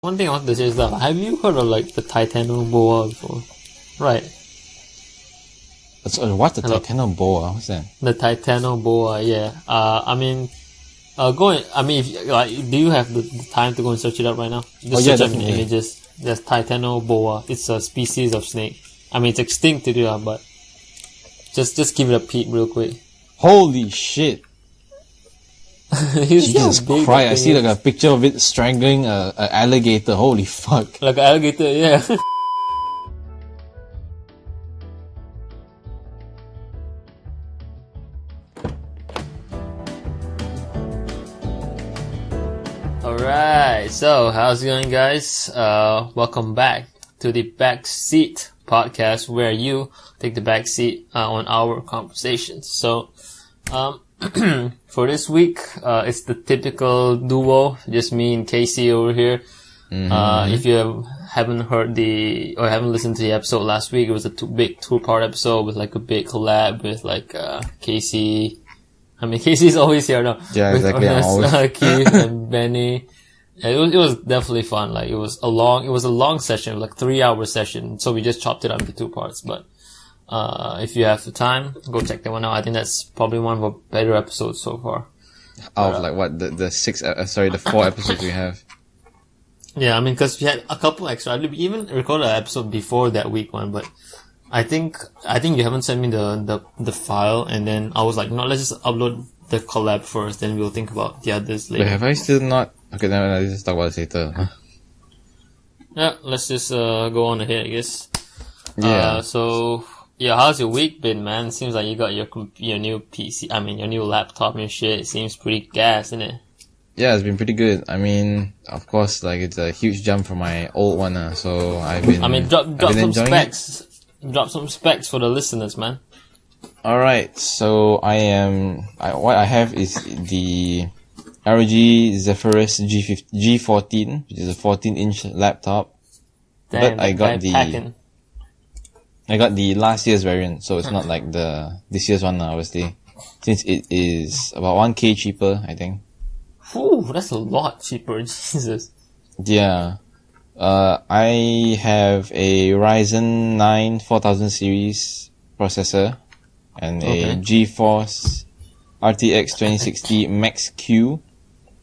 One thing I want to say is that, have you heard of like the Titano boa before? Right. What's the Titano boa? What's that? The Titano boa, yeah. Do you have the time to go and search it up right now? Just search up images. There's Titano boa. It's a species of snake. I mean, it's extinct today, but just give it a peek real quick. Holy shit! Jesus big Christ! I see like a picture of it strangling a alligator. Holy fuck! Like an alligator, yeah. Alright, so how's it going, guys? Welcome back to the Backseat podcast, where you take the back seat on our conversations. So, for this week, it's the typical duo, just me and Casey over here. If you haven't heard haven't listened to the episode last week, it was a big two-part episode with like a big collab with like Casey. I mean, Casey's always here now. Yeah, exactly. Keith and Benny. It was definitely fun. Like, it was a long session, like 3-hour session. So we just chopped it up into 2 parts. But, if you have the time, go check that one out. I think that's probably one of our better episodes so far. Out of like what, the 4 episodes we have. Yeah, I mean, cause we had a couple extra. We even recorded an episode before that week one, but I think you haven't sent me the file, and then I was like, no, let's just upload the collab first, then we'll think about the others later. But have I still not? Okay, now let's just talk about it later. Huh? Yeah, let's just go on ahead, I guess. Yeah. So yeah, how's your week been, man? Seems like you got your new PC. I mean, your new laptop and shit. It seems pretty gas, isn't it? Yeah, it's been pretty good. I mean, of course, like it's a huge jump from my old one. So I've been. I mean, drop some specs. Drop some specs for the listeners, man. Alright, so what I have is the ROG Zephyrus G14, which is a 14-inch laptop. Damn, but I got the last year's variant, so it's not like this year's one, obviously. Since it is about 1K cheaper, I think. Whew, that's a lot cheaper, Jesus. Yeah. I have a Ryzen 9 4000 series processor and a GeForce RTX 2060 Max Q.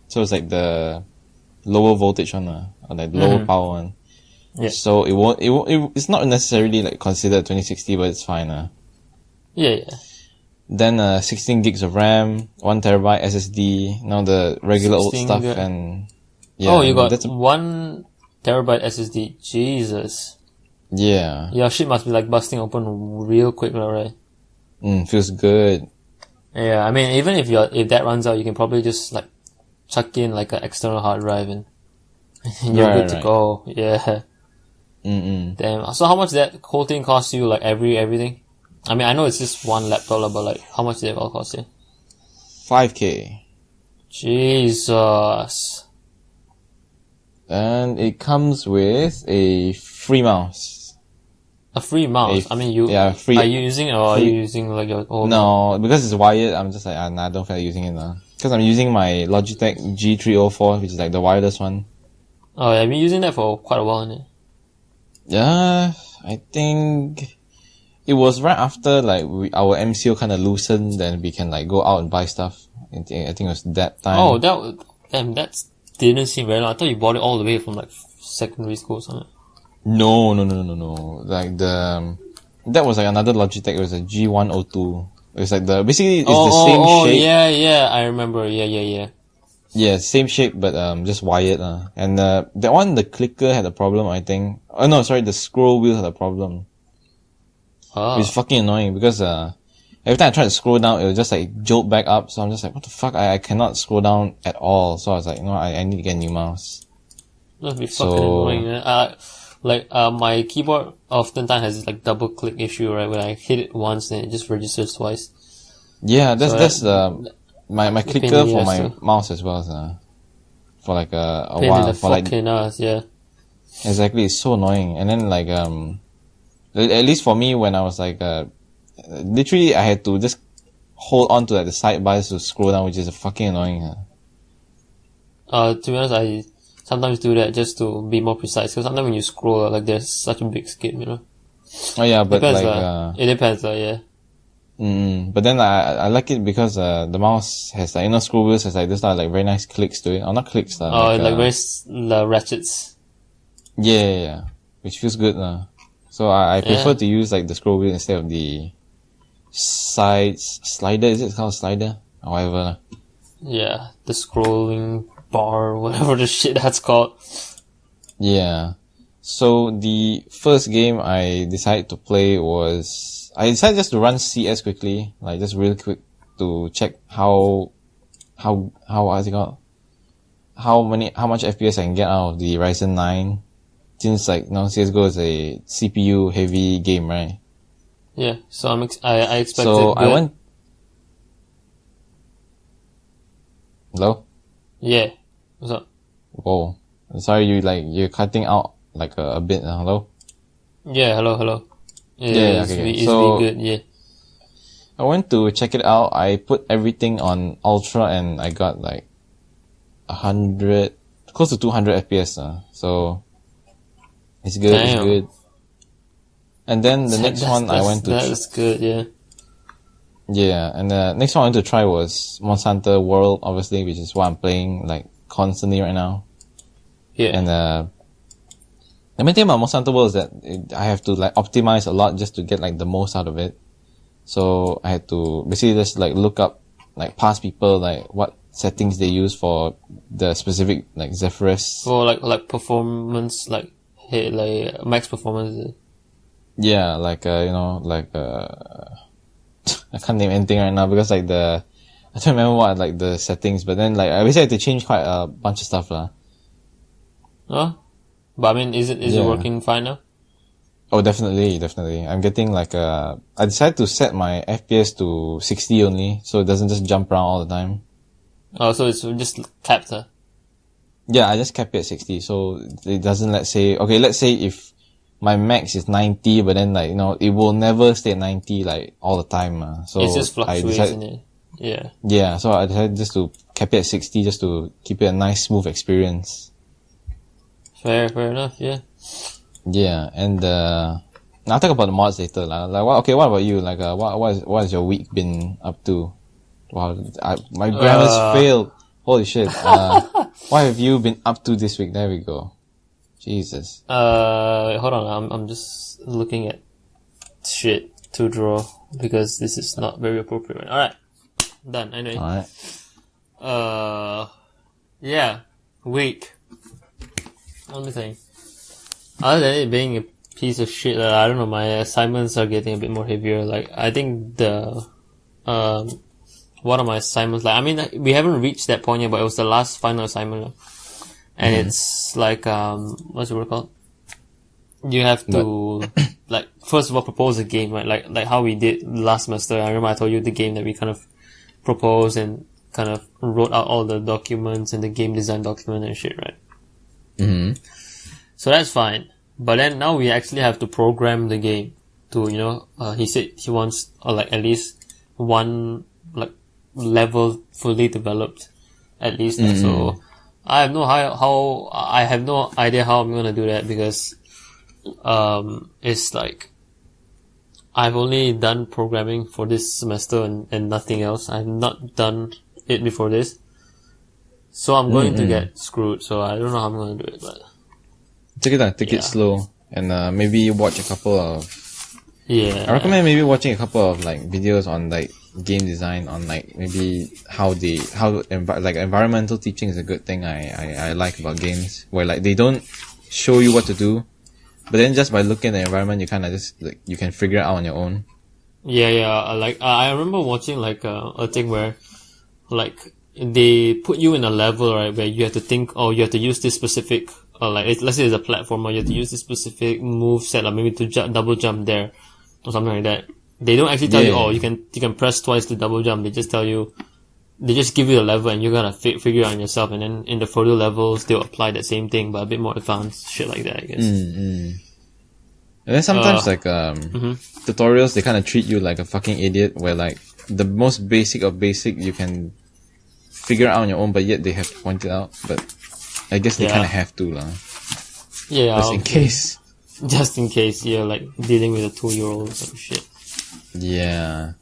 So it's like the lower voltage one, or like lower power one. Yeah. So it's not necessarily like considered 2060, but it's fine. Yeah. Then 16 gigs of RAM, 1 terabyte SSD, now the regular old stuff, and yeah. Oh, you got 1 terabyte SSD. Jesus. Yeah. Your shit must be like busting open real quick, right? Feels good. Yeah, I mean, even if that runs out, you can probably just like chuck in like an external hard drive and you're good to go. Yeah. Damn. So how much that whole thing cost you? Like everything? I mean, I know it's just one laptop, but like, how much did it all cost you? 5K. Jesus. And it comes with a free mouse. A free mouse? Free. Are you using it, or are you using like your old? No, because it's wired, I'm just like, I don't feel like using it now. Because I'm using my Logitech G304, which is like the wireless one. Oh, yeah, I've been using that for quite a while, isn't it? Yeah, I think it was right after like our MCO kind of loosened, then we can like go out and buy stuff. I think it was that time. Oh, that didn't seem very long. I thought you bought it all the way from like secondary school or something. No. Like that was like another Logitech. It was a G102. It was like basically it's the same shape. Yeah, I remember. Yeah. Yeah, same shape, but just wired. And that one, the clicker had a problem, I think. Oh no, sorry, the scroll wheel had a problem. Oh. It's fucking annoying because every time I try to scroll down, it would just like jolt back up. So I'm just like, what the fuck? I cannot scroll down at all. So I was like, I need to get a new mouse. That'd be fucking annoying, man. My keyboard oftentimes has this like double click issue, right? When I hit it once, then it just registers twice. Yeah, that's my clicker for my mouse as well, for like a while. For like ass, yeah. Exactly, it's so annoying. And then like at least for me, when I was like literally I had to just hold on to like the sidebars to scroll down, which is fucking annoying. To be honest, sometimes do that just to be more precise. Because sometimes when you scroll, like there's such a big skip, you know. Oh yeah, but Depends, like it depends, yeah. But then I like it because the mouse has like, you know, scroll wheels has like this like very nice clicks to it. Or not clicks, Like very ratchets. Yeah, which feels good. So I prefer to use like the scroll wheel instead of the slider. Is it called slider? Or whatever. Yeah, the scrolling bar, whatever the shit that's called. Yeah. So the first game I decided to play was, I decided just to run CS quickly, like just real quick to check how what's it called? How much FPS I can get out of the Ryzen 9. Since like, you know, CSGO is a CPU heavy game, right? Yeah, so I expected. So good. I went. Hello? Yeah. What's up? Whoa. Sorry, you're cutting out like a bit. Hello? Yeah, hello. Yeah, okay. So, good, yeah. I went to check it out. I put everything on ultra and I got like 100, close to 200 FPS. So, it's good, Damn. it's good. And then the next one I went to... That's good, yeah. Yeah, and the next one I wanted to try was Monsanto World, obviously, which is what I'm playing like constantly right now. Yeah. And the main thing about Monsanto World is that I have to like optimize a lot just to get like the most out of it. So I had to basically just like look up like past people, like what settings they use for the specific like Zephyrus. For like performance, like max performance. Yeah, like you know, like I can't name anything right now because like I don't remember what like the settings, but then like I basically had to change quite a bunch of stuff lah. Huh? But I mean, is it working fine now? Oh, definitely. I'm getting like I decided to set my FPS to 60 only, so it doesn't just jump around all the time. Oh, so it's just capped, huh? Yeah, I just kept it at 60, so it doesn't let's say if my max is 90, but then like, you know, it will never stay at 90 like all the time. So it just fluctuates, isn't it? Yeah. Yeah, so I decided just to keep it at 60 just to keep it a nice smooth experience. Fair enough, yeah. Yeah, and I'll talk about the mods later. Like what about you? Like what has your week been up to? Wow, my grammar's failed. Holy shit. What have you been up to this week? There we go. Jesus. Hold on, I'm just looking at shit to draw because this is not very appropriate. Alright. Done, anyway. Alright. Yeah. Week. Let me think. Other than it being a piece of shit, I don't know, my assignments are getting a bit more heavier. Like, I think one of my assignments, like, I mean, we haven't reached that point yet, but it was the last final assignment. And it's like, what's the word called? You have to, like, first of all, propose a game, right? Like how we did last semester. I remember I told you the game that we kind of proposed and kind of wrote out all the documents and the game design document and shit, right? Mm-hmm. So that's fine. But then now we actually have to program the game to, you know, he said he wants like at least one like level fully developed at least. Mm-hmm. So I have no I have no idea how I'm gonna do that because it's like I've only done programming for this semester and nothing else. I've not done it before this. So I'm going to get screwed, so I don't know how I'm going to do it, but... Take it slow, and maybe watch a couple of... Yeah. I recommend maybe watching a couple of, like, videos on, like, game design, on, like, maybe environmental teaching is a good thing I like about games, where, like, they don't show you what to do, but then just by looking at the environment, you kind of just, like, you can figure it out on your own. Yeah, like, I remember watching, like, a thing where, like... They put you in a level, right, where you have to think, you have to use this specific, let's say it's a platform, or you have to use this specific move set, like maybe to double jump there, or something like that. They don't actually tell you, you can press twice to double jump. They just tell you, they just give you a level and you're gonna figure it out yourself, and then in the further levels, they'll apply that same thing, but a bit more advanced, shit like that, I guess. And then sometimes, tutorials, they kind of treat you like a fucking idiot, where, like, the most basic of basic, you can figure out on your own, but yet they have to point it out. But I guess they kind of have to, lah. Yeah. Just in case. Just in case you're like dealing with a 2-year-old or some shit. Yeah.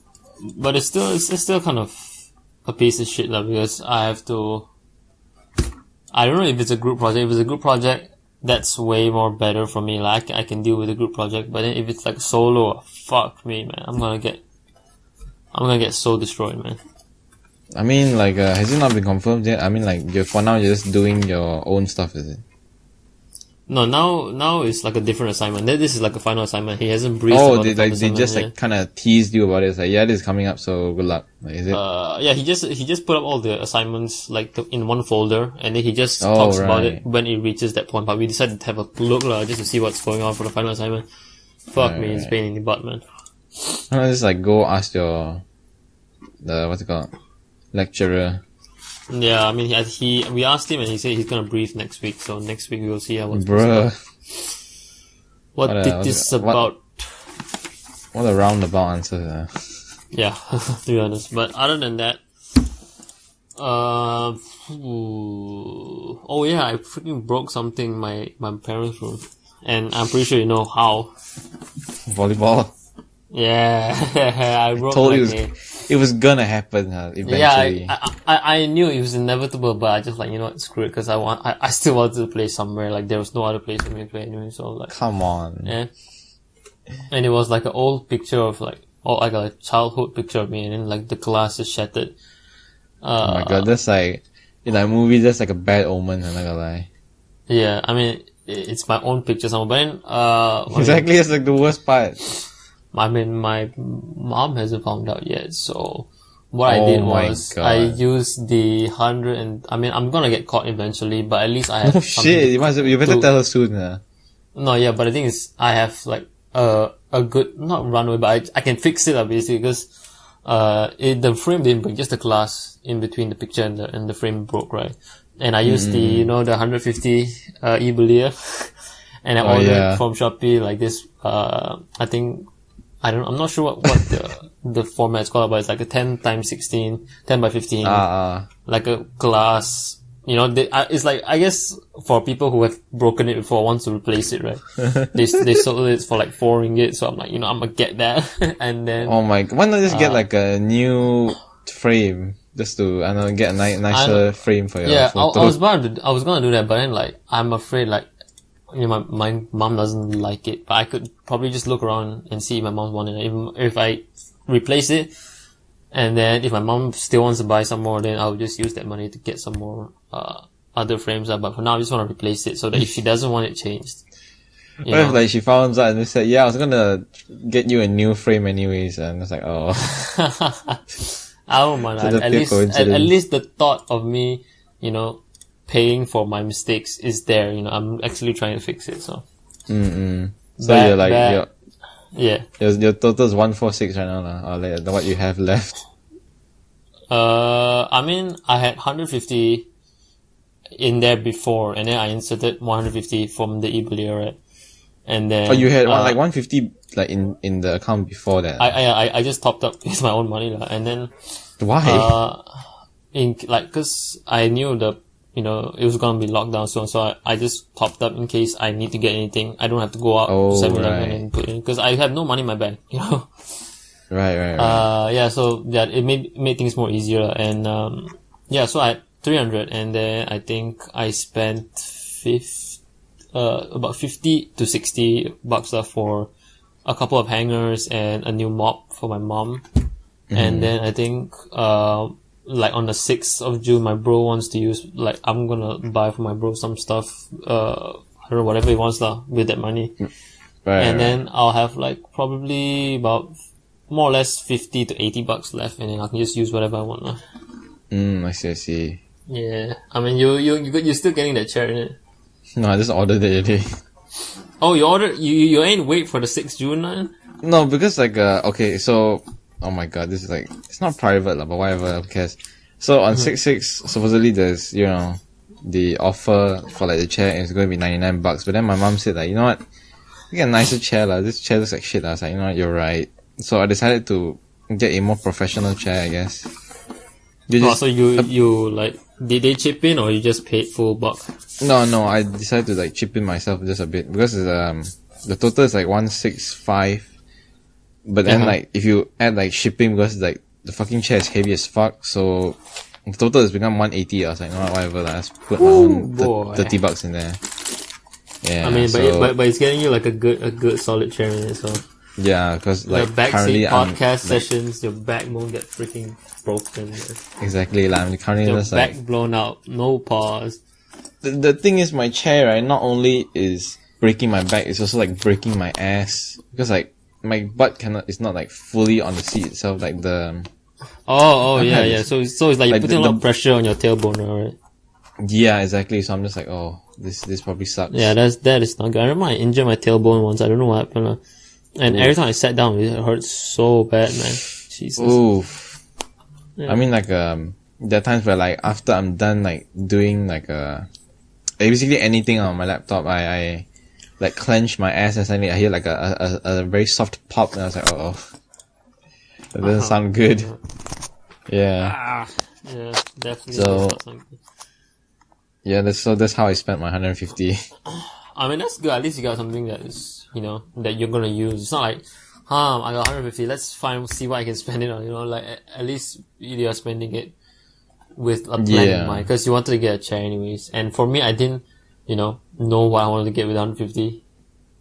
But it's still kind of a piece of shit, lah, because I have to. I don't know if it's a group project. If it's a group project, that's way more better for me. Like I can deal with a group project. But then if it's like solo, fuck me, man. I'm gonna get so destroyed, man. I mean, like, has it not been confirmed yet? I mean, like, for now you're just doing your own stuff, is it? No, now it's like a different assignment. This is like a final assignment. He hasn't briefed. Oh, about they just like kind of teased you about it. It's like, yeah, this is coming up, so good luck. Like, is it? Yeah, he just put up all the assignments like in one folder, and then he just talks about it when it reaches that point. But we decided to have a look, just to see what's going on for the final assignment. Fuck me, it's pain in the butt, man. I just like go ask the what's it called, lecturer. Yeah, I mean, we asked him and he said he's gonna brief next week. So next week we will see how what's Bruh. What this about? What a roundabout answer. Yeah, to be honest. But other than that, oh yeah, I freaking broke something in my parents' room, and I'm pretty sure you know how. Volleyball. Yeah, I broke. Told you it was gonna happen eventually. Yeah, I knew it was inevitable, but I just like, you know what, screw it, because I still wanted to play somewhere. Like there was no other place for me to play anyway. So like, come on. Yeah. And it was like an old picture of like a childhood picture of me, and then like the glass is shattered. Oh my god, that's like in a movie. That's like a bad omen. I'm not gonna lie. Yeah, I mean it's my own picture somewhere, but then exactly, it's like the worst part. I mean, my mom hasn't found out yet, so what I did was I used the 100 and I mean I'm gonna get caught eventually, but at least I have. Oh shit! You better tell her soon. No, yeah, but the thing is, I have like a good, not runway, but I can fix it basically, because the frame didn't break, just the glass in between the picture and the frame broke, right? And I used the 150 e-belia, and I ordered from Shopee like this. I think. I'm not sure what the format's called, but it's like a 10x16, 10x15, like a glass, you know, it's like, I guess for people who have broken it before, wants to replace it, right? they sold it for like 4 ringgit, so I'm like, you know, I'm gonna get that. And then. Oh my, why not just get like a new frame? Just to, I don't know, get a nicer frame for your photo. I was gonna do that, but then like, I'm afraid like, you know, my mom doesn't like it, but I could probably just look around and see if my mom wanted it. If I replace it, and then if my mom still wants to buy some more, then I'll just use that money to get some more other frames. But for now, I just want to replace it so that if she doesn't want it changed. What if like she found out and said, "Yeah, I was gonna get you a new frame anyways," and it's like, oh. I don't mind. At least the thought of me, you know, paying for my mistakes is there, you know, I'm actually trying to fix it, so. So you're like, your total is 146 right now, or like what you have left. I mean, I had 150 in there before, and then I inserted 150 from the e-belia, right? And then. Oh, you had like 150 like in the account before that. I just topped up with my own money, and then. Why? Cause I knew you know, it was gonna be locked down soon, so I just topped up in case I need to get anything. I don't have to go out to 7-Eleven and put in, cause I have no money in my bank, you know. Right. Yeah, so that it made things more easier, and so I had 300, and then I think I spent about 50 to 60 bucks for a couple of hangers and a new mop for my mom, and then I think like on the 6th of June, my bro wants to use, like, I'm gonna buy for my bro some stuff, I don't know, whatever he wants with that money. And then I'll have like probably about more or less 50 to 80 bucks left, and then I can just use whatever I want. I see. Yeah. I mean, you're still getting that chair, innit? No, I just ordered it already. Oh, you ordered, you ain't wait for the 6th June, man? No, because like, okay, so, oh my god, this is like, it's not private, but whatever, who cares. So on 6/6, supposedly there's, you know, the offer for like the chair, and it's going to be 99 bucks. But then my mom said like, you know what, you get a nicer chair, this chair looks like shit. I was like, you know what, you're right. So I decided to get a more professional chair, I guess. So you like did they chip in or you just paid full buck? No, I decided to like chip in myself just a bit because the total is like 165, but then like if you add like shipping because like the fucking chair is heavy as fuck, so the total has become 180. I was like, no, whatever, let's put my own $30 in there. Yeah, I mean, but it's getting you like a good solid chair in it, so. Yeah, because like the Backseat currently podcast sessions, your back won't get freaking broken. Exactly, like I'm currently your just back like blown out, no pause. The thing is, my chair, right, not only is breaking my back, it's also like breaking my ass because like my butt it's not like fully on the seat itself, like the. Yeah. So it's like you're putting a lot of pressure on your tailbone, right? Yeah, exactly. So I'm just like, oh, this probably sucks. Yeah, that is not good. I remember I injured my tailbone once. I don't know what happened. And every time I sat down, it hurts so bad, man. Jesus. Oof. Yeah. I mean, like, there are times where, like, after I'm done, like, doing, like, basically anything on my laptop, I like, clench my ass and suddenly I hear, like, a very soft pop, and I was like, oh, that doesn't sound good. Yeah. Yeah, definitely. So, yeah, that's how I spent my 150. I mean, that's good. At least you got something that is, that you're gonna use. It's not like, I got 150, let's see what I can spend it on, like, at least you're spending it with a plan in mind, because you wanted to get a chair anyways. And for me, I didn't, know what I wanted to get with 150.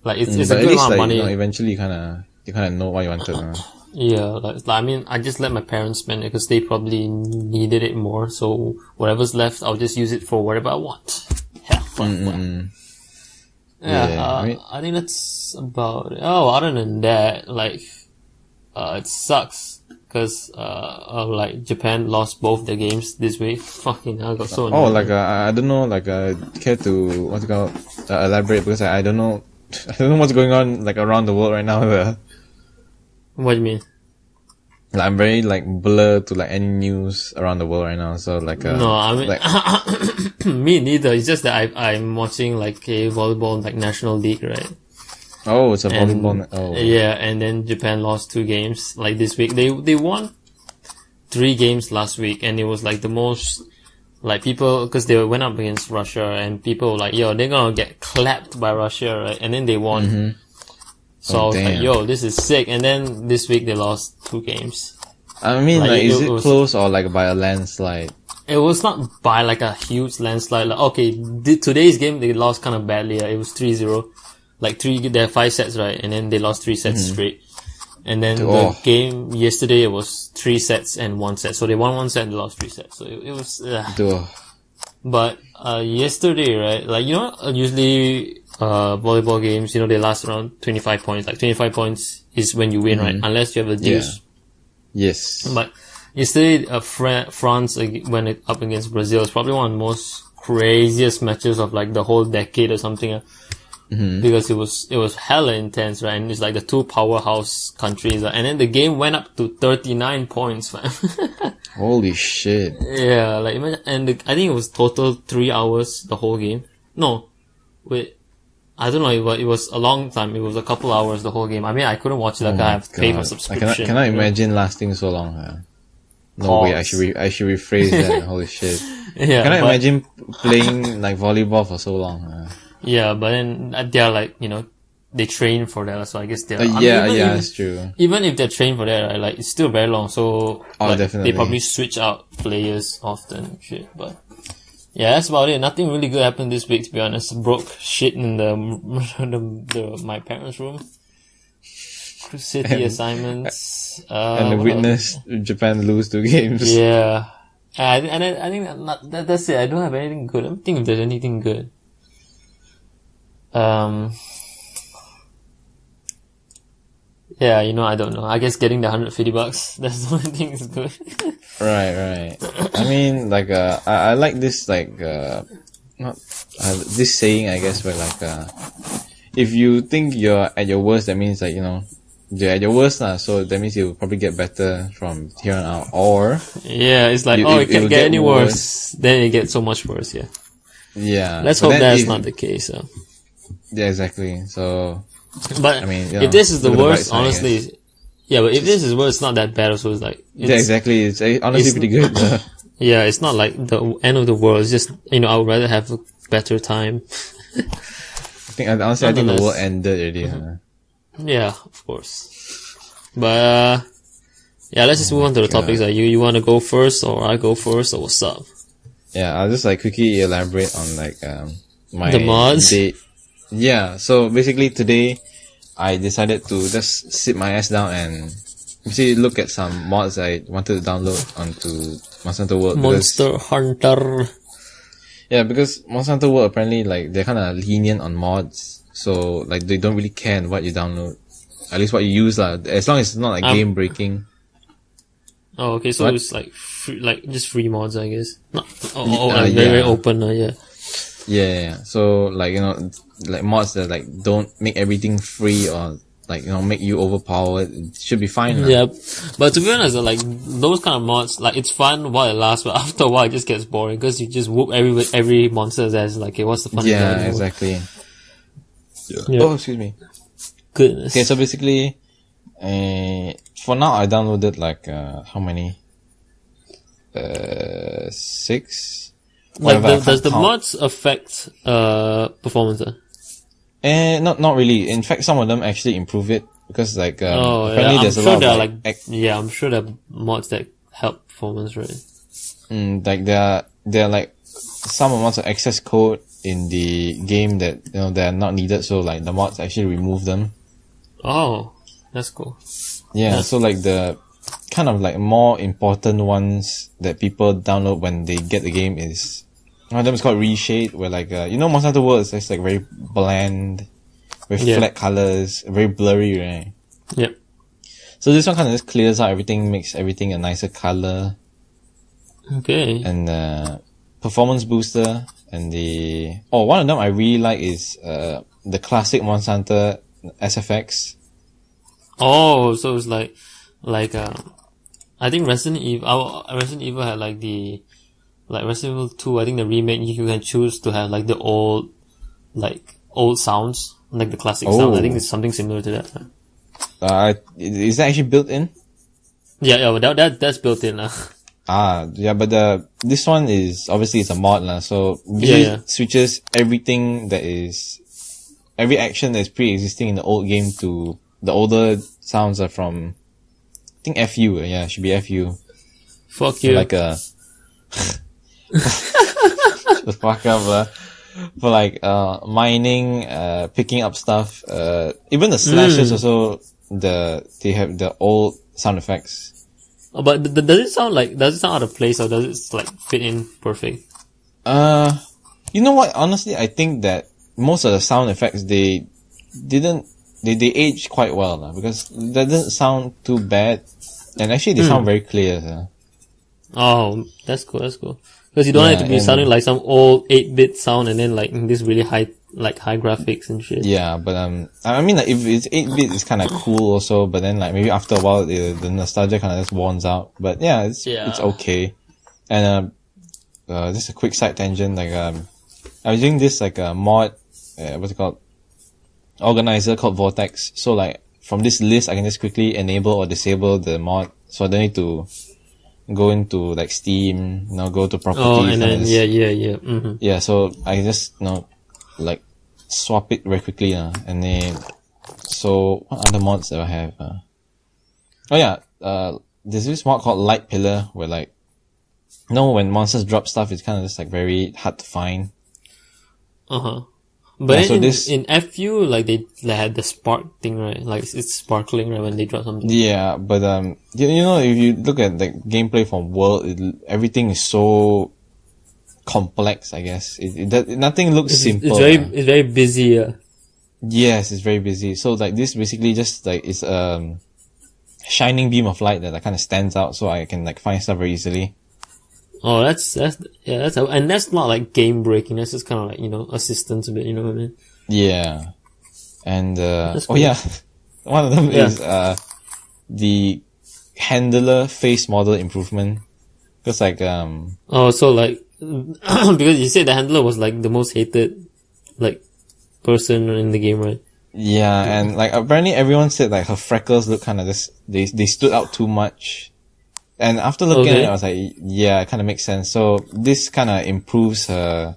Like, it's a good amount of money. Eventually you kinda know what you wanted. Yeah, like, I mean, I just let my parents spend it, because they probably needed it more, so whatever's left, I'll just use it for whatever I want. Have fun. Yeah, I think that's about it. Oh, other than that, like, it sucks because like Japan lost both their games this week. Fucking hell, I got so annoyed. Oh, like I don't know, like care to what's it called elaborate, because I don't know what's going on like around the world right now. What do you mean? Like, I'm very like blurred to like any news around the world right now. So like no, I mean like me neither. It's just that I'm watching like a volleyball like national league, right? Oh, it's a volleyball. Oh, yeah, and then Japan lost 2 games like this week. They won 3 games last week, and it was like the most like people, because they went up against Russia, and people were like, yo, they're gonna get clapped by Russia, right? And then they won. Mm-hmm. So I was like, yo, this is sick. And then this week they lost 2 games. I mean, like is it close or like by a landslide? It was not by like a huge landslide. Like, okay, today's game they lost kind of badly. It was 3-0. Like they have 5 sets, right? And then they lost 3 sets straight. And then the game yesterday, it was 3 sets and 1 set. So they won 1 set and they lost 3 sets. So it was, But, yesterday, right? Like, usually, volleyball games, they last around 25 points. Like 25 points is when you win, right? Unless you have a deuce. Yeah. Yes. But yesterday, France went up against Brazil. It's probably one of the most craziest matches of like the whole decade or something. Because it was hella intense, right? And it's like the 2 powerhouse countries. And then the game went up to 39 points, man. Holy shit. Yeah, like imagine, and I think it was total 3 hours, the whole game. No, wait. I don't know, it was a long time. It was a couple hours, the whole game. I mean, I couldn't watch it, like I have to pay for subscription. I cannot imagine lasting so long. No way, I should rephrase that. Holy shit. Yeah. I cannot imagine playing like volleyball for so long. Yeah, but then they're like, they train for that, so I guess they're... that's true. Even if they're trained for that, right, like, it's still very long, so... like, definitely. They probably switch out players often and shit, but... Yeah, that's about it. Nothing really good happened this week, to be honest. Broke shit in my parents' room. City assignments. And witnessed Japan lose 2 games. Yeah. And I think that's it. I don't have anything good. I don't think if there's anything good. Yeah, I don't know. I guess getting the $150, that's the only thing is good. Right. I mean, like, I like this, like, this saying, I guess, where, like, if you think you're at your worst, that means, like, you're at your worst now, so that means you'll probably get better from here on out. Or... yeah, it's like, it can't get any worse. Then it gets so much worse, yeah. Yeah. Let's hope that's not the case, so. Yeah, exactly. So... But I mean, if this is the worst, honestly, but if this is worse, it's not that bad. So it's like, exactly. It's honestly pretty good. Yeah, it's not like the end of the world. It's just, I would rather have a better time. I think the world ended already. Huh? Yeah, of course. But, yeah, let's just move on to the topics. Like, you want to go first, or I go first, or what's up? Yeah, I'll just like quickly elaborate on like, my the mods. day. Yeah, so basically today, I decided to just sit my ass down and basically look at some mods I wanted to download onto Monster Hunter World. Monster Hunter. Yeah, because Monster Hunter World apparently like they're kind of lenient on mods, so like they don't really care what you download, at least what you use lah. As long as it's not like game breaking. Oh, okay. So it's like just free mods, I guess. Not very open. Yeah. Yeah. So like like mods that like don't make everything free or like make you overpowered, it should be fine. Yeah, but to be honest, like those kind of mods, like it's fun while it lasts, but after a while it just gets boring because you just whoop every monster's ass. Like, okay, what's the fun? Yeah, exactly. Yeah. Oh, excuse me. Goodness. Okay, so basically, for now I downloaded like how many? 6. Like, does the mods affect performance? Not really. In fact, some of them actually improve it because like apparently there's a lot of I'm sure there are mods that help performance, right? Like there are like some amounts of access code in the game that they are not needed, so like the mods actually remove them. Oh, that's cool. Yeah, so like the kind of like more important ones that people download when they get the game is one of them is called Reshade, where like Monster Hunter World is just like very bland, with flat colors, very blurry, right? Yep. So this one kind of just clears out everything, makes everything a nicer color. Okay. And performance booster, and one of them I really like is the classic Monster Hunter SFX. Oh, so it's like I think Resident Evil had like Resident Evil 2, I think the remake, you can choose to have like the old sounds, like the classic sound. I think it's something similar to that. Is that actually built in? Yeah, but that's built in. Yeah, but this one is obviously it's a mod so switches everything every action that is pre-existing in the old game to the older sounds are from, I think FU. Yeah, it should be FU. Fuck you. Like a the fuck up for like mining, picking up stuff. Even the slashes also they have the old sound effects. Oh, but does it sound out of place, or does it like fit in perfect? You know what? Honestly, I think that most of the sound effects they aged quite well because that doesn't sound too bad, and actually they sound very clear. Oh, that's cool. Because you don't have to be sounding like some old 8-bit sound and then like this really high graphics and shit. Yeah, but I mean like if it's 8-bit, it's kind of cool also. But then like maybe after a while, the nostalgia kind of just worns out. But yeah, it's okay. And just a quick side tangent. Like I was doing this like a mod, what's it called? Organizer called Vortex. So like from this list, I can just quickly enable or disable the mod. So I don't need to go into like Steam, go to properties. Oh, and then Mm-hmm. Yeah, so I can just like swap it very quickly, and then so what other mods do I have? There's this mod called Light Pillar where like when monsters drop stuff, it's kind of just like very hard to find. But in FU, like they had the spark thing, right? Like it's sparkling, right, when they drop something. Yeah, but if you look at the gameplay from World, everything is so complex. I guess nothing looks simple. It's very busy. Yes, it's very busy. So like this basically just like it's shining beam of light that kind of stands out, so I can like find stuff very easily. Oh, that's and that's not like game breaking. That's just kind of like assistance a bit. You know what I mean? Yeah, and cool. one of them is the handler face model improvement. Because like so like because you said the handler was like the most hated like person in the game, right? Yeah, and like apparently everyone said like her freckles look kind of just they stood out too much. And after looking at it, I was like, yeah, it kind of makes sense. So this kind of improves her,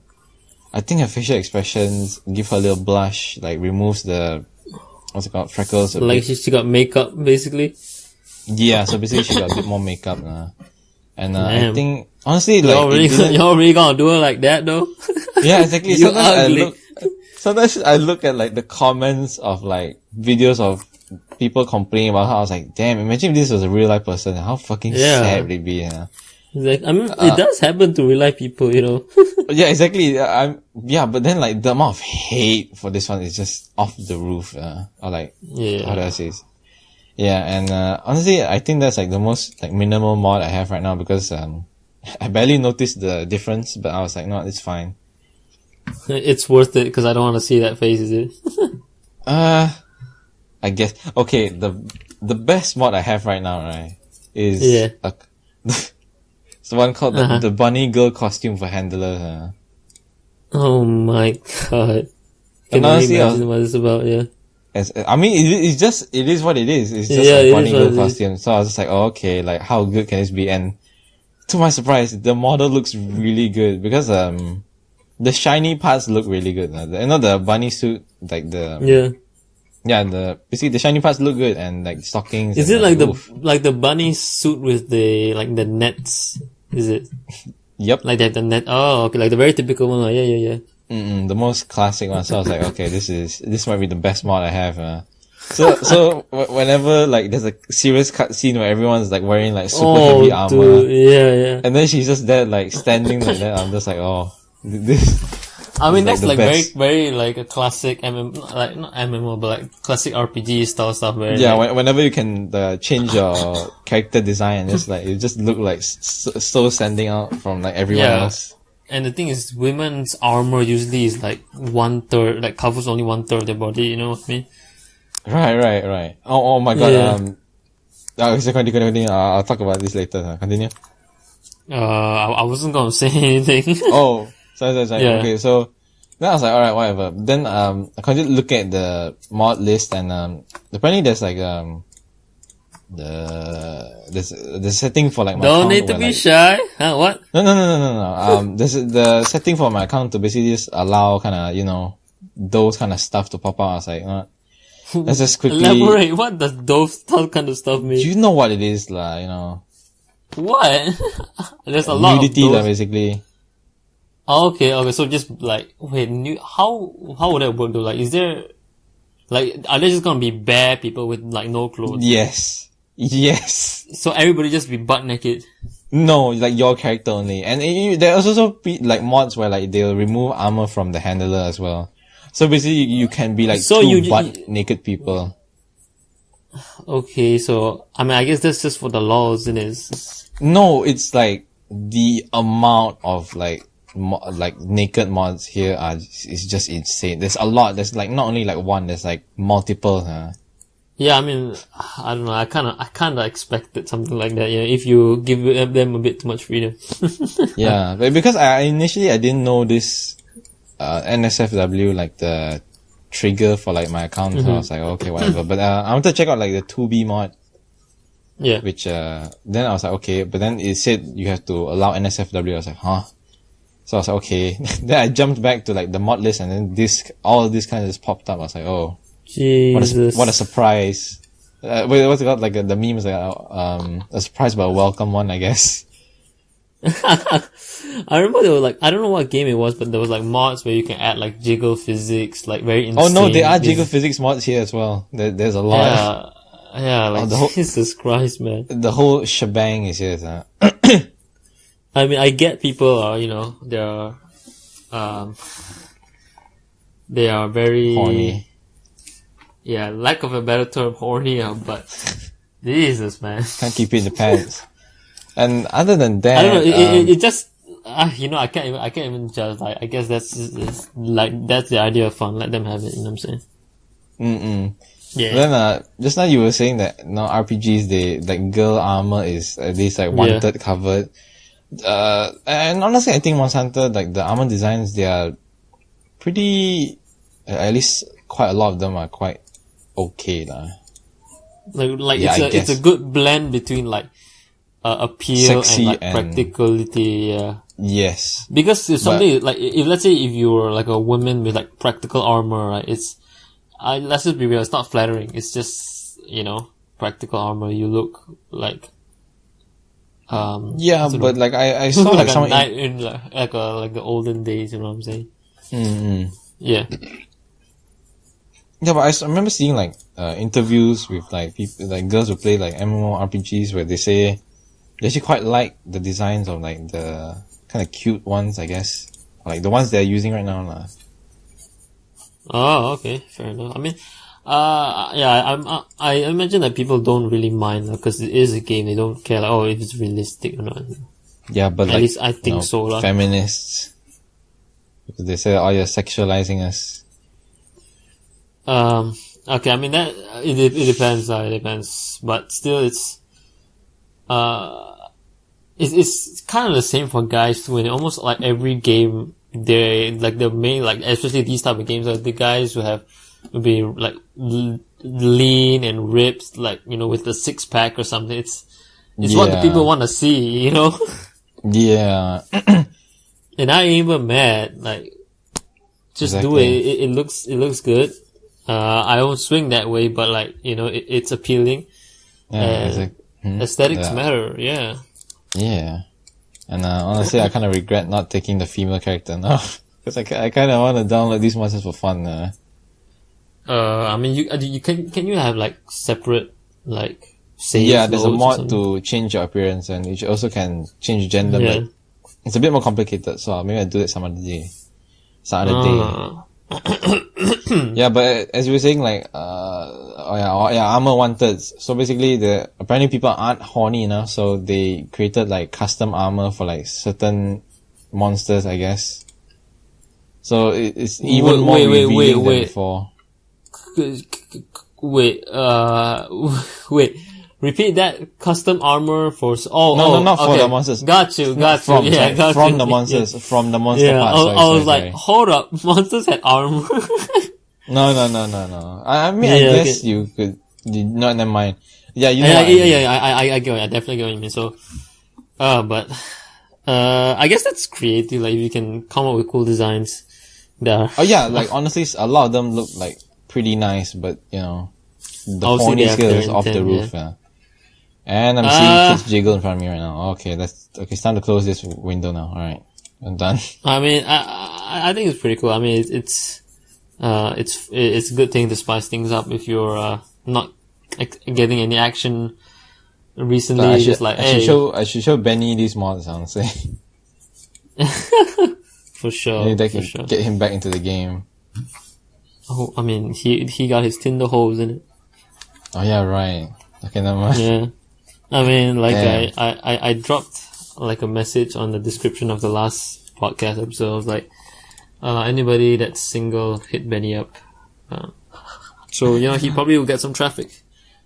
I think her facial expressions, give her a little blush, like removes the, what's it called, freckles. Like she got makeup, basically? Yeah, so basically she got a bit more makeup. And I think, honestly, like... Y'all really gonna do it like that, though? Yeah, exactly. You ugly. Sometimes I look at like the comments of like videos of people complaining about how I was like, damn, imagine if this was a real life person, how fucking sad would it be, Exactly. I mean, it does happen to real life people, you know. Yeah, exactly. But then like the amount of hate for this one is just off the roof, or like, how do I say this? Yeah, and honestly, I think that's like the most like minimal mod I have right now because I barely noticed the difference, but I was like, no, it's fine. It's worth it because I don't want to see that face, is it? I guess. Okay, the best mod I have right now, right, is it's the one called the bunny girl costume for handler. Oh my god! Can you imagine what it's about? Yeah. I mean, it is what it is. It's just a bunny girl costume. So I was just like, oh, okay, like how good can this be? And to my surprise, the model looks really good because the shiny parts look really good. The bunny suit, like basically the shiny parts look good and like stockings. Is it like the bunny suit with the like the nets? Is it? Yep. Like they have the net. Oh, okay, like the very typical one. Yeah. The most classic one. So I was like, okay, this might be the best mod I have. So whenever like there's a serious cutscene where everyone's like wearing like super heavy armor, dude. Yeah, and then she's just there like standing like that. I'm just like, oh, this. I mean, that's like very, very like a classic like not MMO, but like classic RPG style stuff. Where whenever you can change your character design, and just like you just look like so standing out from like everyone else. And the thing is, women's armor usually is like 1/3, like covers only 1/3 of their body. You know what I mean? Right. Oh my god. Continue. I'll talk about this later. Continue. I wasn't gonna say anything. Oh, sorry. Yeah. Okay, so then I was like, alright, whatever. Then I continued looking at the mod list, and apparently there's like the setting for like my don't account need to be shy. Huh? What? No. There's the setting for my account to basically just allow kind of those kind of stuff to pop out. I was like, let's just quickly elaborate. What does those kind of stuff mean? You know what it is, lah. What? There's a lot nudity, of those. Basically. Oh, okay. So just like wait, how would that work though? Like, is there like are there just gonna be bare people with like no clothes? Yes. So everybody just be butt naked? No, like your character only. And there are also like mods where like they'll remove armor from the handler as well. So basically you can be like butt naked people. Okay, so I mean I guess that's just for the laws, isn't it? No, it's like the amount of like naked mods here is just insane. There's a lot. There's like not only like one. There's like multiple. Yeah, I mean, I don't know. I kind of expected something like that. Yeah, if you give them a bit too much freedom. Yeah, but because I didn't know this NSFW like the trigger for like my account. So I was like, okay, whatever. But I wanted to check out like the 2B mod. Yeah. Which then I was like, okay, but then it said you have to allow NSFW. I was like, huh? So I was like, okay. Then I jumped back to like the mod list, and then all of this kind of just popped up. I was like, oh, Jesus, what a surprise! What's it called? Like the meme is like a surprise but a welcome one, I guess. I remember there was like, I don't know what game it was, but there was like mods where you can add like jiggle physics, like very insane. Oh no, there are jiggle physics mods here as well. There's a lot. Yeah, like Jesus Christ, man. The whole shebang is here. I mean, I get people are, they are very horny. Yeah, lack of a better term, horny, but Jesus, man. Can't keep it in the pants. And other than that, I don't know. It just, I can't even judge. Like, I guess that's the idea of fun. Let them have it. You know what I'm saying? Yeah. Then just now you were saying that RPGs they like girl armor is at least like 1/3 covered. And honestly, I think Monster Hunter, like the armor designs, they are pretty. At least quite a lot of them are quite okay, lah. Like it's a good blend between like appeal Sexy and like and- practicality. Yeah. Yes. Because if something like if let's say if you were like a woman with like practical armor, right? Let's just be real. It's not flattering. It's just practical armor. You look like Yeah, but like I saw like a someone. knight in like the olden days. You know what I'm saying? Mm-hmm. Yeah. Yeah, but I remember seeing like interviews with like people, like girls who play like MMORPGs, where they say they actually quite like the designs of like the kind of cute ones, I guess, like the ones they're using right now, lah. Oh, okay, fair enough. I mean, yeah, I imagine that people don't really mind because it is a game. They don't care like, oh, if it's realistic or not. Yeah, but At like, least I think so, lah. feminists, because they say, oh, you're sexualizing us. Okay, I mean that it depends. It depends, but still, it's kind of the same for guys too. And almost like every game, they like the main like especially these type of games, like the guys will be like lean and ripped, like with the 6-pack or something. It's what the people want to see, Yeah. And I ain't even mad. Like, just do it. It looks good. I don't swing that way, but like it's appealing. Yeah, aesthetics matter. Yeah. Yeah. And honestly, I kind of regret not taking the female character now, because I kind of want to download these monsters for fun. I mean, you can you have like separate like save? Yeah, there's a mod to change your appearance, and you also can change gender. Yeah. But it's a bit more complicated, so maybe I'll do it some other day. Yeah, but as you were saying, like, armor wanted. So basically, apparently people aren't horny enough, so they created like custom armor for like certain monsters, I guess. So it's even more revealing than before. Wait. Repeat that. Custom armor for not for the monsters. Got you. From the monsters, Yeah. from the monster part. I was like, hold up, monsters had armor. No. I mean, I guess you could. Never mind. Yeah, you know. I get it. I definitely get what you mean. So, but I guess that's creative. Like, if you can come up with cool designs. Oh yeah, like honestly, a lot of them look like pretty nice, but the horny skill is off the roof. Yeah. And I'm seeing kids jiggle in front of me right now. Okay, it's time to close this window now. All right, I'm done. I mean, I think it's pretty cool. I mean, it's a good thing to spice things up if you're not getting any action recently. I should show Benny these mods, honestly. For sure. Maybe they can get him back into the game. Oh, I mean, he got his Tinder holes in it. Oh yeah, right. Okay, never mind. Yeah. I mean, like, I dropped like a message on the description of the last podcast episode. I was like, anybody that's single, hit Benny up. So, he probably will get some traffic.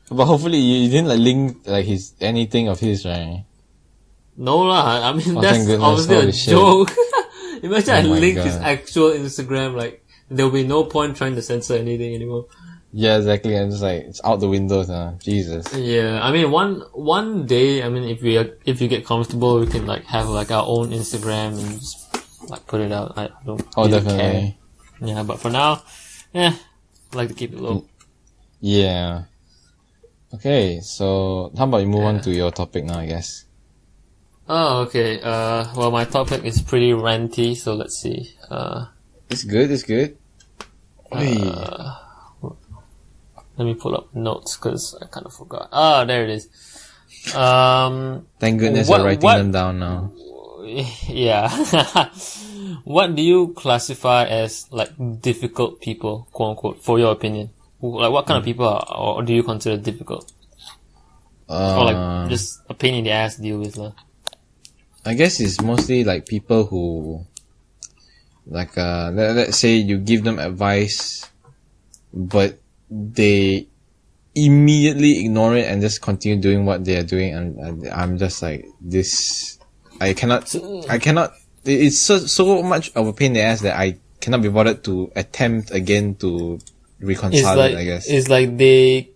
But hopefully you didn't like link like anything of his, right? No lah. I mean, that's goodness, obviously a joke. Imagine I link God. his actual Instagram, like, there'll be no point trying to censor anything anymore. Yeah, exactly. And just like, it's out the window now. Jesus. Yeah, I mean, one day, I mean, if you get comfortable, we can like have like our own Instagram and just like put it out. I don't really definitely. care. Yeah, but for now, I like to keep it low. Yeah. Okay, so how about you move on to your topic now, I guess? Oh, okay. Well, my topic is pretty ranty, so let's see. It's good. Let me pull up notes because I kind of forgot. Ah, there it is. Thank goodness you're writing them down now. Yeah. What do you classify as like difficult people, quote unquote, for your opinion? Like, what kind of people or do you consider difficult? Or like just a pain in the ass to deal with, lah. I guess it's mostly like people who, like, let's say you give them advice, but they immediately ignore it and just continue doing what they are doing, and I'm just like, I cannot, it's so much of a pain in the ass that I cannot be bothered to attempt again to reconcile it, I guess. It's like they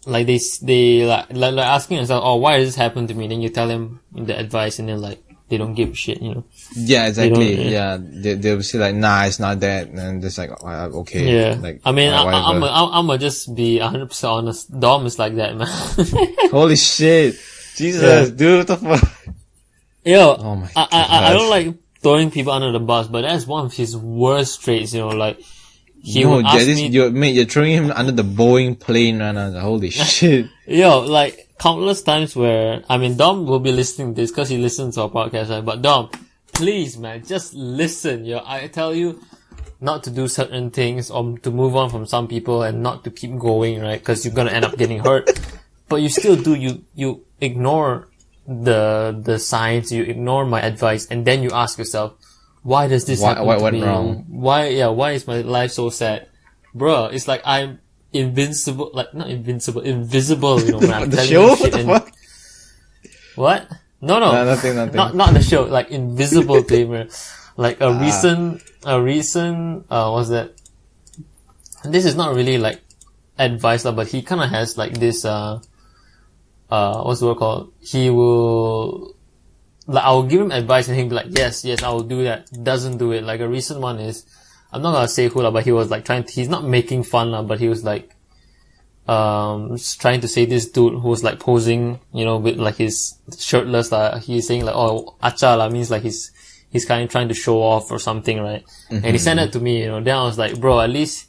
like they like asking themselves, oh, why does this happen to me? Then you tell them the advice, and then like they don't give a shit, you know. Yeah, exactly. Yeah, they'll say like, nah, it's not that, and just like, okay. Yeah, like, I mean, whatever. I'm gonna just be 100% honest. Dom is like that, man. Holy shit, Jesus, dude, what the fuck? Yo, Oh my I don't like throwing people under the bus, but that's one of his worst traits, you know, like, he would ask me... You're throwing him under the Boeing plane right now. Holy shit. Yo, like, countless times where, I mean, Dom will be listening to this because he listens to our podcast, right? But Dom, please, man, just listen, yo. I tell you not to do certain things or to move on from some people and not to keep going, right? Because you're gonna end up getting hurt. But you still do, you ignore the signs, you ignore my advice, and then you ask yourself, why does this happen to me? What went wrong? Why is my life so sad? Bruh, it's like I'm invisible, you know, when I'm telling you shit. What? No, nothing. Not the show, like invisible to him. Like a recent, what's that? This is not really like advice, but he kinda has like this, what's the word called? He will, like, I will give him advice and he'll be like, yes, I will do that. Doesn't do it. Like a recent one is, I'm not gonna say who, but he was like he's not making fun, but he was like, trying to say this dude who was like posing, you know, with like his shirtless, he's saying like, oh, acha means like he's kind of trying to show off or something, right? Mm-hmm. And he sent it to me, you know, then I was like, bro, at least,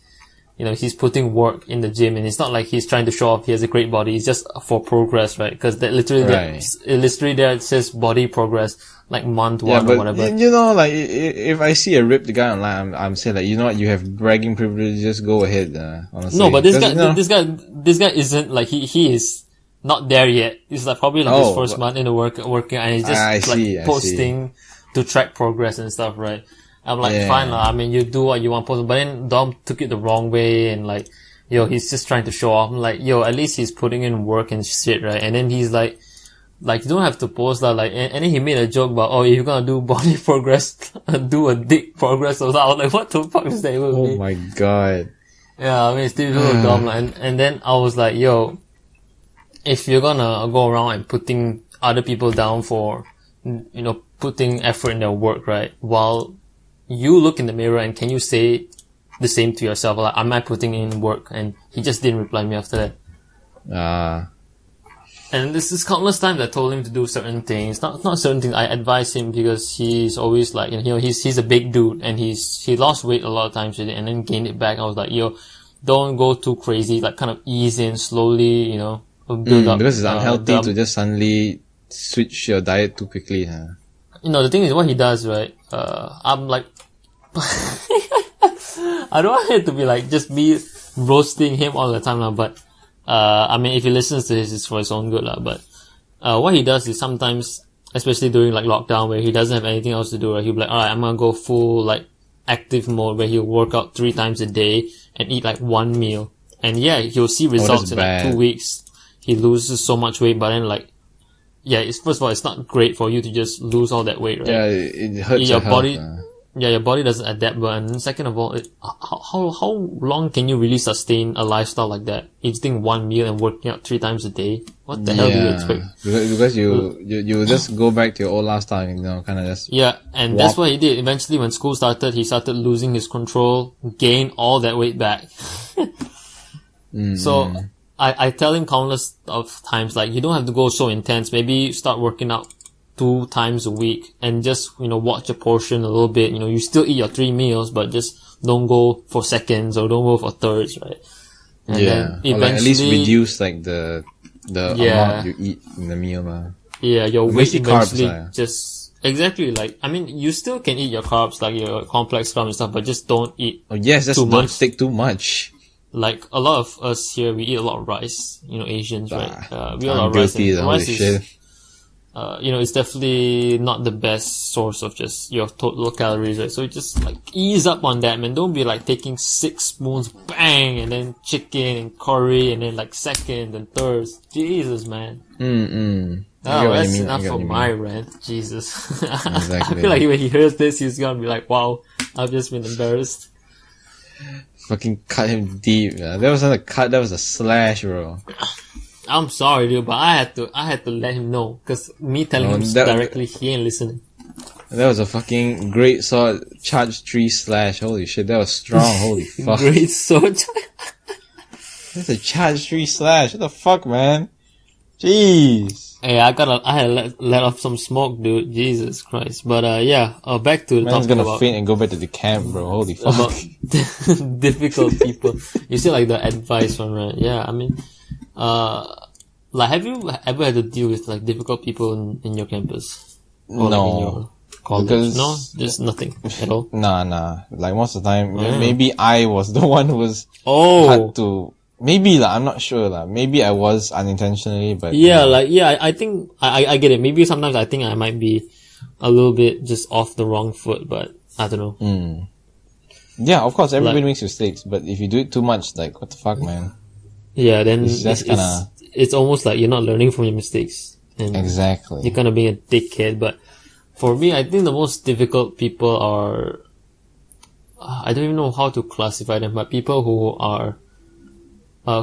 you know, he's putting work in the gym, and it's not like he's trying to show off he has a great body. It's just for progress, right? Because that literally there it says body progress, like month one or whatever. You know, like if I see a ripped guy online, I'm saying like, you know what, you have bragging privilege. Just go ahead. Honestly, no, but this guy isn't like he is not there yet. It's like probably like his first month in the working, and he's just posting to track progress and stuff, right? I'm like, fine, I mean, you do what you want post, but then Dom took it the wrong way, and like, yo, he's just trying to show off. I'm like, yo, at least he's putting in work and shit, right? And then he's like, you don't have to post that, like, and then he made a joke about, oh, if you're gonna do body progress, do a dick progress or something. I was like, what the fuck is that? Oh my god. Yeah, I mean, it's still dumb, and then I was like, yo, if you're gonna go around and putting other people down for, you know, putting effort in their work, right? While you look in the mirror and can you say the same to yourself? Like, am I putting in work? And he just didn't reply me after that. And this is countless times I told him to do certain things. Not certain things. I advise him because he's always like, you know, he's a big dude and he lost weight a lot of times and then gained it back. I was like, yo, don't go too crazy. Like, kind of ease in slowly, you know, build up. Because it's unhealthy to just suddenly switch your diet too quickly, huh? You know, the thing is what he does, right? I'm like, I don't want it to be like just me roasting him all the time, but I mean, if he listens to this, it's for his own good, but what he does is sometimes, especially during like lockdown where he doesn't have anything else to do, right, he'll be like, alright, I'm gonna go full like active mode where he'll work out 3 times a day and eat like 1 meal, and yeah, he'll see results in like 2 weeks. He loses so much weight, but then like, yeah, first of all, it's not great for you to just lose all that weight, right? Yeah, it hurts your body. Health, Yeah, your body doesn't adapt well. And second of all, how long can you really sustain a lifestyle like that? Eating 1 meal and working out 3 times a day? What the hell do you expect? Because you just go back to your old lifestyle, you know, kind of just... Yeah, and that's what he did. Eventually, when school started, he started losing his control, gained all that weight back. So, I tell him countless of times, like, you don't have to go so intense. Maybe start working out 2 times a week and just, you know, watch a portion a little bit. You know, you still eat your 3 meals, but just don't go for seconds or don't go for thirds, right? And then eventually, like at least reduce like the amount you eat in the meal. Yeah, your weight eventually just, exactly, like, I mean, you still can eat your carbs, like your complex carbs and stuff, but just don't eat don't take too much. Like, a lot of us here, we eat a lot of rice, you know, Asians, right? We eat a lot of rice. Rice is, you know, it's definitely not the best source of just your total calories, right? So you just like ease up on that, man. Don't be like taking 6 spoons, bang, and then chicken and curry, and then like seconds and thirds. Jesus, man. That's enough for my rant. Jesus. Exactly. I feel like when he hears this, he's gonna be like, wow, I've just been embarrassed. Fucking cut him deep, man. That wasn't a cut, that was a slash, bro. I'm sorry, dude, but I had to let him know, because me telling him directly, he ain't listening. That was a fucking great sword, charge 3 slash. Holy shit, that was strong. Holy fuck. Great sword. That's a charge 3 slash. What the fuck, man? Jeez. Hey, I had to let off some smoke, dude. Jesus Christ. But back to the Man's topic gonna faint and go back to the camp, bro. Holy fuck. About difficult people. You see, like, the advice one, right? Yeah, I mean, like, have you ever had to deal with, like, difficult people in your campus? Or, no. Like, in your college? Because No? Just nothing at all? Nah. Like, most of the time, maybe I was the one who was had to. Maybe, I'm not sure, maybe I was unintentionally, but. Yeah, I think, I get it. Maybe sometimes I think I might be a little bit just off the wrong foot, but I don't know. Yeah, of course, everybody makes mistakes, but if you do it too much, like, what the fuck, man? Yeah, then it's almost like you're not learning from your mistakes. And exactly. You're kind of being a dickhead, but for me, I think the most difficult people are, I don't even know how to classify them, but people who are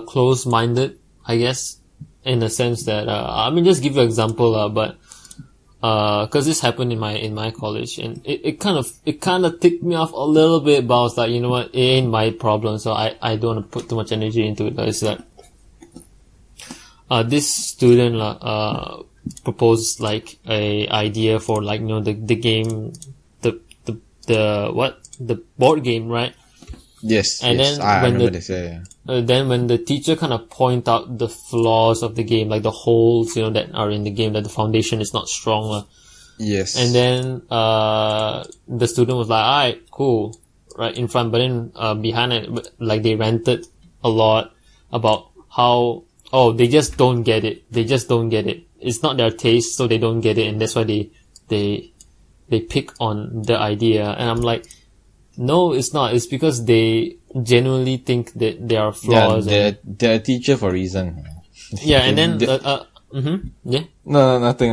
close-minded, I guess, in the sense that, I mean, just give you an example, but, cause this happened in my college, and it kind of ticked me off a little bit, but I was like, you know what, it ain't my problem, so I don't want to put too much energy into it. It's like, this student, proposed, like, a idea for, like, you know, the game, the board game, right? Yes, and yes. then I remember this, yeah. Then when the teacher kind of point out the flaws of the game, like the holes, you know, that are in the game, that the foundation is not strong. Yes. And then, the student was like, alright, cool, right in front, but then, behind it, like, they ranted a lot about how, they just don't get it. They just don't get it. It's not their taste, so they don't get it, and that's why they pick on the idea. And I'm like, no, it's not. It's because they genuinely think that there are flaws. Yeah, they're a teacher for a reason. Yeah, and then, yeah. No, nothing.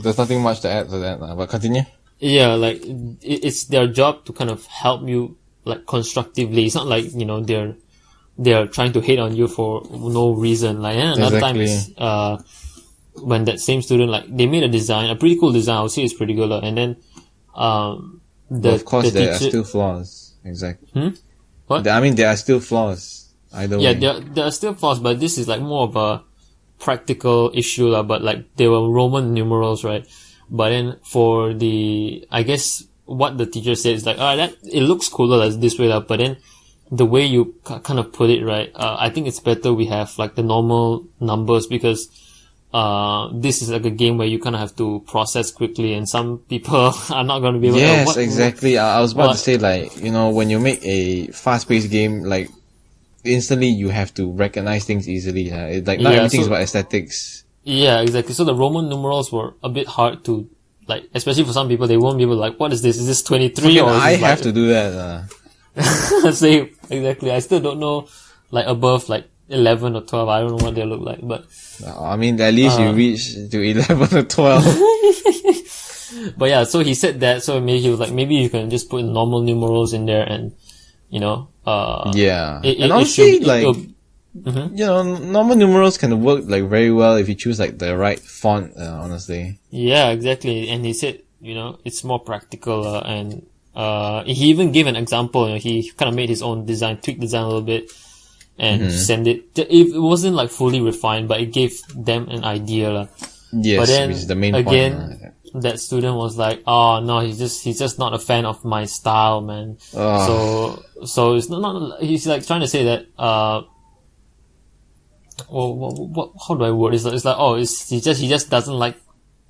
There's nothing much to add to that, but continue. Yeah, like, it's their job to kind of help you, like, constructively. It's not like, you know, they're trying to hate on you for no reason. Like, another time, when that same student, like, they made a design, a pretty cool design. I would say it's pretty good, and then, of course, there are still flaws. Exactly. What? I mean, there are still flaws. Either way. There are still flaws, but this is like more of a practical issue, but like they were Roman numerals, right? But then for I guess what the teacher said is like, alright, it looks cooler as this way, but then the way you kind of put it, right? I think it's better we have like the normal numbers, because this is like a game where you kind of have to process quickly, and some people are not going to be able to. Yes, exactly. I was about to say, like, you know, when you make a fast-paced game, like, instantly you have to recognize things easily. It's like, not everything is about aesthetics. Yeah, exactly. So the Roman numerals were a bit hard to, like, especially for some people, they won't be able to, like, what is this? Is this 23 or I have to do that. Same, exactly. I still don't know, like, above, like, 11 or 12. I don't know what they look like, but. I mean, at least you reach to 11 or 12. But yeah, so he said that, so maybe he was like, maybe you can just put normal numerals in there and, you know, yeah. And honestly, you know, normal numerals can work, like, very well if you choose, like, the right font, honestly. Yeah, exactly. And he said, you know, it's more practical, and, he even gave an example, you know, he kind of made his own design, tweaked design a little bit, and send it. It wasn't like fully refined, but it gave them an idea. Yes, but then, which is the main again, point. That student was like, oh no, he's just not a fan of my style, man. So it's not, he's like trying to say that, how do I word it? It's like, he just doesn't like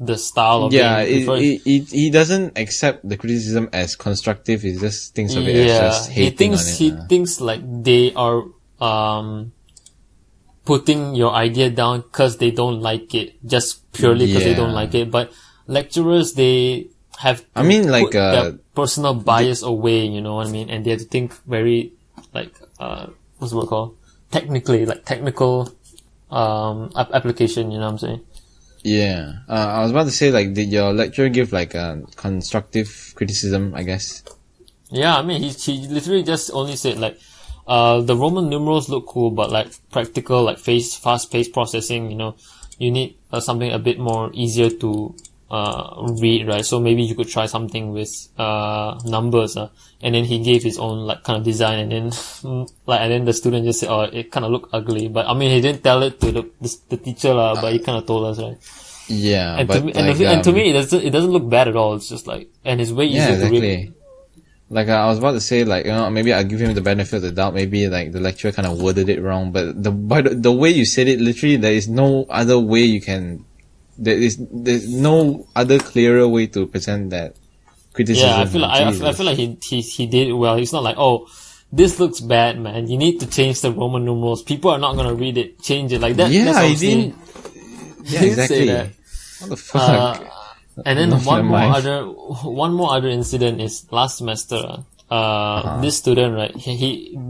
the style of game. He doesn't accept the criticism as constructive. He just thinks of it as just hating on it. He thinks like they are putting your idea down because they don't like it, just purely because they don't like it. But lecturers, they have put their personal bias away, you know what I mean? And they have to think very, like, what's the word called? Technically, like technical application, you know what I'm saying? Yeah. I was about to say, like, did your lecturer give like a constructive criticism, I guess? Yeah, I mean, he literally just only said like, the Roman numerals look cool, but like practical, like fast-paced processing, you need something a bit more easier to read, right? So maybe you could try something with numbers, and then he gave his own like kind of design, and then and then the student just said, "Oh, it kind of looked ugly." But I mean, he didn't tell it to the teacher, but he kind of told us, right? Yeah, and but to me, it doesn't look bad at all. It's just like, and it's way easier to read. Like I was about to say, like maybe I'll give him the benefit of the doubt. Maybe like the lecturer kind of worded it wrong, but the way you said it, literally, there is no other way you can. There's no other clearer way to present that criticism. Yeah, I feel like he did it well. He's not like, oh, this looks bad, man. You need to change the Roman numerals. People are not gonna read it. Change it like that. Yeah, that's he didn't. Yeah, exactly. What the fuck? And then one more other incident is last semester. This student, right?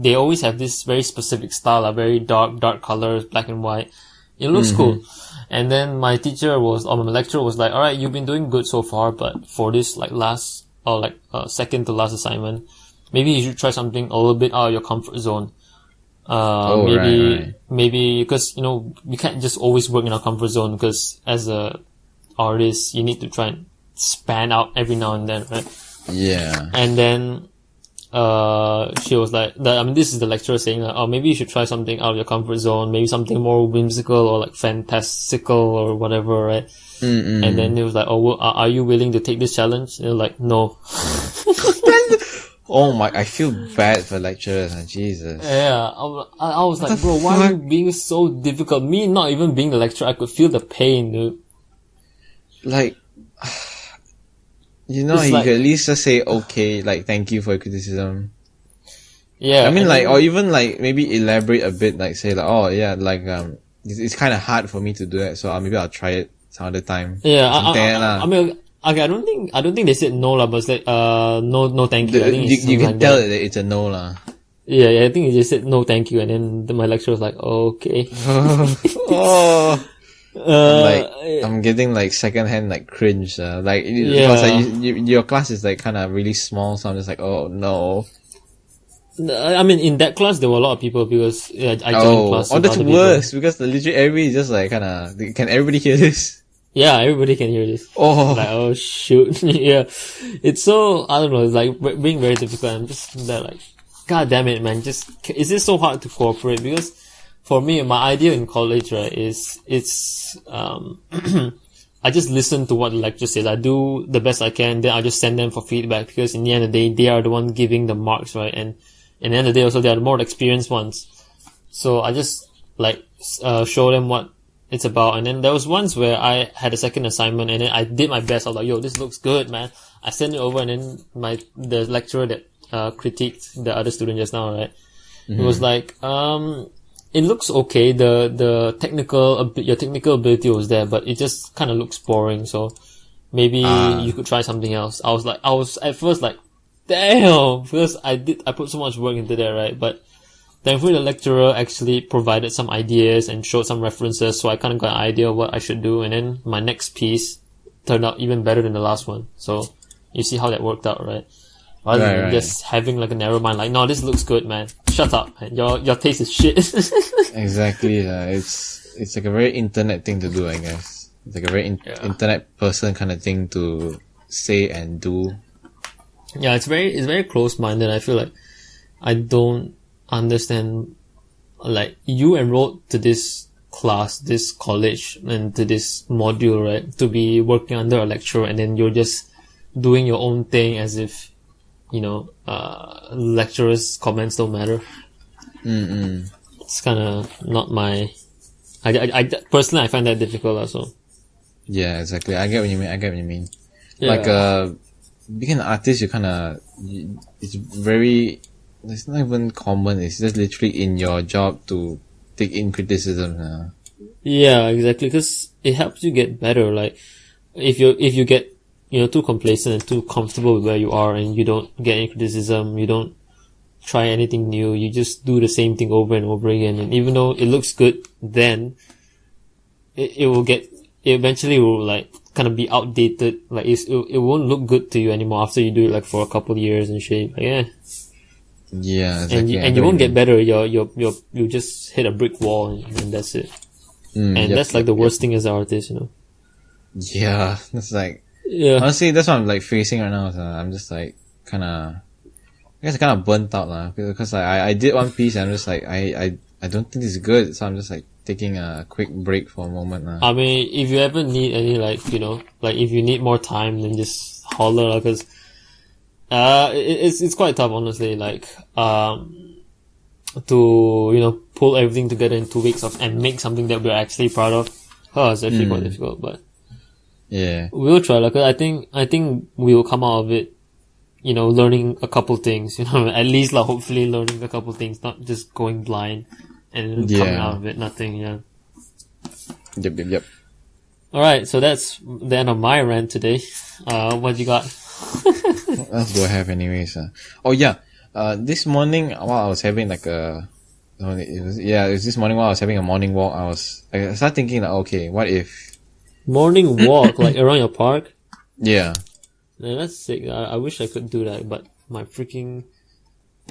They always have this very specific style, very dark colors, black and white. It looks cool. And then my lecturer was like, alright, you've been doing good so far, but for this like last, or like second to last assignment, maybe you should try something a little bit out of your comfort zone. Maybe, because, we can't just always work in our comfort zone, because as a artist, you need to try and span out every now and then, right? Yeah. And then, she was like, this is the lecturer saying like, oh, maybe you should try something out of your comfort zone, maybe something more whimsical or like fantastical or whatever, right? And then he was like, oh, well, are you willing to take this challenge? And like, no. Oh my, I feel bad for lecturers, Jesus. Yeah, I was like, bro, why are you being so difficult? Me not even being the lecturer, I could feel the pain, dude. Like, you could at least just say, okay, like, thank you for your criticism. Yeah. I mean, like, or even, like, maybe elaborate a bit, like, say, like, oh, yeah, like, it's kind of hard for me to do that, so maybe I'll try it some other time. Yeah, I mean, okay, I don't think they said no lah, but it's like, no thank you. I think you can tell that it's a no lah. Yeah, I think he just said no thank you, and then my lecturer was like, okay. Oh. I'm getting like secondhand like cringe, because like your class is like kind of really small, so I'm just like, oh no. I mean, in that class there were a lot of people because I joined class. Oh, that's worse because literally everybody is just like kind of. Can everybody hear this? Yeah, everybody can hear this. Oh, like, oh shoot, yeah. It's so, I don't know. It's like being very difficult. I'm just there like, god damn it, man. Is it so hard to cooperate? Because for me, my idea in college, right, is I just listen to what the lecturer says. I do the best I can, then I just send them for feedback because in the end of the day, they are the one giving the marks, right? And in the end of the day, also they are the more experienced ones. So I just show them what it's about. And then there was once where I had a second assignment and then I did my best. I was like, yo, this looks good, man. I sent it over and then the lecturer that critiqued the other student just now, right? Mm-hmm. It was like, it looks okay. Your technical ability was there, but it just kind of looks boring. So maybe you could try something else. I was at first like, damn, because I put so much work into that, right? But thankfully the lecturer actually provided some ideas and showed some references, so I kind of got an idea of what I should do. And then my next piece turned out even better than the last one. So you see how that worked out, right? Rather than just having like a narrow mind, like, no, this looks good, man. Shut up, man. Your taste is shit. Exactly. It's like a very internet thing to do, I guess. It's like a very internet person kind of thing to say and do. Yeah, it's very close-minded. I feel like I don't understand, like, you enrolled to this class, this college, and to this module, right, to be working under a lecturer, and then you're just doing your own thing as if, lecturers' comments don't matter. It's kind of not my. I personally, I find that difficult also. Yeah, exactly. I get what you mean. Yeah. Like, being an artist, it's not even common. It's just literally in your job to take in criticism. Yeah, exactly. Because it helps you get better. Like, if you get too complacent and too comfortable with where you are, and you don't get any criticism, you don't try anything new, you just do the same thing over and over again. And even though it looks good, then it eventually will like kind of be outdated. Like it won't look good to you anymore after you do it like for a couple of years and shit. Like, yeah. Yeah, exactly. And you won't get better. You just hit a brick wall and that's it. And that's like the worst thing as an artist, you know. Yeah, that's like, Yeah. honestly, that's what I'm like facing right now. So I'm just like kind of burnt out lah, because like, I did one piece and I'm just like, I don't think this is good. So I'm just like taking a quick break for a moment lah. I mean, if you ever need any like, you know, like if you need more time, then just holler lah, cause it's quite tough, honestly. Like, to, you know, pull everything together in 2 weeks and make something that we're actually proud of. It's actually quite difficult, but yeah, we'll try. Like, I think we will come out of it, you know, learning a couple things, you know, at least like hopefully learning a couple things, not just going blind and coming out of it, nothing, yeah. Yep. Alright, so that's the end of my rant today. What you got? What else do I have anyways? Oh yeah, this morning while I was having like it was this morning while I was having a morning walk, I started thinking like, okay, what if... Morning walk, like around your park? Yeah. Man, that's sick. I wish I could do that, but my freaking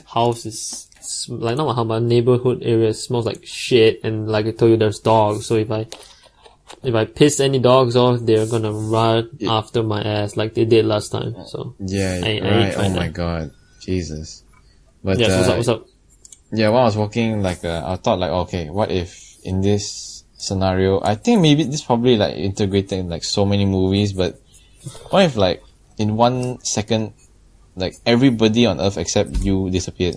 house is, like, not my house, my neighborhood area smells like shit, and like I told you, there's dogs, so if I piss any dogs off, they're gonna run after my ass like they did last time, so. Yeah, I right. Oh my god. Jesus. But, yeah, what's up? Yeah, while I was walking, like, I thought like, okay, what if in this scenario, I think maybe this probably like integrated in like so many movies, but what if like in 1 second, like everybody on Earth except you disappeared,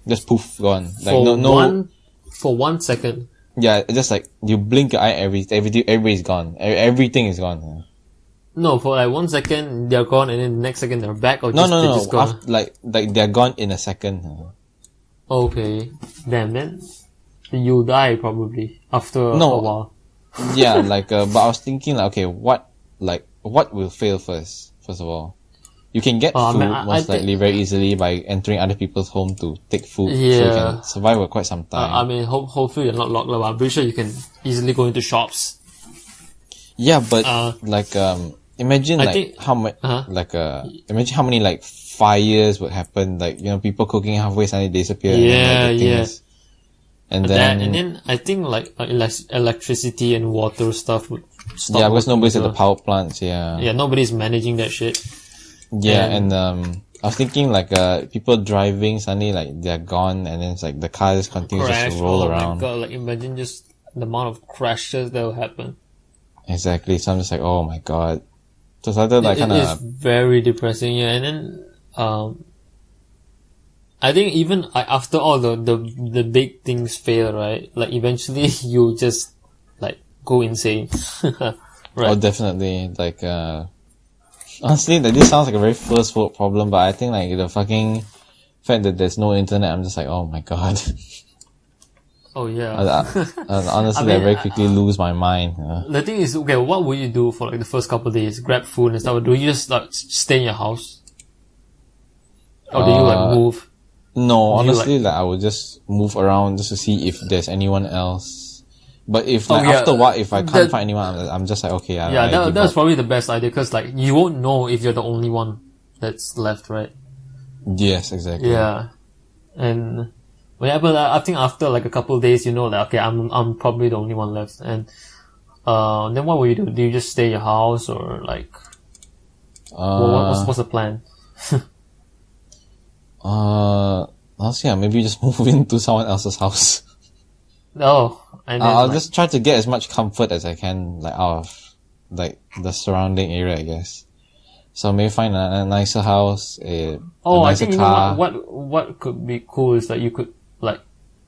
just poof, gone. Like for 1 second. Yeah, just like you blink your eye, everybody's gone. Everything is gone. No, for like 1 second they're gone, and then the next second they're back, or just they're just gone. After, like they're gone in a second. Okay, damn, then you die probably after a while. Yeah, like, but I was thinking like, okay, what will fail first? First of all, you can get food most likely very easily by entering other people's home to take food, so you can survive for quite some time. I mean, hopefully you're not locked up. I'm pretty sure you can easily go into shops. Yeah, but imagine imagine how many like fires would happen. Like, you know, people cooking halfway suddenly disappear. And then I think like electricity and water stuff would stop. Yeah, because nobody's at the power plants. Yeah, nobody's managing that shit. Yeah, and I was thinking like people driving suddenly like they're gone, and then it's like the car just continues to roll around. Oh my god! Like, imagine just the amount of crashes that will happen. Exactly. So I'm just like, oh my god. So started like kind of. It's very depressing. Yeah, and then I think even after all the big things fail, right? Like eventually you just like go insane. Right. Oh, definitely. Like honestly, like, this sounds like a very first world problem, but I think like the fucking fact that there's no internet, I'm just like, oh my god. Oh yeah. Honestly, I very quickly lose my mind. The thing is, okay, what would you do for like the first couple of days? Grab food and stuff. Do you just like stay in your house, or do you like move? No, honestly, like I would just move around just to see if there's anyone else. But if like after a while, if I can't find anyone, I'm just like, okay, that's probably the best idea, because like you won't know if you're the only one that's left, right? Yes, exactly. Yeah, and but I think after like a couple of days, you know that okay, I'm probably the only one left, and then what will you do? Do you just stay in your house, or like what's the plan? Honestly, maybe just move into someone else's house. Oh, and then I'll just try to get as much comfort as I can, like out of like the surrounding area, I guess. So maybe find a nicer house, a nicer car. You know what could be cool is that you could like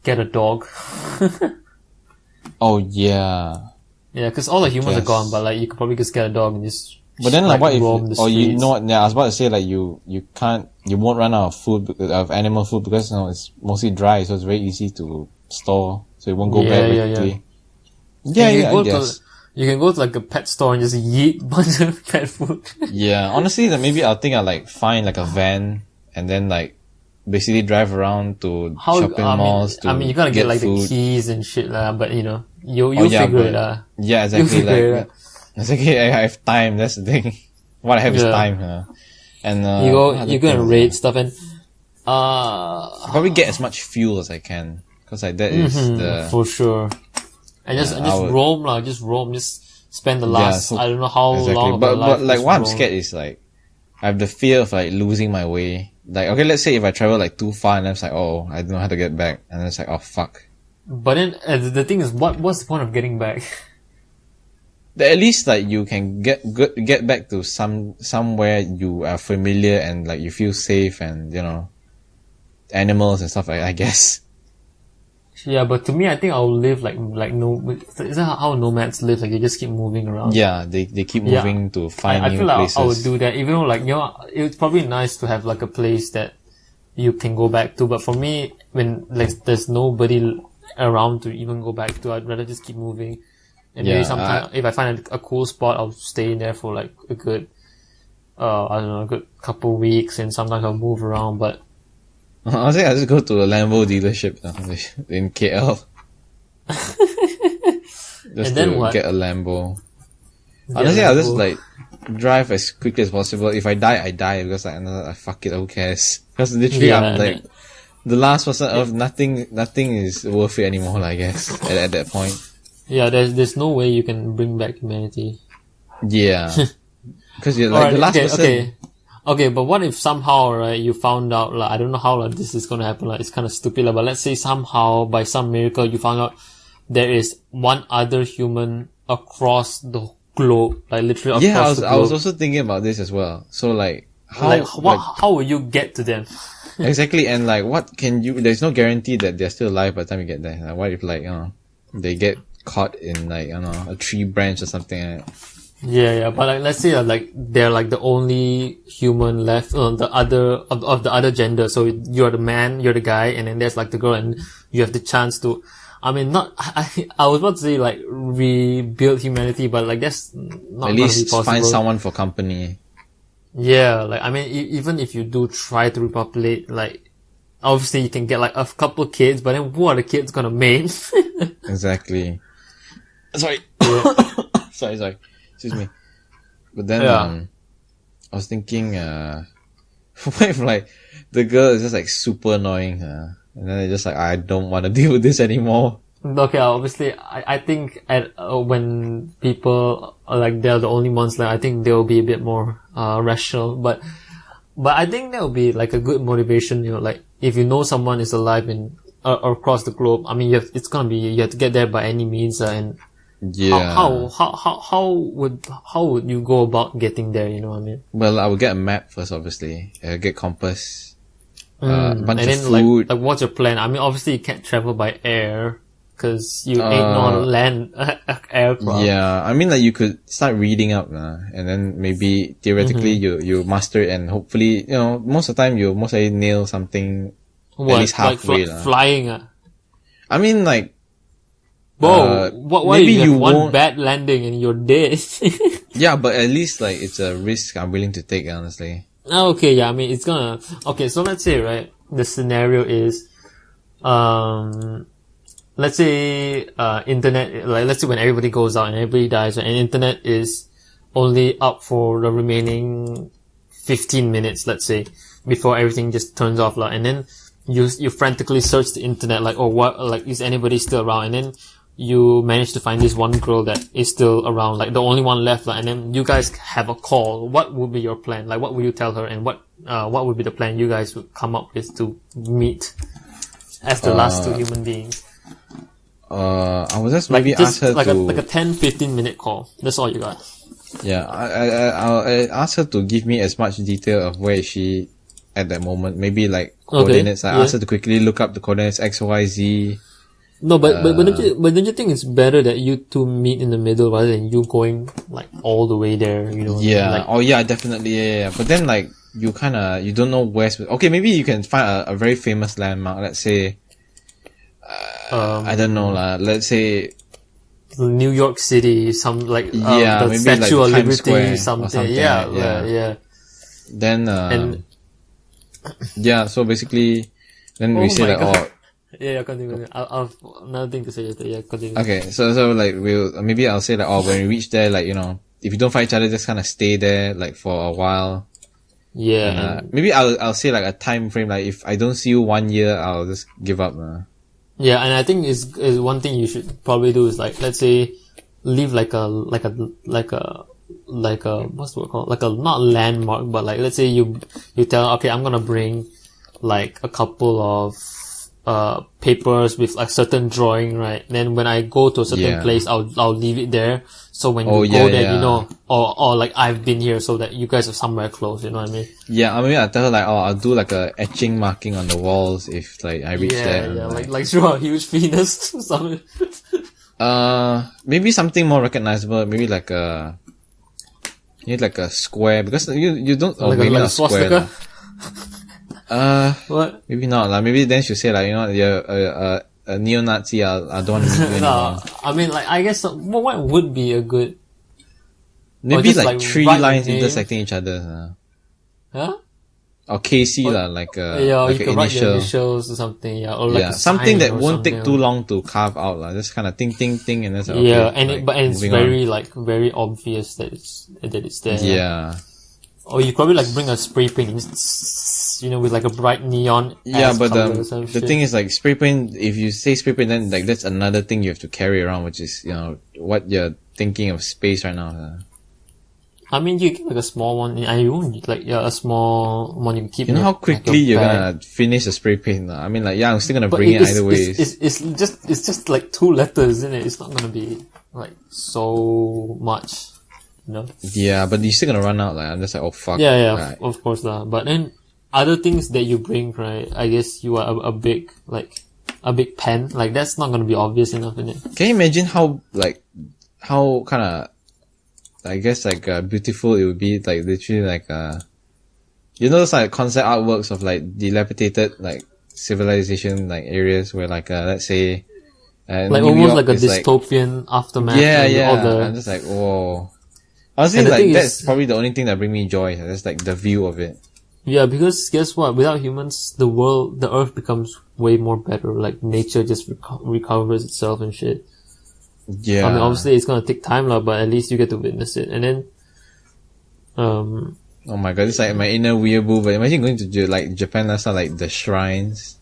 get a dog. Oh yeah. Yeah, because all the humans are gone, but like you could probably just get a dog and just. But then like what if? Or you know what? Yeah, I was about to say like you won't run out of food, of animal food, because it's mostly dry, so it's very easy to store, so it won't go bad very quickly. Yeah, I guess. You can go to like a pet store and just yeet a bunch of pet food. Yeah, honestly, then maybe I'll like find like a van and then like basically drive around to shopping malls. I mean, you gotta get like food. The keys and shit lah, but you know, you'll figure it out. Yeah, exactly. It's okay, I have time, that's the thing. What I have is time. And you go and raid stuff, and Probably get as much fuel as I can, because like that is the for sure. And just roam lah, just roam, just spend the last I don't know how long of my life. But like what I'm scared is like I have the fear of like losing my way. Like, okay, let's say if I travel like too far and then it's like, oh, I don't know how to get back, and then it's like, oh fuck. But then the thing is, what's the point of getting back? At least like you can get back to somewhere you are familiar and like you feel safe, and you know, animals and stuff like I guess. Yeah, but to me, I think I'll live like no. Is that how nomads live? Like they just keep moving around. Yeah, they keep moving to find new places. I would do that, even though like, you know, it's probably nice to have like a place that you can go back to. But for me, when like there's nobody around to even go back to, I'd rather just keep moving. And maybe sometime if I find a cool spot, I'll stay in there for like a good, I don't know, a good couple weeks, and sometimes I'll move around. But honestly, I just go to a Lambo dealership in KL. Just to get a Lambo. Honestly, I'll just like drive as quickly as possible. If I die, I die, because like, fuck it, who cares? Because literally, I'm like the last person of nothing is worth it anymore, I guess, at that point. Yeah, there's no way you can bring back humanity. Yeah. Because you're like the last person. Okay, but what if somehow, right, you found out, like, I don't know how this is gonna happen, like, it's kinda stupid, like, but let's say somehow, by some miracle, you found out there is one other human across the globe, like, literally across the globe. I was also thinking about this as well. So, like, how will you get to them? Exactly, and like, there's no guarantee that they're still alive by the time you get there. Like, what if, like, they get caught in, like, I don't know, a tree branch or something. Yeah, but like, let's say like they're like the only human left on the other gender. So you're the man, you're the guy, and then there's like the girl, and you have the chance to, I mean, I was about to say like rebuild humanity, but like that's not at least possible. Find someone for company. Yeah, like, I mean, even if you do try to repopulate, like, obviously you can get like a couple kids, but then who are the kids gonna make? Exactly. Sorry. Sorry. Excuse me. But then, I was thinking, what if like, the girl is just like super annoying, and then they're just like, I don't want to deal with this anymore. Okay, obviously, I think when people are like, they're the only ones, like, I think they'll be a bit more, rational, but I think that'll be like a good motivation, you know, like, if you know someone is alive or across the globe, I mean, you have to get there by any means, and yeah. How would you go about getting there? You know what I mean? Well, I would get a map first, obviously. Get compass. A bunch and of then, food. Like, what's your plan? I mean, obviously you can't travel by air, cause you ain't no land aircraft. Yeah, I mean, like, you could start reading up, and then maybe theoretically you master it, and hopefully, you know, most of the time you most likely nail something at least halfway. Like flying. I mean, like, whoa, what if you have one bad landing and you're dead? Yeah, but at least, like, it's a risk I'm willing to take, honestly. Okay, yeah, I mean, okay, so let's say, right, the scenario is, let's say, internet, like, let's say when everybody goes out and everybody dies, right, and internet is only up for the remaining 15 minutes, let's say, before everything just turns off, and then you frantically search the internet, like, oh, what, like, is anybody still around? And then you manage to find this one girl that is still around, like the only one left, and then you guys have a call. What would be your plan? Like, what would you tell her, and what would be the plan you guys would come up with to meet as the last two human beings? I would just maybe ask her like a 10-15 minute call. That's all you got. Yeah, I'll ask her to give me as much detail of where is she at that moment. Maybe like coordinates. I ask her to quickly look up the coordinates X, Y, Z. No, but don't you think it's better that you two meet in the middle rather than you going like all the way there? You know? Yeah. Like, oh yeah, definitely. Yeah. But then like you don't know where's. Okay, maybe you can find a very famous landmark. Let's say, I don't know lah. Let's say New York City, some like the maybe Statue like of Times Square Liberty, or something. Yeah. Then yeah. So basically, then we say like, God. Yeah, continue. I'll another thing to say later. Yeah, continue. Okay, so like maybe I'll say like, when we reach there, like, you know, if you don't find each other, just kind of stay there like for a while. Yeah. And, maybe I'll say like a time frame. Like if I don't see you 1 year, I'll just give up. Yeah, and I think is one thing you should probably do is like, let's say, leave like a what's the word called? Like a, not landmark, but like, let's say you tell, okay, I'm gonna bring like a couple of papers with like certain drawing, right? Then when I go to a certain place, I'll leave it there. So when you go there, you know, or like I've been here, so that you guys are somewhere close. You know what I mean? Yeah, I mean, I tell her like, I'll do like a etching marking on the walls if like I reach there. Yeah, like draw a huge penis or something. Maybe something more recognizable. Maybe like a square, because you don't. Or like maybe a not a square. What? Maybe not lah. Maybe then she'll say like, you know, you're a neo-Nazi. I don't want to meet you anymore. I mean, like, I guess what would be a good? Maybe like 3 lines name? intersecting each other. Huh? Or KC lah, like a yeah, like you an can write your initial. initials or something. Yeah, or like a something sign that or won't take something. too long to carve out lah. Just kind of ting, and that's okay. Yeah, and like, it's moving very on. like very obvious that it's there. Yeah. Or you probably like bring a spray paint, you know, with like a bright neon. Yeah, but the the thing is like spray paint. If you say spray paint, then like that's another thing you have to carry around, which is, you know, what you're thinking of space right now. I mean, you get like a small one, and you won't like a small one you can keep. You know how quickly like, you're bag. gonna finish a spray paint? I mean, like, yeah, I'm still gonna But bring it either way. It's just like 2 letters, isn't it? It's not gonna be like so much, you know. Yeah, but you're still gonna run out. Like, I'm just like, oh fuck. Yeah, Right. of course lah. But then other things that you bring, right? I guess you are a big pen. Like that's not gonna be obvious enough, in it. Can you imagine how kind of, I guess like beautiful it would be, like literally like you know those like concept artworks of like dilapidated like civilization like areas where like let's say like New almost York like a is, dystopian aftermath. Yeah. All the, I'm just like, whoa. Honestly, And the like thing that's is- probably the only thing that brings me joy. That's like the view of it. yeah, because guess what? Without humans, the Earth becomes way more better. Like nature just recovers itself and shit. Yeah. I mean, obviously it's gonna take time lah, but at least you get to witness it. And then, Oh my god, it's like my inner weeaboo. But imagine going to like Japan last time, like the shrines.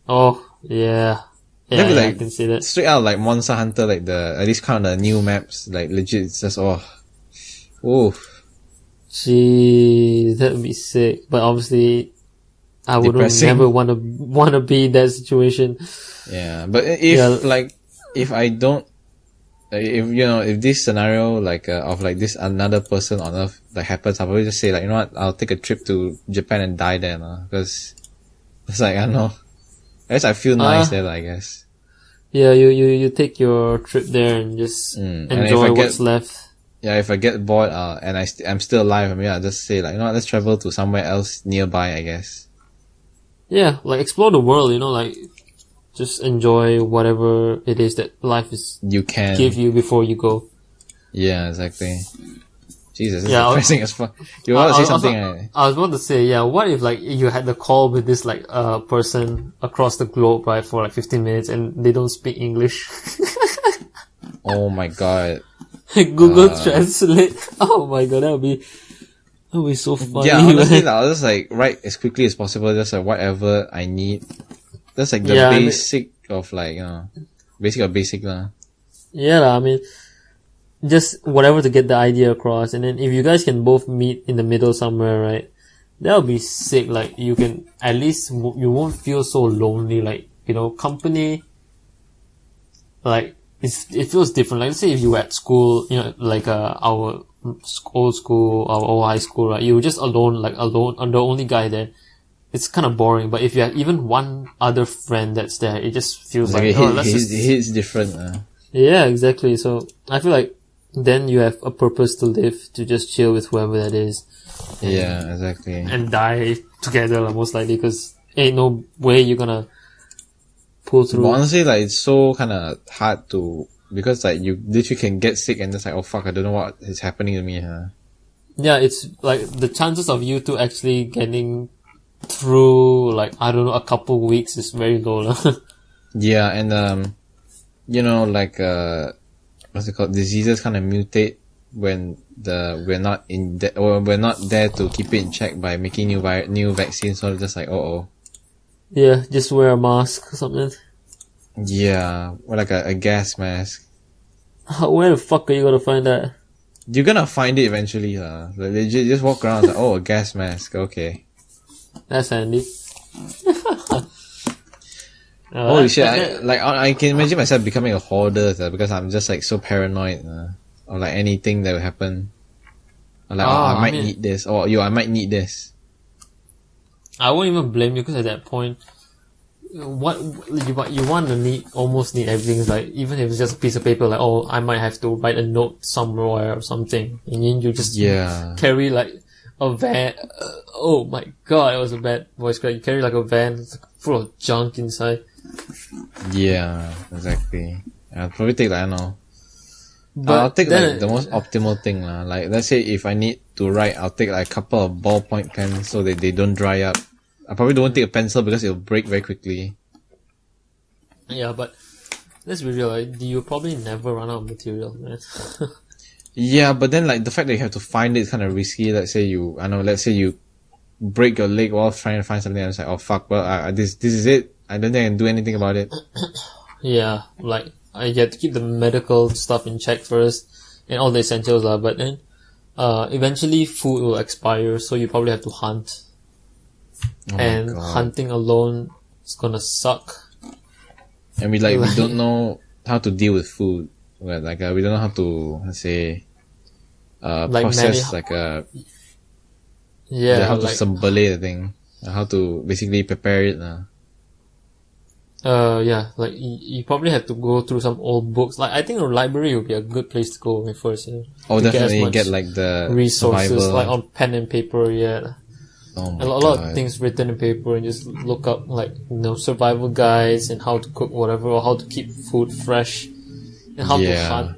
oh yeah, That'd be yeah, like I can see that. straight out like Monster Hunter, like at least kind of the new maps, like legit. It's just Gee, that would be sick. But obviously, I would Depressing. never wanna be in that situation. yeah. But if I don't, if you know, if this scenario like of like this another person on Earth like happens, I'll probably just say like, you know what, I'll take a trip to Japan and die there, because it's like, I don't know. I guess I feel nice there, I guess. Yeah, you take your trip there and just And if enjoy I what's get- left. Yeah, if I get bored, and I'm still alive, I mean, I'll just say like, you know what, let's travel to somewhere else nearby, I guess. Yeah, like explore the world, you know, like just enjoy whatever it is that life is You can. give you before you go. Yeah, exactly. Jesus, this Yeah, is depressing as fuck. You want to say something? I was about to say, yeah, what if like you had the call with this like person across the globe, right, for like 15 minutes and they don't speak English? Oh my god. Google Translate. Oh my god, that would be so funny. Yeah, honestly, man. I'll just like write as quickly as possible, just like whatever I need. That's like the Yeah, I mean- basic of like, you know, basic lah. Yeah, I mean, just whatever to get the idea across, and then if you guys can both meet in the middle somewhere, right? That would be sick. Like you can at least you won't feel so lonely. Like, you know, company. Like it feels different. Like let's say if you were at school, you know, like our old school, our old high school, right? You were just alone, and the only guy there. It's kind of boring. But if you have even one other friend that's there, it just feels Like like, it let's just hits different. yeah, exactly. So I feel like then you have a purpose to live, to just chill with whoever that is. Yeah, exactly. And die together, like, most likely, because ain't no way you're gonna pull But through. honestly, like it's so kind of hard to, because like you literally can get sick and just like, oh fuck, I don't know what is happening to me. Yeah, it's like the chances of you two actually getting through, like, I don't know, a couple weeks is very low. Yeah, and you know, like what's it called? Diseases kind of mutate we're not we're not there to keep it in check by making new vaccines, so just like Yeah, just wear a mask or something. Yeah, or like a gas mask. Where the fuck are you gonna find that? You're gonna find it eventually, Like, legit, just walk around like, a gas mask, okay. That's handy. Holy shit! I can imagine myself becoming a hoarder because I'm just like so paranoid or like anything that will happen. Or like I might need this, or I might need this. I won't even blame you because at that point, what you want to almost need everything. Like even if it's just a piece of paper, like I might have to write a note somewhere or something, and then you just carry like a van. Oh my god, it was a bad voice crack. You carry like a van full of junk inside. Yeah, exactly. I'll probably take like, I don't know. But I'll take like the most optimal thing lah. Like let's say if I need to write, I'll take like a couple of ballpoint pens so that they don't dry up. I probably don't take a pencil because it'll break very quickly. Yeah, but let's be real, like, you probably never run out of material, man. Yeah, but then like the fact that you have to find it is kind of risky. Let's say you break your leg while trying to find something, and it's like, oh fuck, well, this is it. I don't think I can do anything about it. Yeah, like, you have to keep the medical stuff in check first, and all the essentials are, but then, eventually food will expire, so you probably have to hunt. And hunting alone is gonna suck. And we don't know how to deal with food. Well, like, we don't know how to, let's say, process, how to sembelih the thing. How to basically prepare it. Yeah, like, you probably have to go through some old books. Like, I think a library would be a good place to go first, you know. Oh, definitely get like the resources, survival. like on pen and paper, yeah. Oh my a lot of things written in paper, and just look up, like, survival guides and how to cook whatever, or how to keep food fresh, and how to hunt.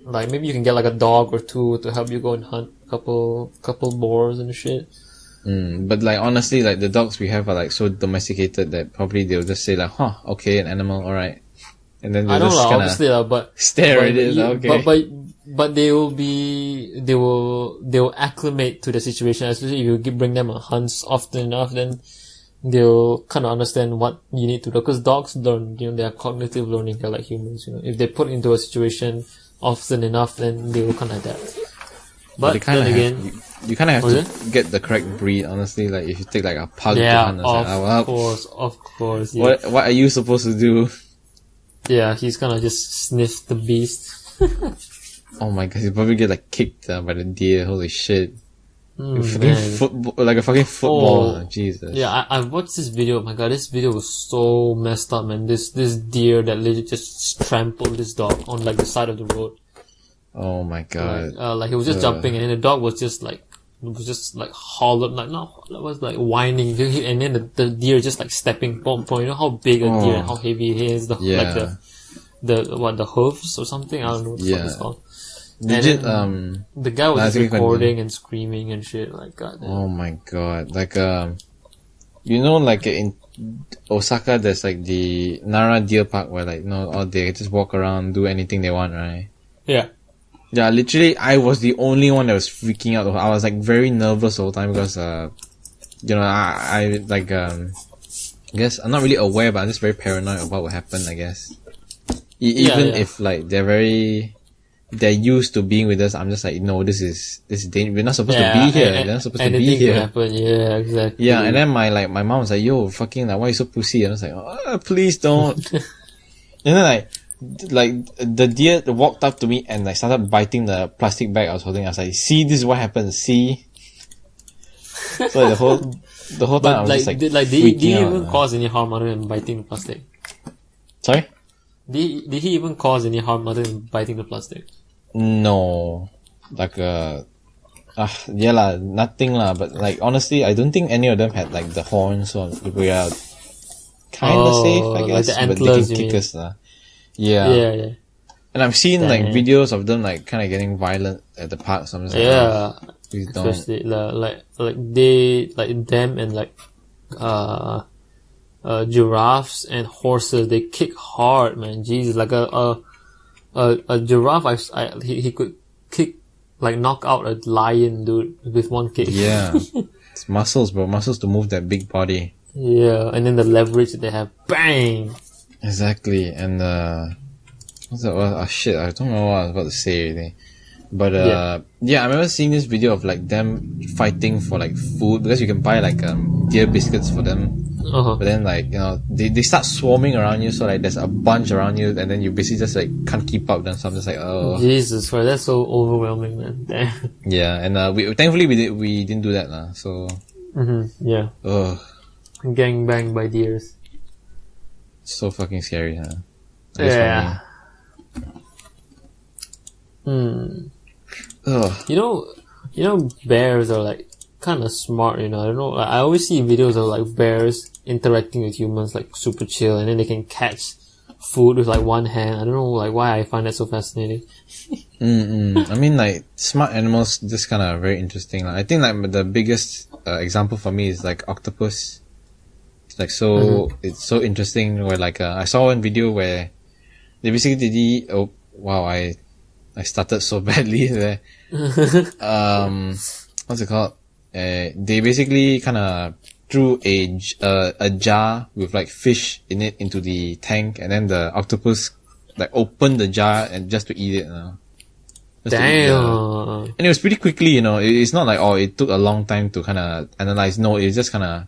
Like, maybe you can get like a dog or two to help you go and hunt a couple boars and shit. But like, honestly, like, the dogs we have are like so domesticated that probably they'll just say like, okay, an animal, alright. And then they'll just kinda stare at it, okay. But they will acclimate to the situation, especially if you bring them on hunts often enough, then they'll kind of understand what you need to do. Because dogs learn, they are cognitive learning, they're like humans, If they put into a situation often enough, then they will kind of adapt. But then again, you kind of have to get the correct breed, honestly. Like, if you take like a pug to hunt, of course. Yeah. What are you supposed to do? Yeah, he's gonna just sniff the beast. Oh my god, he'll probably get like kicked by the deer. Holy shit. Football, like a fucking football. Jesus. Yeah, I watched this video. Oh my god, this video was so messed up, man. This deer that literally just trampled this dog on like the side of the road. Oh my god. Like he was just jumping, and then the dog was just like hollowed, like whining, and then the deer just like stepping on point. You know how big a deer and how heavy it is. The hooves or something. I don't know what the fuck it's called. Legit, the guy was just recording and screaming and shit. Like, god damn. Oh my god. Like, like in Osaka, there's like the Nara Deer Park where like, they just walk around, do anything they want, right? Yeah. Yeah, literally, I was the only one that was freaking out. I was like very nervous the whole time because, I guess I'm not really aware, but I'm just very paranoid of what will happen, I guess. Even if like they're used to being with us, I'm just like, no, this is dangerous. We're not supposed to be here. They're not supposed to be here. Happen. Yeah, exactly. Yeah, and then my mom was like, yo, fucking, like, why are you so pussy? And I was like, please don't. And then like the deer walked up to me and like started biting the plastic bag I was holding. I was like, see, this is what happens. See. So the whole time I was just like, did he even cause any harm other than biting the plastic? Sorry? Did he even cause any harm other than biting the plastic? No. Like, nothing lah. But like, honestly, I don't think any of them had like the horns, so we are kinda safe, I guess. Like the antlers, but they can kick us lah. Yeah. And I've seen like videos of them like kind of getting violent at the park, so I'm just like, please don't. Especially like them and like giraffes and horses, they kick hard, man. Jesus, like a giraffe, he could knock out a lion, dude, with one kick. Yeah. It's muscles, bro. Muscles to move that big body. Yeah, and then the leverage that they have, bang! Exactly. And, what's that? Oh, shit, I don't know what I was about to say already. But, yeah, I remember seeing this video of, like, them fighting for, like, food, because you can buy, like, deer biscuits for them. Uh-huh. But then, like, you know, they start swarming around you, so, like, there's a bunch around you, and then you basically just, like, can't keep up. Then so I'm just like, oh. Jesus Christ, that's so overwhelming, man. Damn. Yeah, and, thankfully we didn't do that, so. Yeah. Ugh. Gang banged by deers. So fucking scary, huh? Yeah. Ugh. You know, bears are like kind of smart. You know, I don't know. I always see videos of like bears interacting with humans, like super chill, and then they can catch food with like one hand. I don't know, like why I find that so fascinating. I mean, like smart animals, just kind of very interesting. Like, I think like the biggest example for me is like octopus. It's like it's so interesting. Where like I saw one video where they basically did. Oh wow, I started so badly there. What's it called? They basically kind of threw a jar with like fish in it into the tank, and then the octopus like opened the jar and just to eat it. Damn. And it was pretty quickly, you know. It's not like it took a long time to kind of analyze. No, it's just kind of.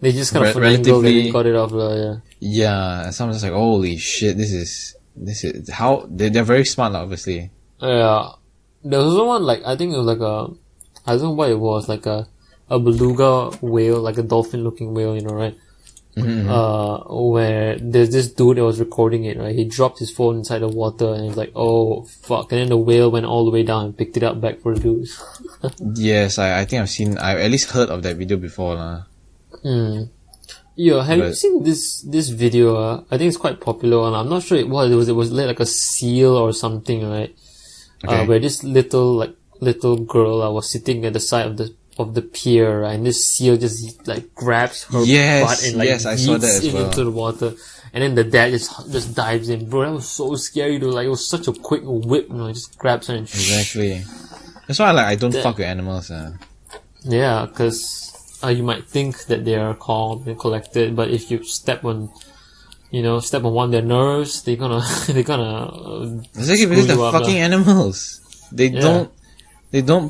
They just kind of relatively got it off, yeah. Yeah, and so I'm just like, holy shit, this is how they're very smart, obviously. Yeah, there was one like I think it was like I don't know what it was, like a beluga whale, like a dolphin-looking whale, you know, right? Where there's this dude that was recording it, right? He dropped his phone inside the water and he's like, oh fuck, and then the whale went all the way down and picked it up back for the dudes. Yes, I think I've at least heard of that video before, Yo, have you seen this video? I think it's quite popular, and I'm not sure what it was. It was like a seal or something, right? Okay. Where this little girl was sitting at the side of the pier, right? And this seal just like grabs her butt and like I saw that as well. into the water, and then the dad just dives in. Bro, that was so scary though. Like it was such a quick whip, you know, it just grabs her and exactly. That's why I don't fuck with animals. Yeah, because you might think that they are calm and collected, but if you step on one of their nerves, they're gonna exactly, because they're fucking animals. They don't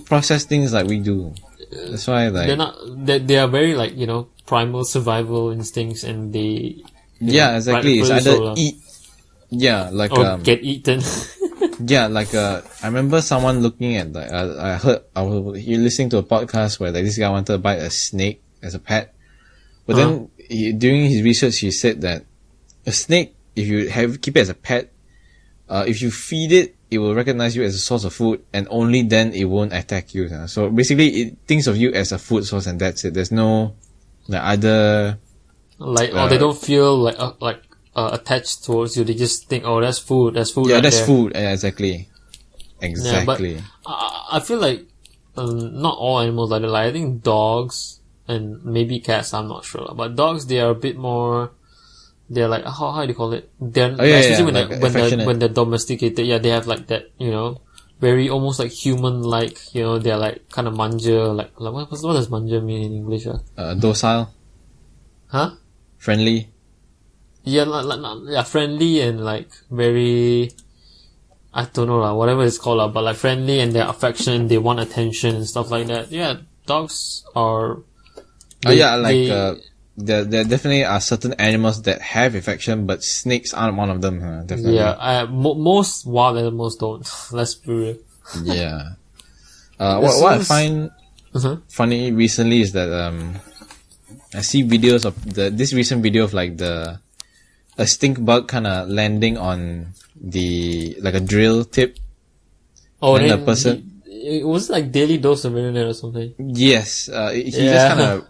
process things like we do. That's why they are very like, you know, primal survival instincts, and they exactly. It's either eat, or get eaten. Yeah, like I remember someone looking at like I was listening to a podcast where like this guy wanted to buy a snake as a pet, but then during his research he said that a snake, if you keep it as a pet, if you feed it, it will recognize you as a source of food, and only then it won't attack you. So basically, it thinks of you as a food source, and that's it. There's no like other they don't feel like attached towards you. They just think, oh, that's food. That's food. Yeah, right that's there. food. Exactly. Yeah, but I feel like not all animals like that. Like I think dogs and maybe cats. I'm not sure, but dogs, they are a bit more. They're like how do you call it? They're especially when they're domesticated. Yeah, they have like that, you know, very almost like human like. You know, they're like kind of manja. Like what does manja mean in English? Docile. Huh? Friendly. Yeah, friendly and like very, I don't know whatever it's called but like friendly, and they're affection, they want attention and stuff like that. Yeah, dogs are. There definitely are certain animals that have affection, but snakes aren't one of them. Definitely. Yeah, most wild animals don't. Let's be real. Yeah. What I find funny recently is that I see videos of this recent video of like a stink bug kind of landing on like a drill tip. Oh, and the person. It was like Daily Dose of Internet or something. Yes, he just kind of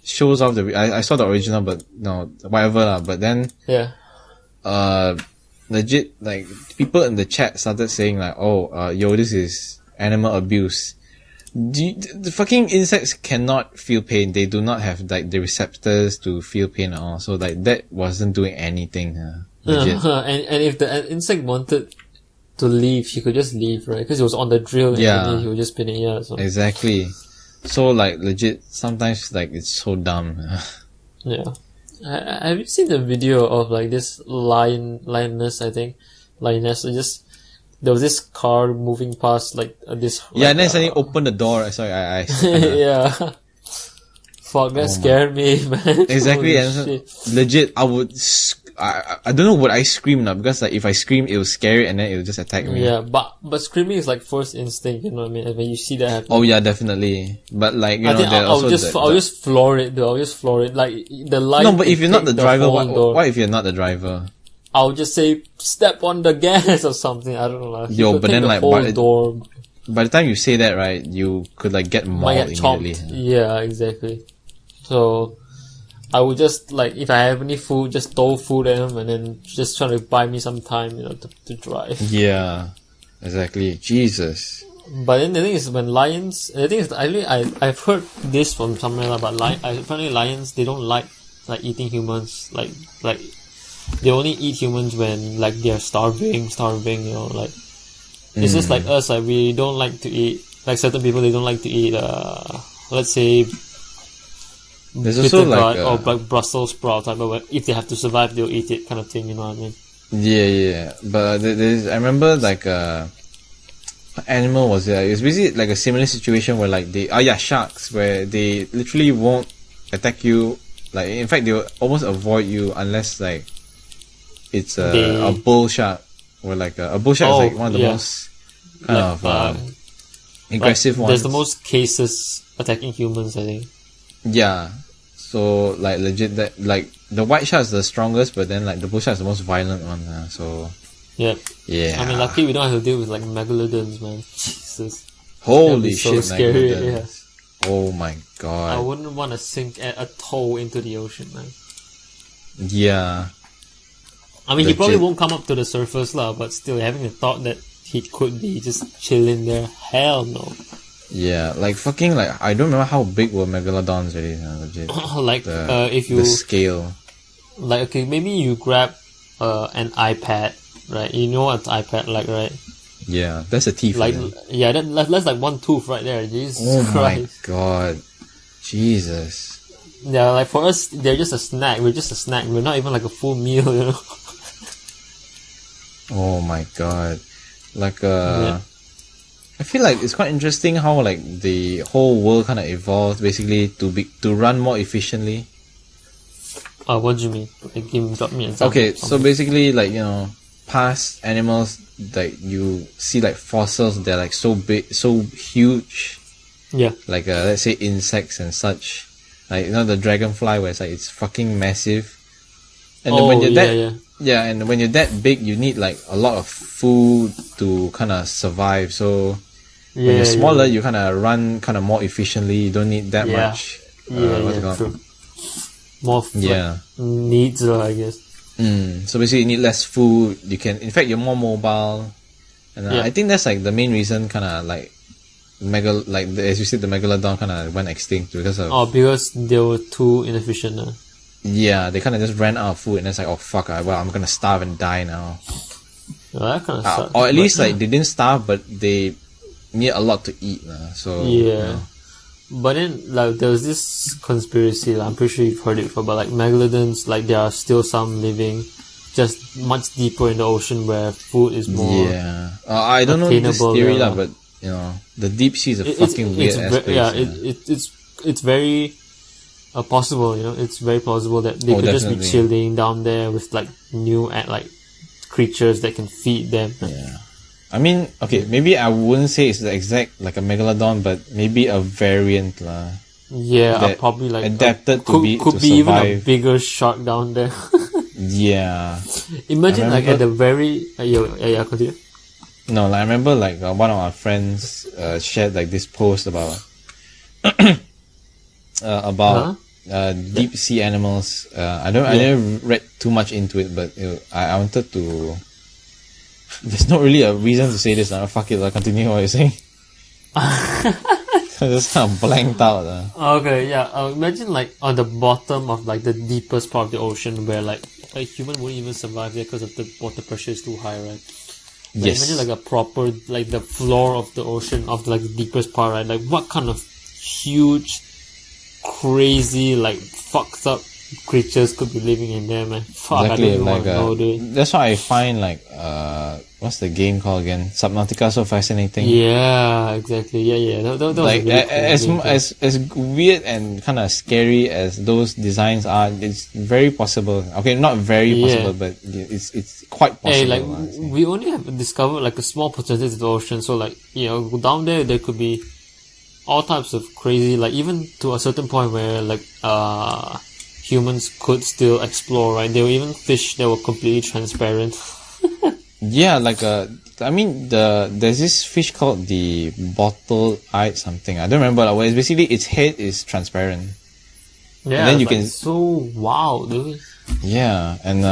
shows off I saw the original, but no, whatever but then legit like people in the chat started saying like, yo, this is animal abuse. The fucking insects cannot feel pain. They do not have like the receptors to feel pain at all. So like that wasn't doing anything. Legit. And if the insect wanted to leave, he could just leave, right? Because he was on the drill, Yeah. and then he was just spinning. Yeah, so Exactly. So like legit, sometimes like it's so dumb. yeah. Have you seen the video of like this lioness? I think lioness. There was this car moving past like this. Yeah, like, and then suddenly open the door. Sorry, I yeah. Fuck, that scared me, man. exactly. Holy And so, shit. legit, I don't know what I scream now, because like if I scream, it will scare it and then it will just attack me. Yeah, but screaming is like first instinct, you know what I mean? And when you see that happen. Oh yeah, definitely. But like I think I'll just floor it though. I'll just floor it. Like the light. No, but if you're not the driver, what what if you're not the driver? I'll just say step on the gas or something. I don't know. Like, Yo, but then like door by the time you say that, right, you could like get mauled might get chopped. immediately. Yeah, exactly. So I would just like, if I have any food, just throw food at him and then just try to buy me some time, you know, to drive. Yeah, exactly. Jesus. But then the thing is, when lions, the thing is, I've heard this from somewhere about apparently lions, they don't like eating humans. Like they only eat humans when like they're starving, you know, like it's just like us, like we don't like to eat, like certain people, they don't like to eat let's say There's bitter also gourd like or like Brussels sprout type of, if they have to survive, they'll eat it kind of thing, you know what I mean? yeah. But I remember like what animal was it? It was basically like a similar situation where like sharks, where they literally won't attack you. Like in fact, they will almost avoid you unless like it's a bull shark, or like a bull shark is like one of the most kind of aggressive ones. There's the most cases attacking humans, I think. Yeah, so like legit that like the white shark is the strongest, but then like the bull shark is the most violent one. So yeah. I mean, luckily we don't have to deal with like megalodons, man. Jesus. Holy so shit, scary. megalodons. Yeah. Oh my god. I wouldn't want to sink a toe into the ocean, man. Yeah. I mean, he probably won't come up to the surface, lah. But still, having the thought that he could be just chilling there, hell no. Yeah, like fucking like I don't remember how big were megalodons really. Legit. Like if you the scale. Like okay, maybe you grab an iPad, right? You know what's iPad like, right? Yeah, that's a teeth. Like yeah, that's like one tooth right there. Jesus Christ. My god, Jesus. Yeah, like for us, they're just a snack. We're just a snack. We're not even like a full meal, you know. Oh my god, like I feel like it's quite interesting how like the whole world kind of evolved basically to run more efficiently. What do you mean? Like, drop me an example. Okay, so basically like, you know, past animals, like you see like fossils, they're like so big, so huge. Yeah. Like let's say insects and such. Like, you know, the dragonfly where it's fucking massive. And then when you're and when you're that big, you need like a lot of food to kind of survive. So when you're smaller, you kind of run kind of more efficiently. You don't need that much. True. More needs, I guess. So basically, you need less food. You can, in fact, you're more mobile. And I think that's like the main reason, kind of like as you said, the megalodon kind of went extinct because of. Because they were too inefficient. Yeah, they kind of just ran out of food, and it's like, oh fuck, well, I'm gonna starve and die now. Well, that kind of sucks. Or at least like they didn't starve, but they need a lot to eat. So yeah. You know. But then like there was this conspiracy, I'm pretty sure you've heard it before, but like megalodons, like there are still some living just much deeper in the ocean where food is more. Yeah, I don't know this theory but you know, the deep sea is a fucking weird ass place. Yeah, it's very possible. You know, it's very plausible that they could definitely just be chilling down there with like new like creatures that can feed them. Yeah. I mean, okay, maybe I wouldn't say it's the exact like a megalodon, but maybe a variant lah. Yeah, probably like adapted could be survive. Even a bigger shark down there. Yeah. Imagine like at the very continue. No, like, I remember like one of our friends shared like this post about deep sea animals. I never read too much into it, but I wanted to. There's not really a reason to say this. Fuck it, I'll continue what you're saying. I just kind of blanked out. Okay, yeah. Imagine like on the bottom of like the deepest part of the ocean where like a human wouldn't even survive there because of the water pressure is too high, right? Like, Yes. imagine like a proper, like the floor of the ocean, of like the deepest part, right? Like what kind of huge, crazy, like fucked up creatures could be living in there, man? Fuck, Exactly, I don't like know, dude. that's why I find like what's the game called again? Subnautica so fascinating. Yeah, exactly. Yeah. That was Like a really cool as game, too. as weird and kind of scary as those designs are, it's very possible. Okay, not very Yeah. possible, but it's quite possible. Hey, like I'd say. we only have discovered like a small percentage of the ocean, so like down there could be all types of crazy, like even to a certain point where like humans could still explore, right? There were even fish that were completely transparent. Yeah, like I mean there's this fish called the bottle-eyed something. I don't remember. Like, it's basically its head is transparent. Yeah, then you it's, like, can- so wow, dude. Yeah, and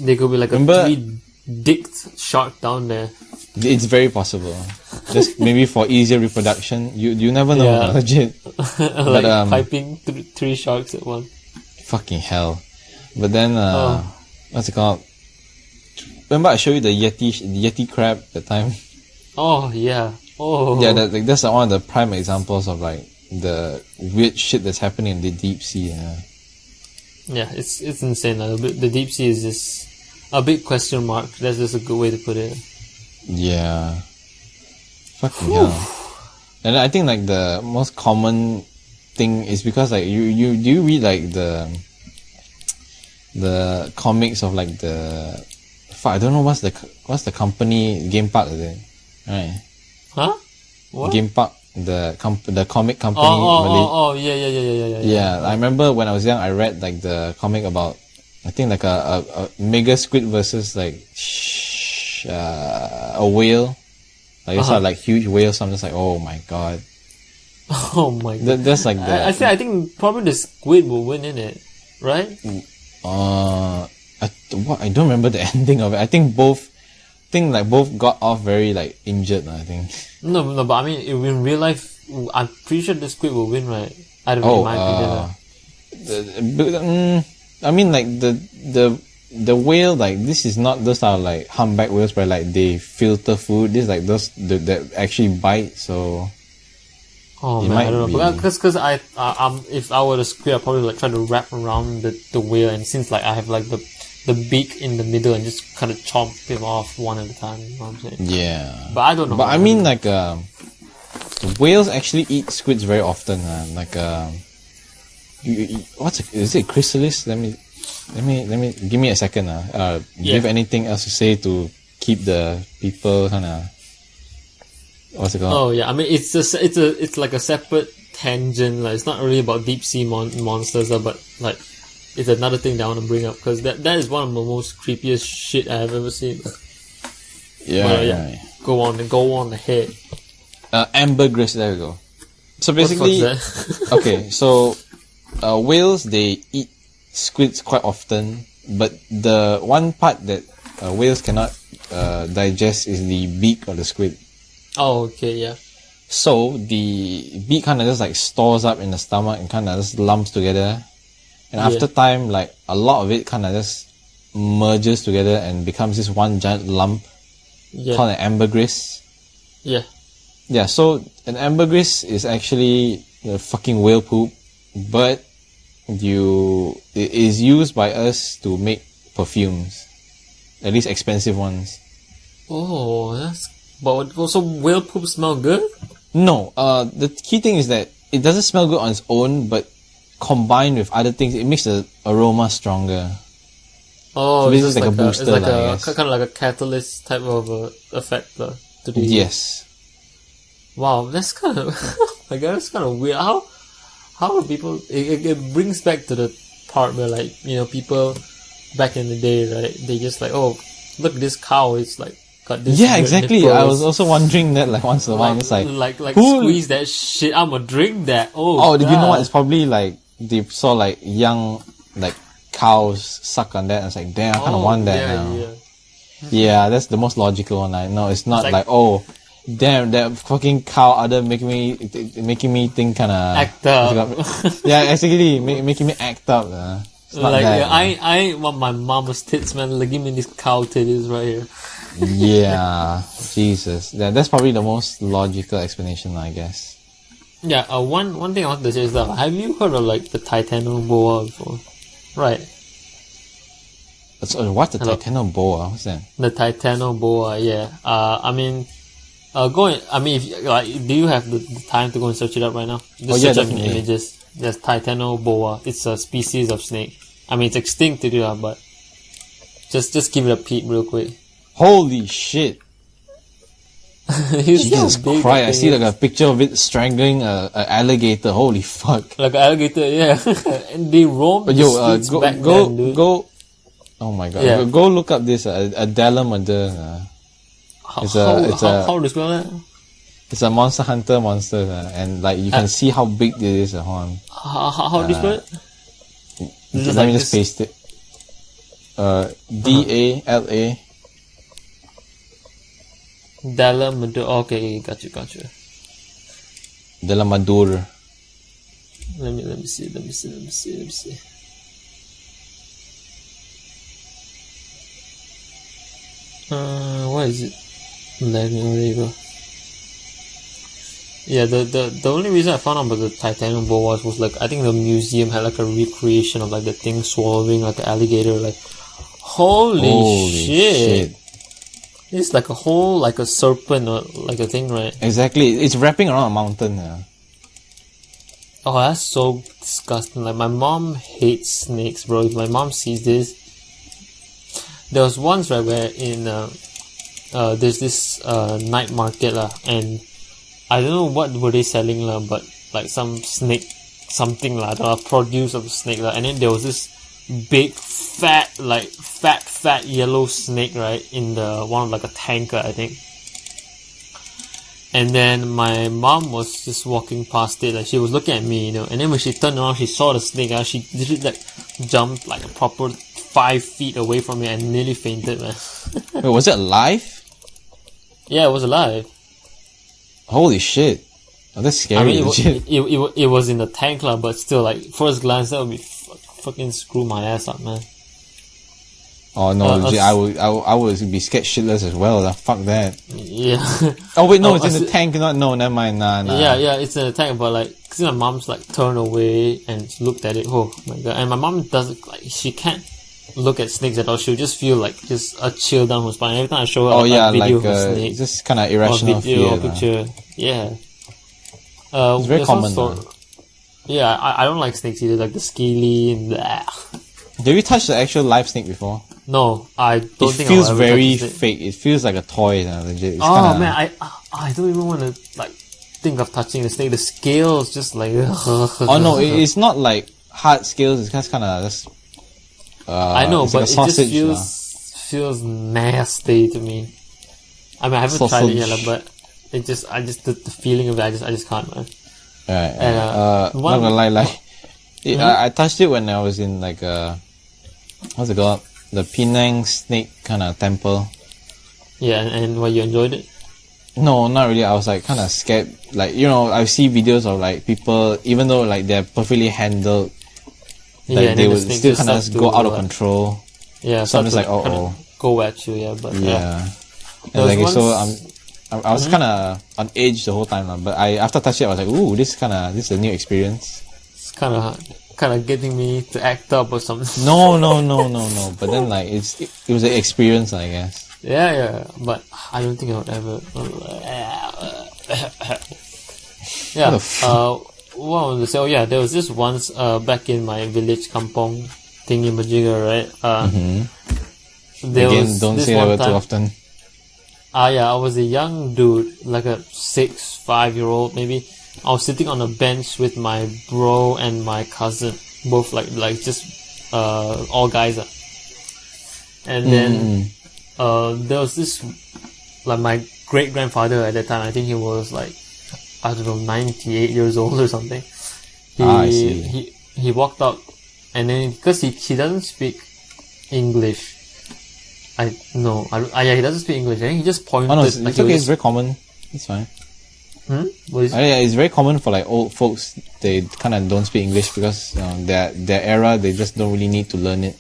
There could be like Remember- a three-dicked shark down there. it's very possible. Just maybe for easier reproduction. You never know, Yeah. legit. Like um, piping three sharks at once. Fucking hell. But then Oh. what's it called? Remember I showed you the Yeti crab that time? Oh yeah. Oh Yeah, that's one of the prime examples of like the weird shit that's happening in the deep sea. Yeah. Yeah, it's insane. Like, the deep sea is just a big question mark. That's just a good way to put it. Yeah. Fucking hell. And I think like the most common thing is because like you do you read like the comics of like the fuck, I don't know what's the company, Game Park, is it? Right. Huh? What? Game Park, the comic company. Malay- Oh, yeah. Yeah, I remember when I was young, I read like the comic about, I think like a mega squid versus like a whale. Like it's like huge whales. So I'm just like, oh my god. Oh my god. That's like the. I think probably the squid will win in it, right? I don't remember the ending of it. I think both got off very like injured. I think. No, but I mean, in real life, I'm pretty sure the squid will win, right? I don't know, in my opinion. I mean, like the whale, like this is not those are like humpback whales where like they filter food. This is like those that actually bite. So Oh it man, might I don't know. be- Because if I were a squid, I'd probably like try to wrap around the whale, and since like I have like the beak in the middle and just kind of chomp him off one at a time. You know what I'm saying? yeah. But I don't know. But I mean, like whales actually eat squids very often. Is it chrysalis? Let me give me a second. Do you have anything else to say to keep the people kind of what's it called? Oh yeah, I mean it's like a separate tangent. Like it's not really about deep sea monsters, but like it's another thing that I want to bring up because that is one of the most creepiest shit I have ever seen. Yeah. Go on ahead. Ambergris. There we go. So basically, What the fuck's that? okay. So whales, they eat squids quite often, but the one part that whales cannot digest is the beak of the squid. Oh okay, yeah. So the beak kind of just like stores up in the stomach and kind of just lumps together, and after time, like a lot of it kind of just merges together and becomes this one giant lump called an ambergris. Yeah. Yeah, so an ambergris is actually fucking whale poop, but it is used by us to make perfumes, at least expensive ones. Oh, but also whale poop smell good? No, the key thing is that it doesn't smell good on its own, but combined with other things, it makes the aroma stronger. Oh, So this it's is like a booster, it's like I guess. kind of like a catalyst type of effect to the Yes. Wow, that's kind of I guess that's kind of weird. How are people? It brings back to the part where like people back in the day, right? They just like, oh, look, this cow is like got this. Yeah, weird exactly. nipples. I was also wondering that like once in a while. It's like who- squeeze that shit. I'ma drink that. Oh, did you know God. what? It's probably like they saw like young like cows suck on that and it's like, damn, I kind of want that now. Yeah. Yeah, that's the most logical one. No, it's not It's like, oh, damn, that fucking cow other making me think kind of Act up. Yeah, exactly, making me act up. It's not Like that. I want my mama's tits, man. Like give me these cow titties right here. Yeah, Jesus. That's probably the most logical explanation, I guess. Yeah, one thing I want to say is that, have you heard of like the titanoboa before? Right. So, what's the Hello? titanoboa? What's that? The titanoboa, yeah. I mean, if do you have the time to go and search it up right now? Just search up in definitely. images. There's titanoboa. It's a species of snake. I mean, it's extinct to do, but just give it a peep real quick. Holy shit! Jesus Christ! I see like a picture of it strangling a alligator. Holy fuck! Like an alligator, yeah. And they roam But the streets back then, dude. go! Oh my god! Yeah. Go look up this Adelamadur. How do you spell that? It's a monster hunter monster, and like you can see how big it is. How do you spell it? Let me just paste it. Dala. Dalamadur. Okay, got you. Dalamadur. Let me see. What is it? There you go. Yeah, the only reason I found out about the titanoboa was like, I think the museum had like a recreation of like the thing swallowing like an alligator. Like, holy shit. It's like a whole, like a serpent or like a thing, right? Exactly. It's wrapping around a mountain. Oh, that's so disgusting. Like, my mom hates snakes, bro. If my mom sees this, there was once, right, where in there's this night market and I don't know what were they selling but like some snake something the produce of a snake and then there was this big fat yellow snake, right, in the one of like a tanker, I think. And then my mom was just walking past it, like she was looking at me, and then when she turned around, she saw the snake, she literally like jumped like a proper 5 feet away from me and nearly fainted, man. Wait, was it alive? Yeah, it was alive. Holy shit. Oh, that's scary. I mean, it was in the tank, but still, like, first glance, that would be fucking screw my ass up, man. Oh no, I would be scared shitless as well. Fuck that. Yeah. Oh wait, no, it's in the tank. No, never mind. Nah. Yeah, it's in the tank, but like, cause my mom's like turned away and looked at it. Oh my god! And my mom doesn't like, she can't look at snakes at all. She'll just feel like just a chill down her spine every time I show her a video of a snake. Just kind of irrational fear. Or picture. Yeah. It's very common. Yeah, I don't like snakes either. Like the scaly and blah. Have you touched the actual live snake before? No, I don't think. It feels very fake. It feels like a toy. Legit. Man, I don't even want to like think of touching the snake. The scales just like. Oh no, it's not like hard scales. It's just kind of just. I know, but like it just feels nasty to me. I mean, I haven't tried it yet, but it just the feeling of it, I just can't, man. Right. And, not gonna lie, I touched it when I was in like what's it called? The Penang snake kind of temple. Yeah, and what, you enjoyed it? No, not really. I was like kind of scared. Like, I see videos of like people, even though like they're perfectly handled, like they would still kind of go out of control. Yeah, so I'm just like, go at you, yeah, but yeah. And like, so I was kind of on edge the whole time, but after touching it, I was like, ooh, this is a new experience. It's kind of getting me to act up or something. No. But then like it was an experience, I guess. Yeah. But I don't think I would ever. Yeah. What I wanted to say? Oh yeah, there was this once back in my village, Kampong thingy majiga, right? Again, don't say that too often. Yeah, I was a young dude, like a 5-year-old maybe. I was sitting on a bench with my bro and my cousin, both like just all guys. And then there was this, like, my great grandfather at that time. I think he was like, I don't know, 98 years old or something. I see. He walked out, and then because he doesn't speak English. Yeah, he doesn't speak English. I think he just pointed. Oh no, it's okay. It's very common. It's fine. What is it? Yeah, it's very common for like old folks. They kind of don't speak English because their era, they just don't really need to learn it.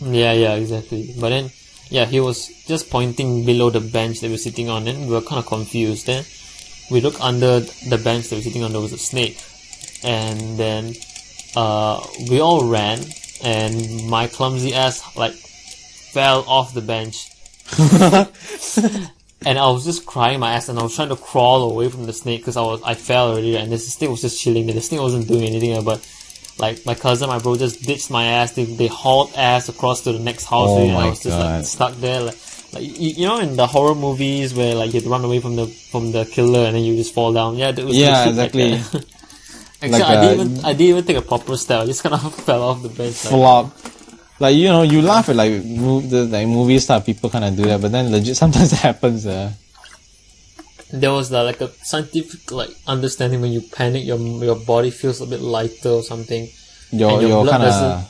Yeah, exactly. But then yeah, he was just pointing below the bench they were sitting on, and we were kind of confused. Then we looked under the bench they were sitting on, there was a snake. And then we all ran, and my clumsy ass like fell off the bench. And I was just crying my ass, and I was trying to crawl away from the snake because I fell already, and the snake was just chilling there. The snake wasn't doing anything, but like my cousin, my bro just ditched my ass. They hauled ass across to the next house, and I was just like stuck there, like you know, in the horror movies where like you have to run away from the killer and then you just fall down. Yeah, exactly. Like actually, I didn't even take a proper step. I just kind of fell off the bench. Flop. Like, you know, you laugh at like movie star people kind of do that, but then legit sometimes it happens. There was like a scientific like understanding when you panic, your body feels a bit lighter or something. Your blood kind of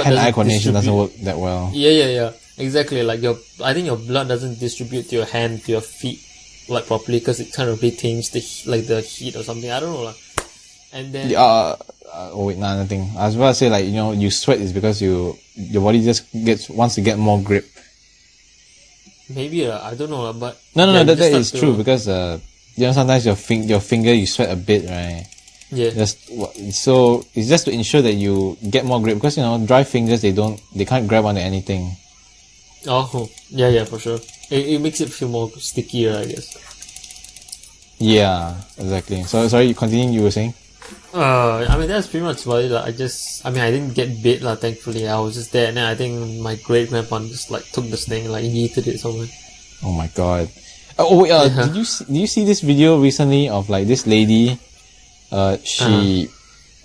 hand-eye coordination doesn't work that well. Yeah. Exactly. Like I think your blood doesn't distribute to your hand, to your feet, like properly, because it kind of retains the heat or something. I don't know. And then nothing. I was about to say, like, you know, you sweat is because your body just wants to get more grip. Maybe I don't know, but no, that is true because you know, sometimes your finger you sweat a bit, right? Yeah. So it's just to ensure that you get more grip, because you know, dry fingers they can't grab onto anything. Oh yeah, for sure. It makes it feel more stickier, I guess. Yeah, exactly. So sorry, you continue. You were saying? I mean, that's pretty much about it. I didn't get bit, thankfully. I was just there, and then I think my great grandpa just like took the snake and like yeeted it somewhere. Oh my god! Did you see this video recently of like this lady?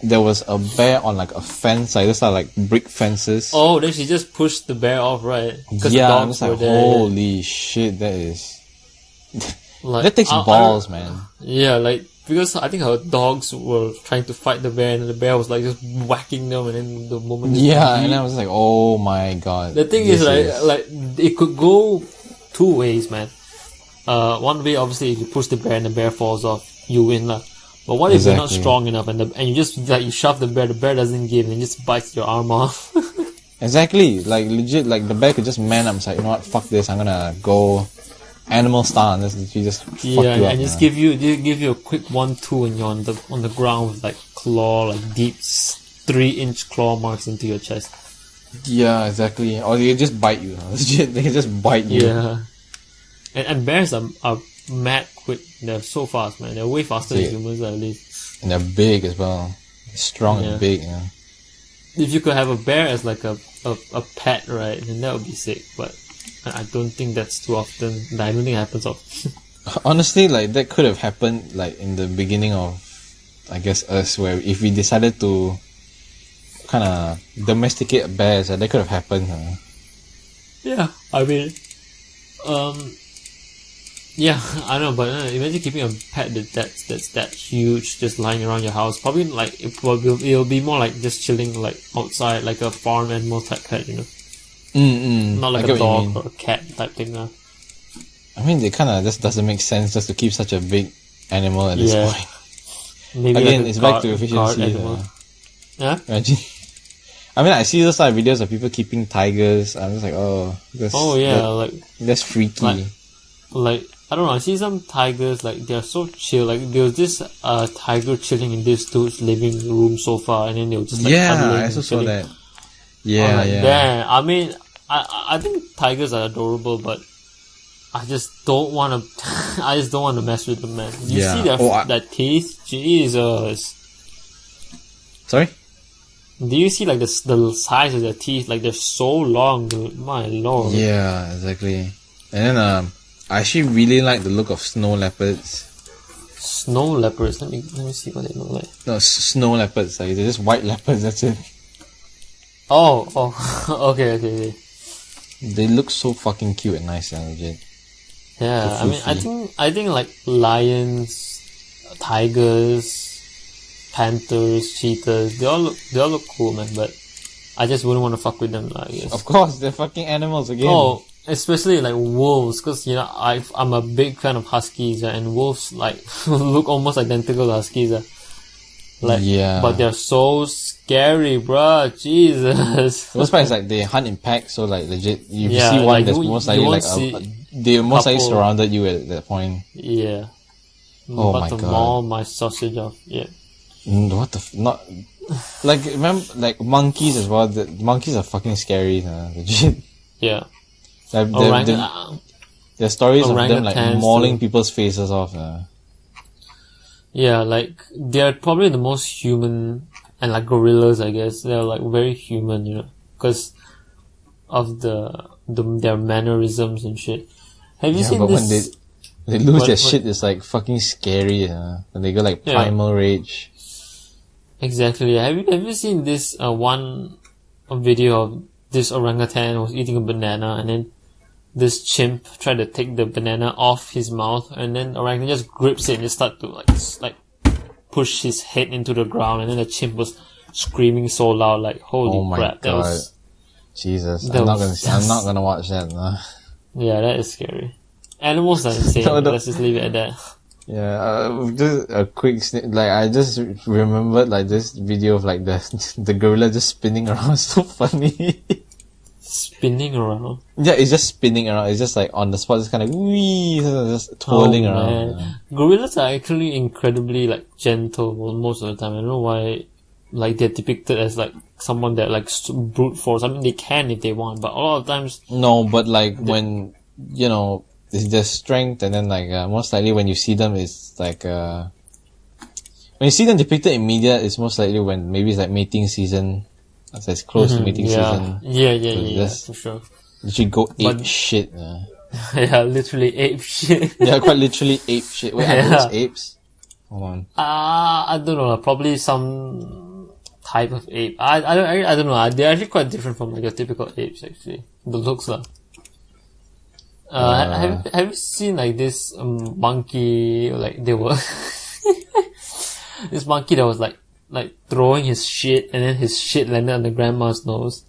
There was a bear on like a fence, like those are like brick fences. Oh, then she just pushed the bear off, right? Yeah, the dogs were there. Holy shit, that is like, that takes balls, man. Yeah, like. Because I think her dogs were trying to fight the bear, and the bear was like just whacking them, and then the moment. Yeah, and I was like, "Oh my god!" The thing is, like it could go two ways, man. One way, obviously, if you push the bear and the bear falls off, you win, lah. But what if you're not strong enough, and you just like you shove the bear doesn't give, and it just bites your arm off. Exactly, like legit, like the bear could just man up and say, "You know what? Fuck this! I'm gonna go." Animal style, and just fuck you up, and just give you a quick 1-2, and you're on the ground with like claw, like deep 3-inch claw marks into your chest. Yeah, exactly. Or they just bite you. They can just bite you. Yeah, and bears are mad quick. They're so fast, man. They're way faster than humans, at least. And they're big as well. Strong and big. Yeah. If you could have a bear as like a pet, right, then that would be sick. But I don't think that's too often. I don't think it happens often. Honestly, like that could have happened like in the beginning of, I guess, us, where if we decided to kind of domesticate bears, that could have happened. Yeah, I mean, yeah, I know, but imagine keeping a pet that's that huge, just lying around your house. Probably like it'll be more like just chilling like outside, like a farm animal type pet, you know. Not like a dog or a cat type thing. I mean, it kind of just doesn't make sense just to keep such a big animal at this point. Maybe again, like it's back to efficiency. Yeah. Imagine. I mean, I see those type of videos of people keeping tigers. I'm just like, that's freaky. Like I don't know. I see some tigers like they're so chill. Like there was this tiger chilling in this dude's living room sofa, and then they were just like I also saw that. Yeah. Damn. I mean, I think tigers are adorable, but I just don't want to. I just don't want to mess with them, man. You see that teeth? Jesus. Sorry. Do you see like the size of their teeth? Like they're so long, dude. My lord. Yeah, exactly. And then I actually really like the look of snow leopards. Snow leopards. Let me see what they look like. No, snow leopards. Like they're just white leopards. That's it. Oh, okay. They look so fucking cute and nice, legit. Yeah, I mean, I think like lions, tigers, panthers, cheetahs, they all look cool, man. But I just wouldn't want to fuck with them, I guess. Of course, they're fucking animals again. Oh, especially like wolves, because you know I'm a big fan of huskies, and wolves like look almost identical to huskies. Like, Yeah. but they're so scary, bruh. Jesus. The worst part is like they hunt in packs, so like legit, if you Yeah, see one, like, there's you most likely won't like see they most likely couple- surrounded you at that point. Yeah. Oh About my to God. maul my sausage off. Yeah. What the not like remember like monkeys as well. The monkeys are fucking scary, legit. Yeah. Like, there's stories of them like Orangutans mauling too. people's faces off. Yeah, like, they're probably the most human, and like gorillas, I guess. They're like very human, you know, because of their mannerisms and shit. Have you seen but this? when they lose their what- shit, it's like fucking scary. When they go like Yeah. primal rage. Exactly. Have you seen this one video of this orangutan was eating a banana, and then this chimp tried to take the banana off his mouth, and then orangutan just grips it and just start to like push his head into the ground, and then the chimp was screaming so loud, like holy Oh my crap! That God. was Jesus, That I'm was- not gonna watch that. yeah, that is scary. Animals are insane. No. Let's just leave it at that. Yeah, just a quick like I just remembered like this video of like the gorilla just spinning around. So funny. Spinning around. Yeah, it's just spinning around. It's just like on the spot, just kind of wee, just twirling around. Man. Gorillas are actually incredibly like gentle most of the time. I don't know why, like they're depicted as like someone that like brute force. I mean, they can if they want, but a lot of times. No, but like when you know it's their strength, and then like most likely when you see them, it's like when you see them depicted in media, it's most likely when maybe it's like mating season. So it's close to mating season. Yeah, for sure. You should go ape But- shit. Yeah, literally ape shit. Yeah, quite literally ape shit. Wait, are Yeah. those apes? Hold on. I don't know. Probably some type of ape. I don't know. They're actually quite different from like your typical apes. Actually, the looks like. Have you seen like this monkey? Like they were this monkey that was like throwing his shit, and then his shit landed on the grandma's nose.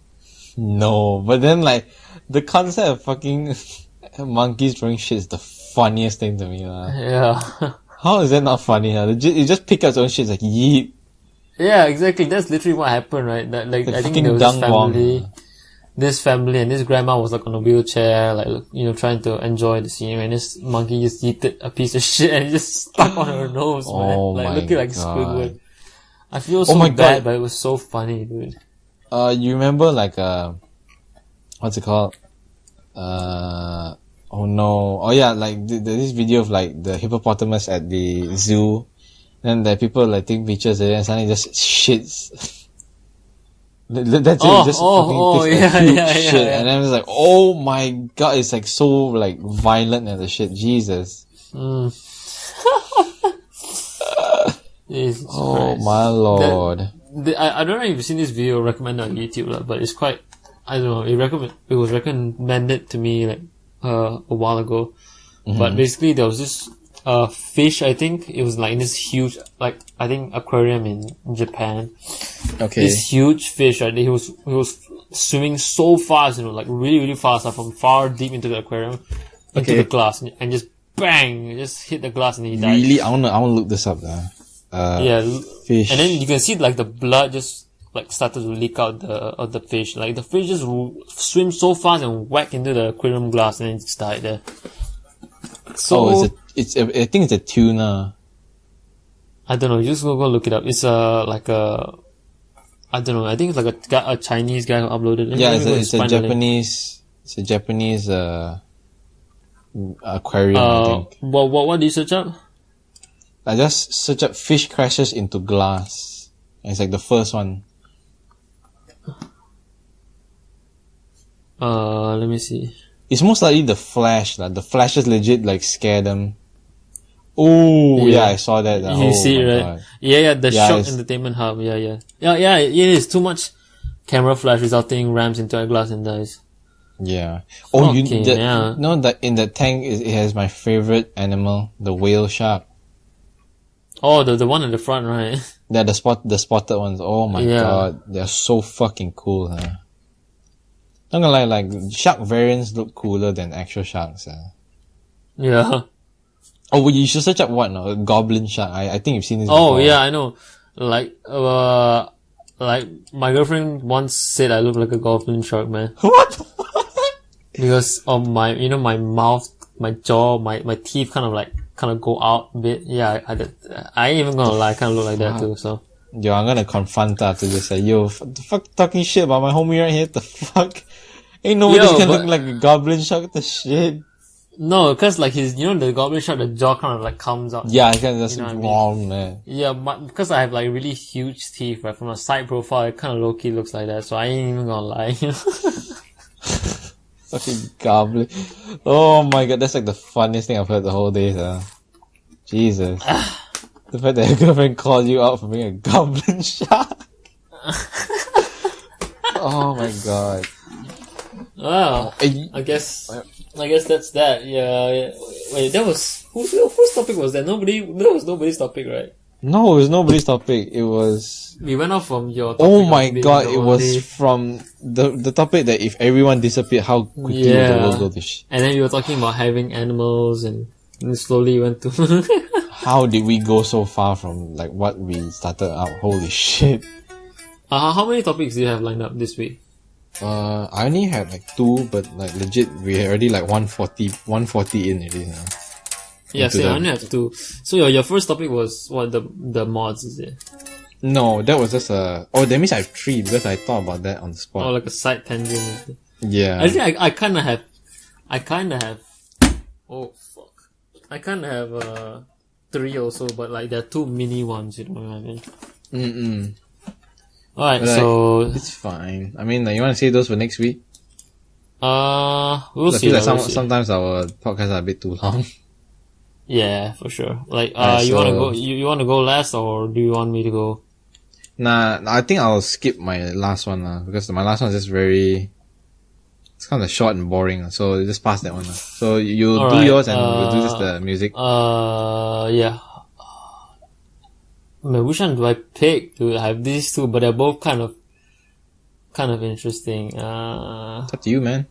No, but then like the concept of fucking monkeys throwing shit is the funniest thing to me. Yeah. How is that not funny? You just pick up its own shit, it's like yeet. Yeah, exactly. That's literally what happened, right? That, like, The I think fucking there was dung wong. this family, and this grandma was like on a wheelchair, like, you know, trying to enjoy the scenery, and this monkey just yeeted a piece of shit and it just stuck on her nose, man. Oh Like, my looking like God. Squidward. I feel so my bad, God. but it was so funny, dude. You remember like what's it called? Oh no. Oh yeah, like this video of like the hippopotamus at the zoo. Then the people like take pictures of it and suddenly just shits. That's it. Just fucking takes a huge shit. yeah. And then it's like, oh my God, it's like so like violent and the shit. Jesus. Jesus Oh Christ. my lord. I don't know if you've seen this video recommended on YouTube, but it's quite, I don't know, it was recommended to me like a while ago. But basically there was this fish, I think it was like in this huge, like, I think aquarium in Japan. Okay. This huge fish, right? He was swimming so fast, you know, like really, really fast, like from far deep into the aquarium, into Okay. the glass, and just bang, just hit the glass and he died. Really, I wanna look this up now. Yeah, Fish. and then you can see like the blood just like started to leak out of the fish. Like the fish just swims so fast and whack into the aquarium glass and then it just died there. So I think it's a tuna. I don't know. You just go look it up. It's like a, I don't know. I think it's like a Chinese guy who uploaded it. Yeah, Let me go it's a find the link. Japanese. It's a Japanese aquarium. I think. What do you search up? I just search up fish crashes into glass. And it's like the first one. Let me see. It's most likely the Flash. Like the Flash just legit like scare them. Oh yeah, I saw that. You see it, right? God. Yeah, the Yeah, Shock it's- Entertainment Hub. Yeah. It is too much camera flash resulting rams into a glass and dies. Yeah. Oh, Okay, yeah. no, that in that tank it has my favorite animal, the whale shark. Oh, the one in the front, right? Yeah, the spotted ones. Oh my Yeah. god, they're so fucking cool. Huh? Not gonna lie, like shark variants look cooler than actual sharks. Yeah. Oh, well, you should search up what? No, a goblin shark. I think you've seen this. Oh before. yeah, I know. Like my girlfriend once said I look like a goblin shark, man. What? Because of my, my mouth, my jaw, my teeth kind of go out a bit. Yeah, I ain't even gonna lie, I kind of look like that too, so. Yo, I'm gonna confront her to just say, yo, the fuck talking shit about my homie right here? The fuck? Ain't nobody gonna look like a goblin shark. What the shit? No, cause like the goblin shark, the jaw kind of like comes out. Yeah, I can just warm, man. Yeah, because I have like really huge teeth, right? From a side profile, it kind of low-key looks like that, so I ain't even gonna lie, Fucking goblin. Oh my god, that's like the funniest thing I've heard the whole day, sir. Jesus. The fact that your girlfriend called you out for being a goblin shark. Oh my god. Wow. I guess that's that. Yeah. Wait, that was whose topic was that? That was nobody's topic, right? No, it was nobody's topic. It was. We went off from your topic. Oh my god! It was from the topic that if everyone disappeared, how quickly would the world go to shit? And then we were talking about having animals, and slowly went to. How did we go so far from like what we started out? Holy shit! How many topics do you have lined up this week? I only had like 2, but like legit, we already like 140 in already now. Yeah, so I only have 2. So your first topic was what, the mods, is it? No, that was just a. Oh, that means I have 3 because I thought about that on the spot. Oh, like a side tangent. Yeah. I think I kind of have. Oh fuck! I kind of have 3 also, but like there are 2 mini ones. You know what I mean? Alright, so it's fine. I mean, you want to say those for next week? We'll see. I feel like sometimes our podcasts are a bit too long. Yeah, for sure. Like, you wanna go? You wanna go last, or do you want me to go? Nah, I think I'll skip my last one because my last one is just it's kind of short and boring. So just pass that one. So you do yours and we'll do just the music. Yeah. I mean, which one do I pick? Do I have these 2, but they're both kind of interesting. It's up to you, man.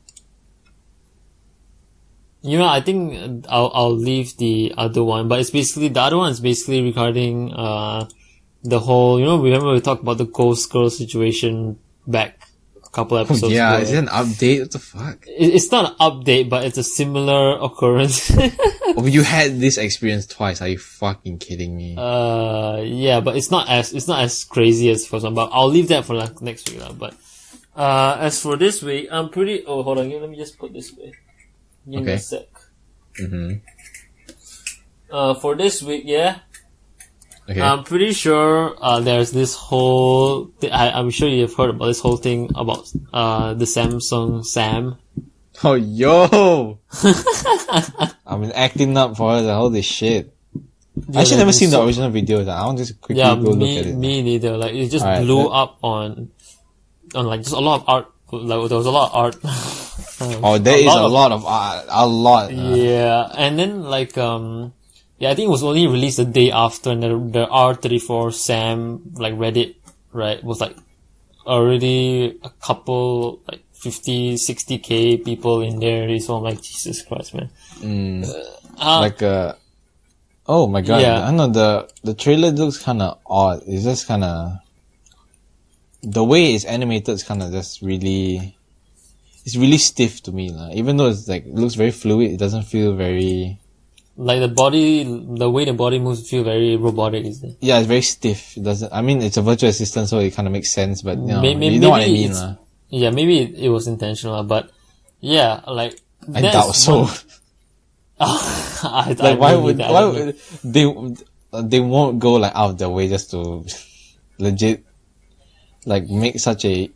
I think I'll leave the other one, but the other one is basically regarding the whole. Remember we talked about the ghost girl situation back a couple episodes ago. Yeah, is it an update? What the fuck? It's not an update, but it's a similar occurrence. Oh, you had this experience twice. Are you fucking kidding me? Yeah, but it's not as crazy as first one. But I'll leave that for like next week, But as for this week, I'm pretty. Oh, hold on. Let me just put this way. Give me a sec. For this week, yeah. Okay. I'm pretty sure there's this whole. I'm sure you've heard about this whole thing about the Samsung Sam. Oh, yo! I've been acting up for the holy shit. I actually never seen the original videos. I want to just quickly go look at it. Me neither. Like, it just blew up on like just a lot of art. Like, there was a lot of art. There is a lot of art. A lot. Yeah. And then like, I think it was only released the day after, and the R34 Sam, like Reddit, right, was like already a couple, like 50, 60k people in there. So I'm like, Jesus Christ, man. Oh my god. Yeah. I know the trailer looks kinda odd. It's just kinda, the way it's animated is kinda just really, it's really stiff to me. Even though it's like, it looks very fluid, it doesn't feel very, like the way the body moves feel very robotic, isn't it? Yeah, it's very stiff. It doesn't, I mean, it's a virtual assistant, so it kinda makes sense, but you know what I mean. Yeah, maybe it was intentional, but yeah, like, I doubt so. Why would they won't go like out of their way just to legit like make such a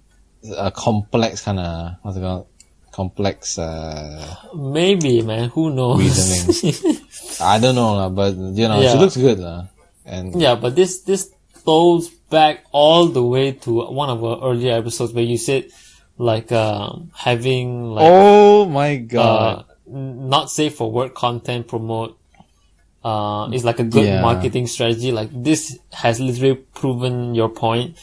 complex kind of, what's it called, complex maybe, man, who knows, reasoning. I don't know, but she looks good, and yeah, but this goes back all the way to one of our earlier episodes where you said like having like, oh my god, not safe for work content promote is like a good marketing strategy. Like, this has literally proven your point.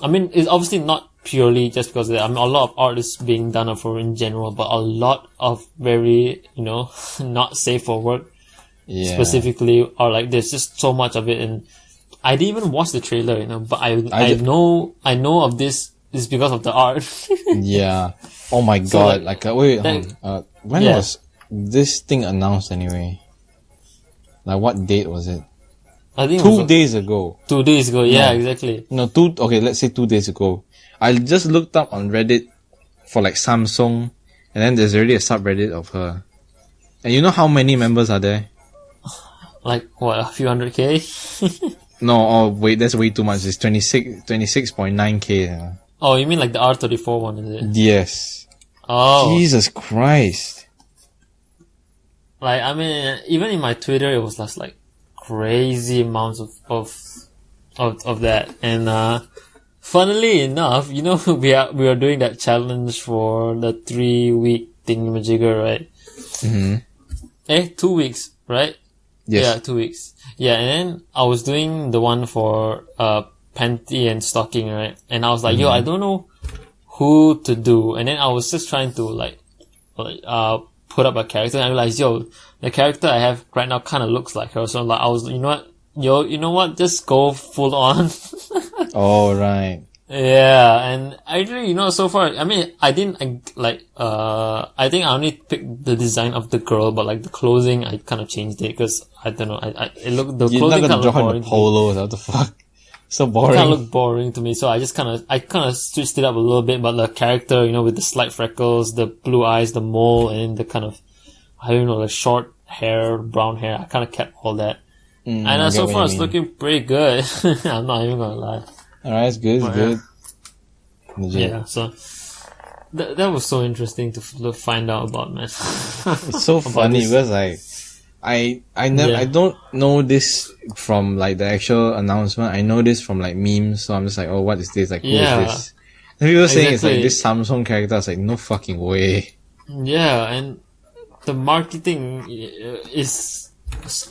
I mean, it's obviously not purely just because a lot of art is being done for in general, but a lot of very, not safe for work specifically are like, there's just so much of it. And I didn't even watch the trailer, but I know of this is because of the art. Yeah. Oh my So, god! like, When was this thing announced anyway? Like, what date was it? I think 2 days ago. 2 days ago. Yeah, No. exactly. No, let's say 2 days ago. I just looked up on Reddit for like Samsung, and then there's already a subreddit of her. And you know how many members are there? Like what, a few 100K? No, oh wait, that's way too much. It's 26.9K. Oh, you mean like the R34 one, is it? Yes. Oh, Jesus Christ. like, I mean, even in my Twitter, it was just like crazy amounts of that. And funnily enough, we are doing that challenge for the 3-week thingamajigger, right? Mm-hmm. 2 weeks, right? Yes. Yeah, 2 weeks. Yeah, and then I was doing the one for panty and stocking, right? And I was like, yo, I don't know who to do. And then I was just trying to put up a character, and I realized, yo, the character I have right now kind of looks like her. So I'm like, you know what? Just go full on. Oh, right. Yeah, and actually, so far, I mean, I think I only picked the design of the girl, but like the clothing, I kind of changed it because I don't know, You're clothing not kind gonna of draw boring. in the polos. What the fuck? So It kind boring. of looked boring to me, so I kind of switched it up a little bit, but the character, with the slight freckles, the blue eyes, the mole, and the kind of, I don't know, the short hair, brown hair, I kind of kept all that. And so far it's looking pretty good. I'm not even gonna lie. Alright, it's good, it's good. Legit. Yeah, so that was so interesting to find out about, man. It's so funny because like I don't know this from like the actual announcement. I know this from like memes, so I'm just like, oh, what is this? Like, who is this? And people saying it's like this Samsung character. I was like, no fucking way. Yeah, and the marketing is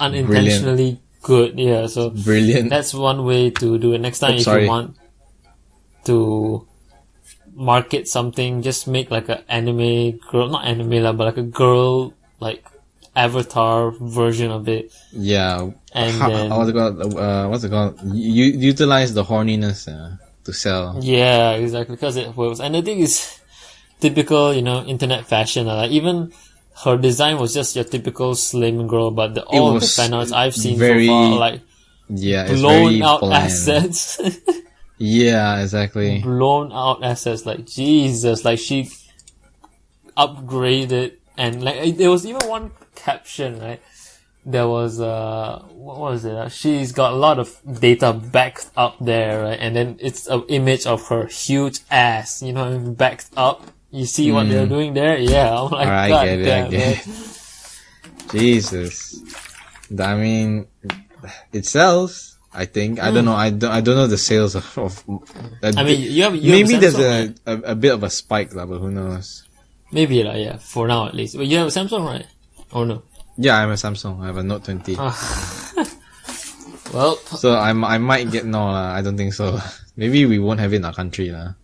unintentionally good. Yeah, so Brilliant. that's one way to do it. Next time, if you want to market something, just make like an anime girl, not anime but like a girl like avatar version of it. Yeah. And then what's it called? Utilize the horniness to sell. Yeah, exactly, because it works. And the thing is, typical, internet fashion. Like even her design was just your typical slim girl, but all the fan arts I've seen so far are like blown out assets. Yeah, exactly. Blown out assets, like Jesus, like she upgraded, and like there was even one caption, right? There was what was it? She's got a lot of data backed up there, right? And then it's an image of her huge ass, backed up. You see what they're doing there? Yeah, I'm like, I God get it. damn, Jesus, I mean, it sells. I think I don't know. I don't know the sales of I mean, you have maybe Samsung, there's right? a bit of a spike, but who knows? Maybe yeah, for now at least. But you have a Samsung, right? Or no? Yeah, I'm a Samsung. I have a Note 20. Well, so I might get I don't think so. Maybe we won't have it in our country lah.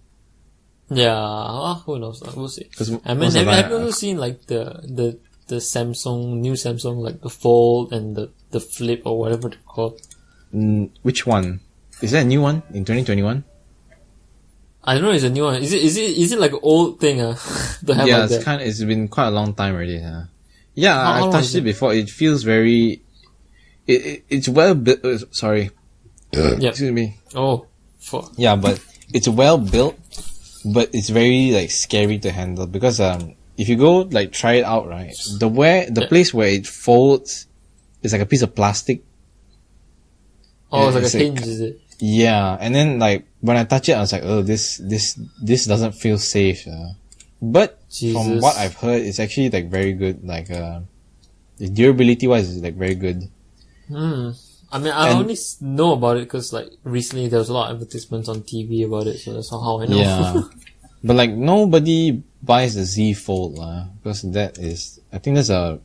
Yeah, well, who knows? We'll see. I mean, have you also seen like the Samsung, new Samsung, like the Fold and the Flip or whatever they're called? Which one? Is that a new one in 2021? I don't know. It's a new one. Is it like an old thing? To have yeah, like that? it's been quite a long time already. Yeah, I touched it before. It feels very. It's well built. Sorry. Yep. Excuse me. Oh. Yeah, but it's well built, but it's very like scary to handle because if you go like try it out, right, the place where it folds is like a piece of plastic. Oh, it's like a hinge, is it? Yeah, and then like when I touch it, I was like, oh, this doesn't feel safe. But from what I've heard, it's actually like very good. Like the durability wise, is like very good. I mean, I only know about it because like recently there was a lot of advertisements on TV about it, so that's how I know. Yeah, but like nobody buys the Z Fold because that is, I think that's it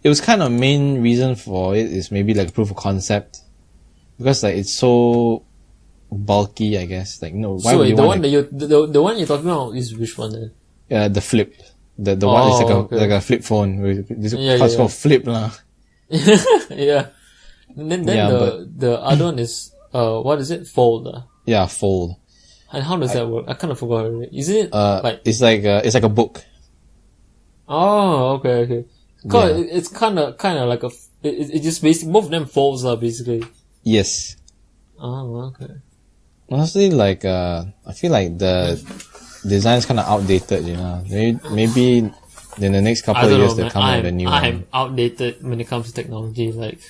was kind of main reason for it is maybe like proof of concept because like it's so bulky, I guess. Like why so would you the one you're talking about is which one then? Yeah, the Flip. The one is like a flip phone. This called Flip lah. Yeah. And then the other one is what is it? Fold. Yeah, Fold. And how does that work? I kind of forgot already. Is it it's like a book. Oh, okay. Cause it's kind of like it just basically both of them folds basically. Yes. Oh, okay. Honestly, like I feel like the design is kind of outdated. You know, maybe in the next couple of years they'll come out with a new one. I'm outdated when it comes to technology. Like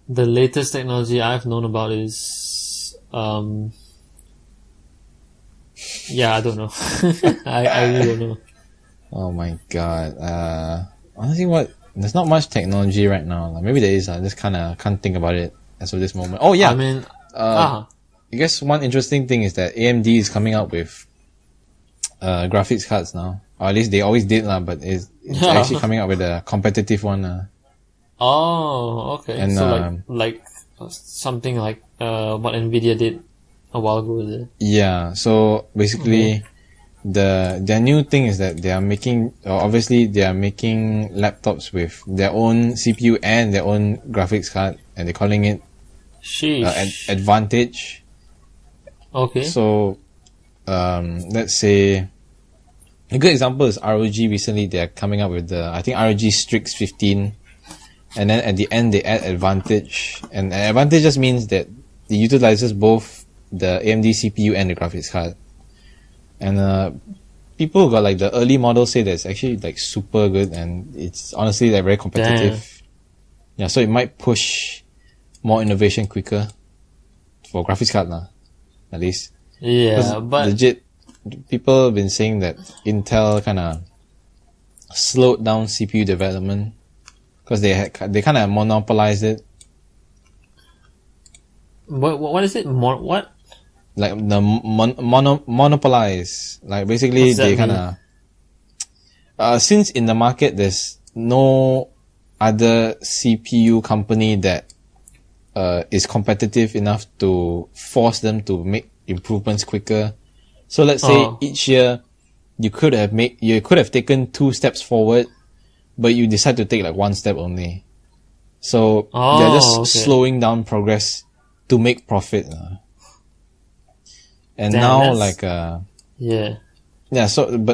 the latest technology I've known about is yeah, I don't know. I really don't know. Oh my god. Honestly, there's not much technology right now. Like, maybe there is. I just kind of can't think about it as of this moment. Oh yeah. I mean, I guess one interesting thing is that AMD is coming out with graphics cards now. Or at least they always did but it's actually coming out with a competitive one. Oh, okay. And, so like something like what Nvidia did a while ago, is it? Yeah. So basically, their new thing is that they are making laptops with their own CPU and their own graphics card, and they're calling it Advantage. Okay. So, let's say a good example is ROG. Recently, they are coming up with I think ROG Strix 15, and then at the end they add Advantage, and Advantage just means that it utilizes both the AMD CPU and the graphics card. And people who got like the early models say that it's actually like super good, and it's honestly like very competitive. Damn. Yeah, so it might push more innovation quicker for graphics card at least. Yeah, but legit, people have been saying that Intel kind of slowed down CPU development because they kind of monopolized it. What is it? What? Like the monopolize. Like basically they kind of since in the market there's no other CPU company that is competitive enough to force them to make improvements quicker. So let's say each year you could have taken 2 steps forward, but you decide to take like 1 step only. So they're just slowing down progress to make profit. And now but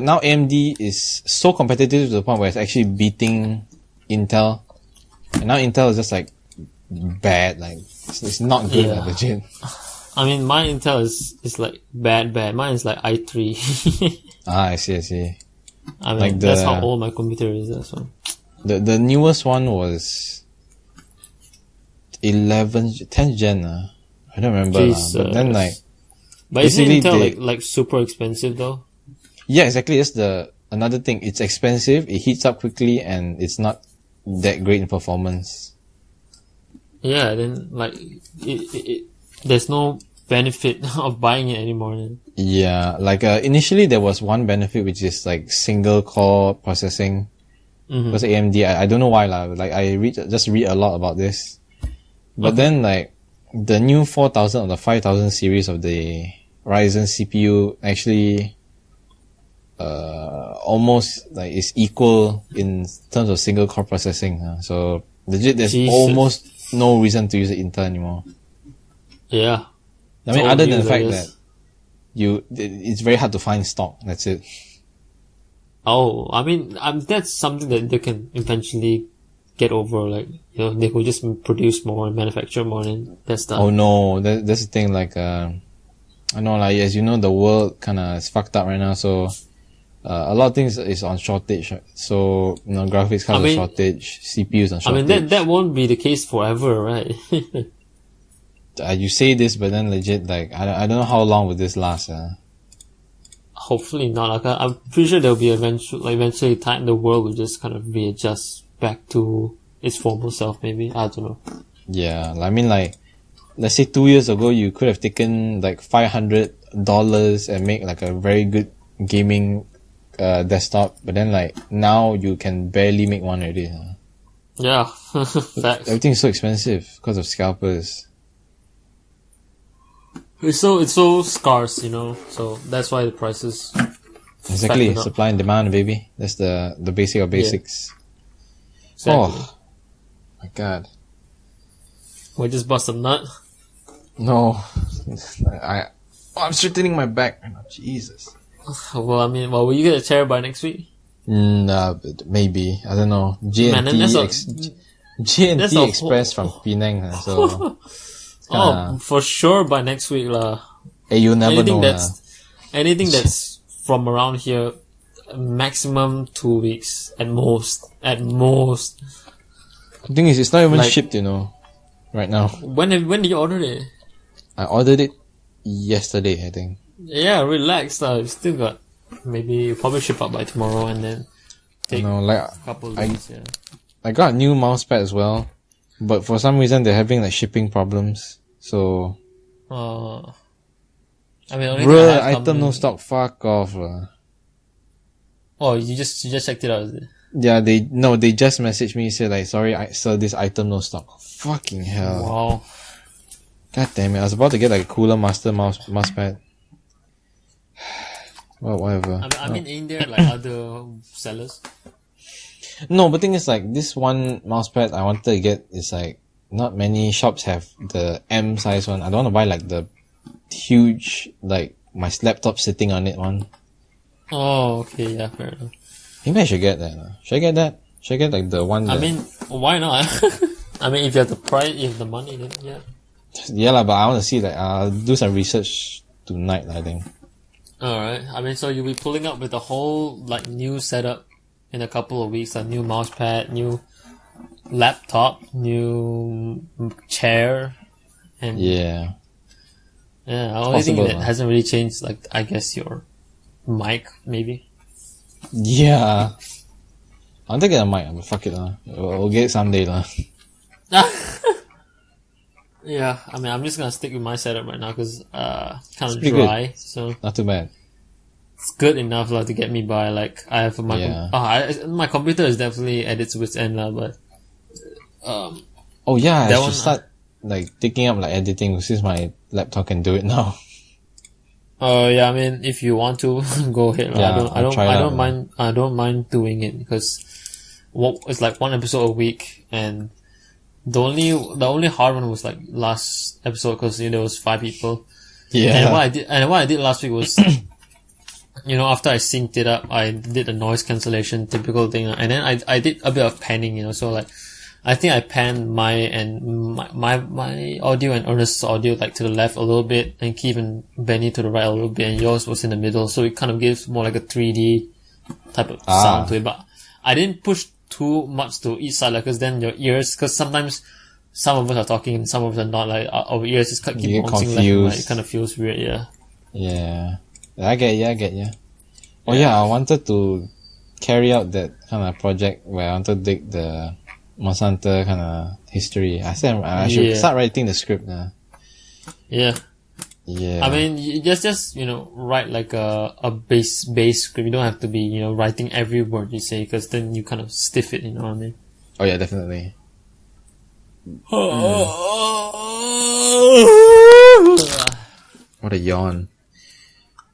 now AMD is so competitive to the point where it's actually beating Intel. And now Intel is just like bad, like it's not good, legit. I mean, my Intel is like bad. Mine is like i3. I see. I mean, like that's how old my computer is. So the newest one was 10th gen. I don't remember. But then but isn't Intel like super expensive though? Yeah, exactly. That's another thing. It's expensive. It heats up quickly, and it's not that great in performance. Yeah, then like there's no benefit of buying it anymore. Then. Yeah, like initially there was one benefit, which is like single core processing. Because AMD, I don't know why like I just read a lot about this, but then like the new 4000 or the 5000 series of the Ryzen CPU actually almost like is equal in terms of single core processing. So legit, there's almost no reason to use the Intel anymore. Yeah. I mean, other than the fact that it's very hard to find stock. That's it. Oh, I mean, that's something that they can eventually get over. Like, they could just produce more and manufacture more, and that's done. Oh no, that's the thing. Like, I know, like as you know, the world kind of is fucked up right now. So, a lot of things is on shortage. So, graphics cards on shortage, CPUs on shortage. I mean, that won't be the case forever, right? You say this, but then legit, like, I don't know how long will this last. Hopefully not. Like, I'm pretty sure there'll be eventually time the world will just kind of readjust back to its former self, maybe. I don't know. Yeah, I mean, like, let's say 2 years ago, you could have taken like $500 and make like a very good gaming desktop, but then like now you can barely make one already. Yeah, facts. Everything's so expensive because of scalpers. It's so scarce, so that's why the prices. Exactly, supply and demand, baby. That's the basic of basics. Yeah. Exactly. Oh my god. We just bust a nut. No, I'm straightening my back. Jesus. Well, I mean, will you get a chair by next week? Maybe, I don't know. G&T Express from Penang, so for sure by next week lah. Hey, you never anything know. Anything that's from around here, maximum 2 weeks at most. At most. The thing is, it's not even shipped, right now. When did you order it? I ordered it yesterday, I think. Yeah, relax. You still got maybe probably ship out by tomorrow and then take a couple of days. Yeah. I got a new mouse pad as well, but for some reason they're having shipping problems. So. I mean, only item no stock. Fuck off. Oh, you just checked it out, is it? Yeah, they just messaged me, said sorry, sir, this item no stock. Fucking hell. Wow. God damn it, I was about to get a cooler master mouse pad. Well, whatever. I mean, in there other sellers? No, but thing is this one mouse pad I wanted to get is not many shops have the M size one. I don't want to buy the huge, my laptop sitting on it one. Oh, okay, yeah, fair enough. Maybe I should get that. Should I get that? Should I get the one that... I mean, why not? I mean, if you have the price, if the money, then yeah. Yeah, but I want to see I'll do some research tonight, I think. Alright, I mean, so you'll be pulling up with a whole, new setup in a couple of weeks, a new mouse pad, new laptop, new chair, and... Yeah. Yeah, the only thing that hasn't really changed, I guess your mic, maybe. Yeah. I want to get a mic, but fuck it, we'll get it someday, Yeah, I mean, I'm just gonna stick with my setup right now because kind of dry, good. So not too bad. It's good enough to get me by. I have my my computer is definitely at its wit's end but oh yeah, I should start taking up editing since my laptop can do it now. Yeah, I mean, if you want to go ahead. Yeah, I don't mind doing it because it's one episode a week and. The only hard one was last episode because there was 5 people. Yeah. And what I did last week was, after I synced it up, I did a noise cancellation, typical thing, and then I did a bit of panning. So I think I panned my audio and Ernest's audio to the left a little bit, and Keith and Benny to the right a little bit, and yours was in the middle. So it kind of gives more a 3D type of sound to it. But I didn't push too much to each side, because then your ears, because sometimes some of us are talking and some of us are not, our ears just keep bouncing left and right. It kind of feels weird, yeah. Yeah. I get you. Oh yeah, I wanted to carry out that kind of project where I wanted to dig the Monsanto kind of history. I said I should start writing the script now. Yeah. Yeah. I mean, you just write a base script. You don't have to be, writing every word you say, because then you kind of stiff it, you know what I mean? Oh yeah, definitely. What a yawn.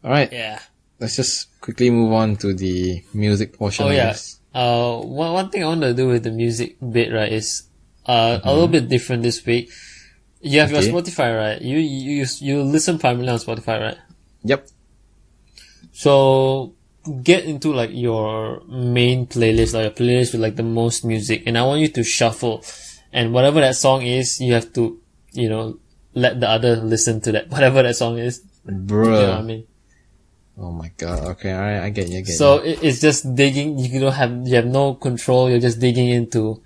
Alright. Yeah. Let's just quickly move on to the music portion of this. One thing I want to do with the music bit, right, is a little bit different this week. You have your Spotify, right? You listen primarily on Spotify, right? Yep. So get into your main playlist, your playlist with the most music, and I want you to shuffle, and whatever that song is, you have to, let the other listen to that, whatever that song is. Bruh. You know what I mean? Oh my god. Okay, alright, I get you. So it's just digging. You have no control. You're just digging into.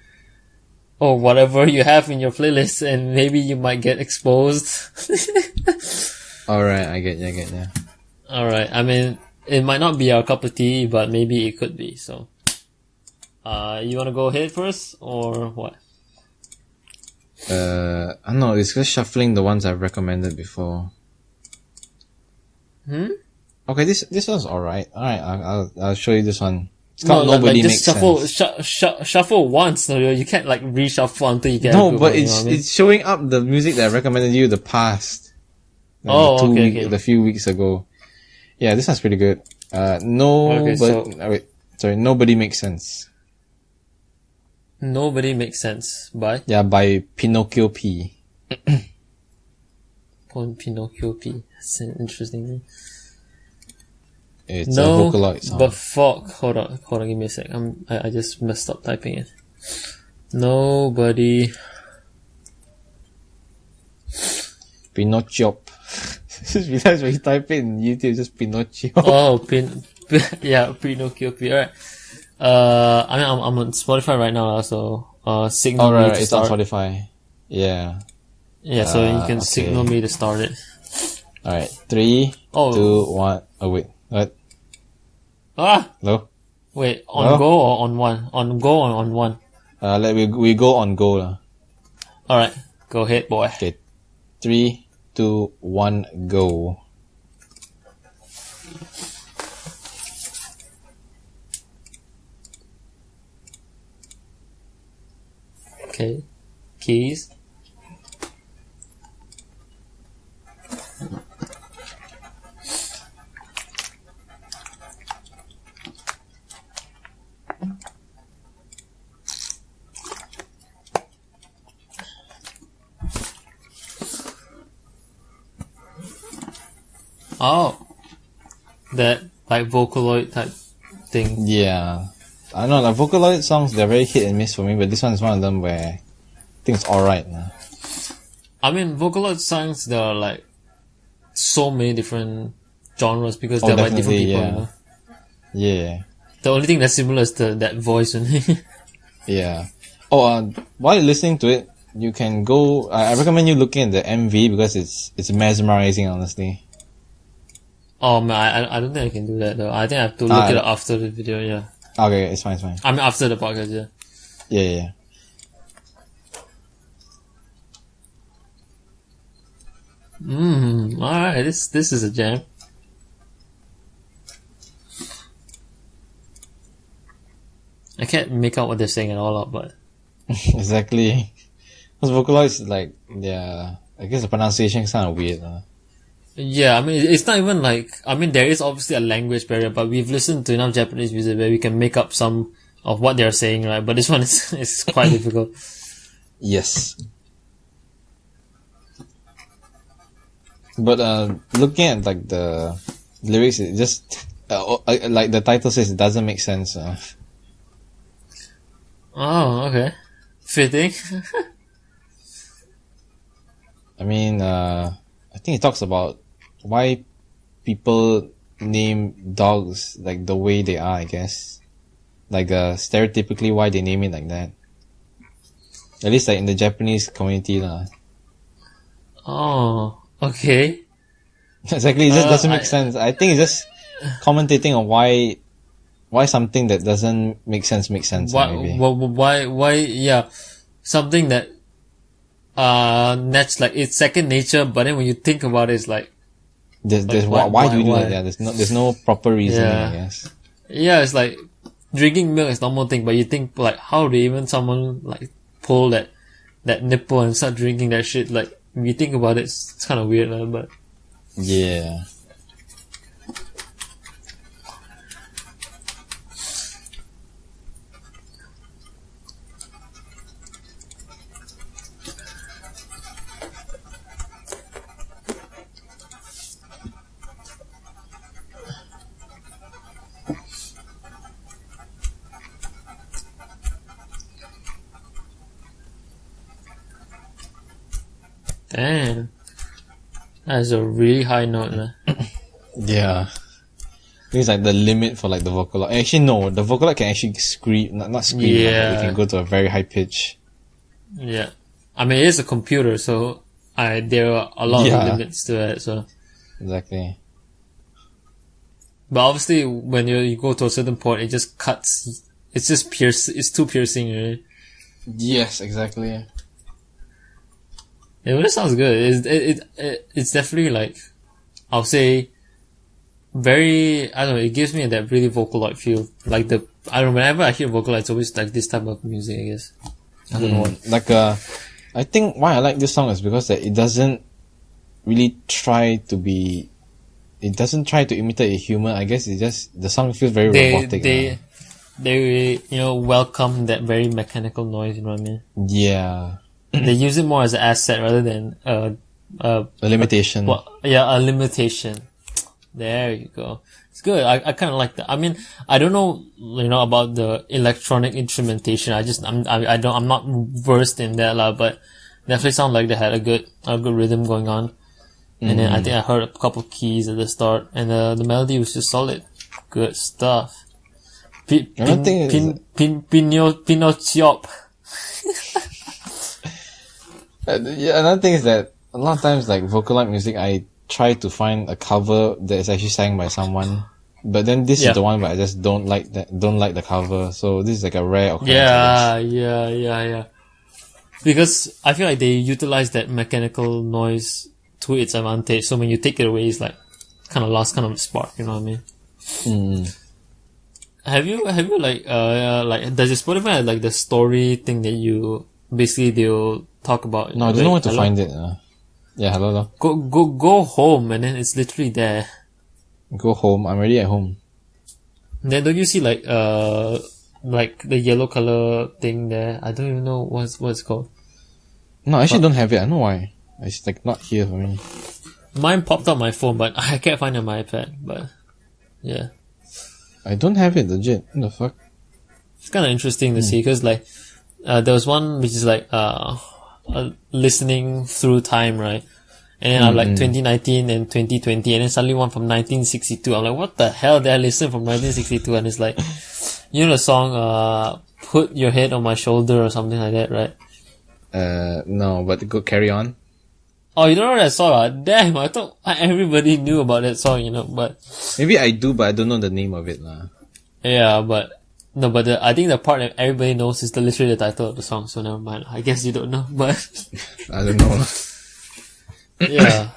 Or whatever you have in your playlist, and maybe you might get exposed. Alright, I get you. Alright, I mean, it might not be our cup of tea, but maybe it could be, so. You wanna go ahead first, or what? I don't know, it's just shuffling the ones I've recommended before. Okay, this one's alright. Alright, I'll show you this one. It's called Nobody Makes Sense. Shuffle once, so you can't reshuffle until you get. No, but it's showing up the music that I recommended you the past. Okay. The few weeks ago. Yeah, this one's pretty good. Nobody Makes Sense. Nobody Makes Sense by? Yeah, by Pinocchio P. Pinocchio P. That's an interesting name. It's a Vocaloid song. But fuck. Hold on, give me a sec. I just messed up typing it. Nobody. Pinocchio. That's when you type it in YouTube, just Pinocchio. Oh, Pinocchio P. Alright. I mean, I'm on Spotify right now, so signal me to it's start. on Spotify. Yeah. Yeah, so you can signal me to start it. Alright, 3, 2, 1. Oh wait, what? Hello? Wait, on go or on one? On go or on one? We go on go lah. Alright, go ahead, boy. Okay, 3, 2, 1, go. Okay, keys. Oh, that like Vocaloid type thing. Yeah, I don't know, like Vocaloid songs, they're very hit and miss for me, but this one is one of them where I think it's alright. I mean, Vocaloid songs, there are like so many different genres because they're by different people, yeah. you know? Yeah. The only thing that's similar is that voice. Yeah. Oh, while you're listening to it, you can go, I recommend you looking at the MV because it's mesmerizing, honestly. Oh man, I don't think I can do that though. I think I have to look it up after the video, yeah. Okay, it's fine. I mean, after the podcast, yeah. Yeah. Alright, this is a jam. I can't make out what they're saying at all, but... Exactly. Because Vocaloid, like, yeah, I guess the pronunciation is kind of weird. Yeah, I mean, it's not even like, I mean, there is obviously a language barrier, but we've listened to enough Japanese music where we can make up some of what they're saying, right? But this one is quite difficult. Yes. But looking at like the lyrics, it just like the title says, it doesn't make sense. Oh, okay. Fitting. I mean, I think it talks about why people name dogs like the way they are, I guess. Like stereotypically why they name it like that. At least like in the Japanese community lah. Oh, okay. Exactly, it just doesn't make sense. I think it's just commentating on why something that doesn't make sense makes sense. Why, yeah. Something that, that's like, it's second nature, but then when you think about it, it's like, why do we do that? Yeah, there's no proper reasoning, I guess. Yeah, it's like, drinking milk is a normal thing, but you think, like, how do even someone, like, pull that nipple and start drinking that shit? Like, when you think about it, it's kind of weird, but... Yeah. Damn. That's a really high note, man. Yeah. It's like the limit for like the Vocaloid. Actually, no, the Vocaloid can actually scream, not scream, but it can go to a very high pitch. Yeah. I mean, it is a computer, so there are a lot of limits to it, so. Exactly. But obviously, when you go to a certain point, it just cuts. It's just it's too piercing, really. Yes, exactly. Yeah, but it sounds good. It's definitely like, I'll say, very, I don't know, it gives me that really Vocaloid feel. Like I don't know, whenever I hear Vocaloid, it's always like this type of music, I guess. I don't know what. Like, I think why I like this song is because that it doesn't really try to imitate a human. I guess the song feels very robotic. They welcome that very mechanical noise, you know what I mean? Yeah. they use it more as an asset rather than a limitation. A limitation. There you go. It's good. I kind of like that. I mean, I don't know, about the electronic instrumentation. I'm not versed in that lah, but definitely sound like they had a good rhythm going on. And then I think I heard a couple keys at the start, and the melody was just solid. Good stuff. Pinocchio. Another thing is that a lot of times, like Vocaloid music, I try to find a cover that is actually sang by someone, but then this is the one where I just don't like the cover. So this is like a rare occurrence. Yeah. Because I feel like they utilize that mechanical noise to its advantage. So when you take it away, it's like kind of lost kind of spark. You know what I mean? Have you like does your Spotify have like the story thing that you basically they'll talk about? No, I don't know where to find it. Yeah, hello. Go home, and then it's literally there. Go home. I'm already at home. Then don't you see like the yellow color thing there? I don't even know what it's called. No, I actually don't have it. I don't know why. It's like not here for me. Mine popped up my phone, but I can't find it on my iPad. But yeah, I don't have it. Legit. What the fuck? It's kind of interesting to see because like there was one which is like listening through time, right? And then I'm like 2019 and 2020, and then suddenly one from 1962. I'm like, what the hell did I listen from 1962? And it's like, the song "Put Your Head on My Shoulder" or something like that, right? No, but carry on. Oh, you don't know that song? Damn, I thought everybody knew about that song, but maybe I do, but I don't know the name of it, lah. Yeah, but no, but I think the part that everybody knows is literally the title of the song, so never mind. I guess you don't know, but I don't know. Yeah.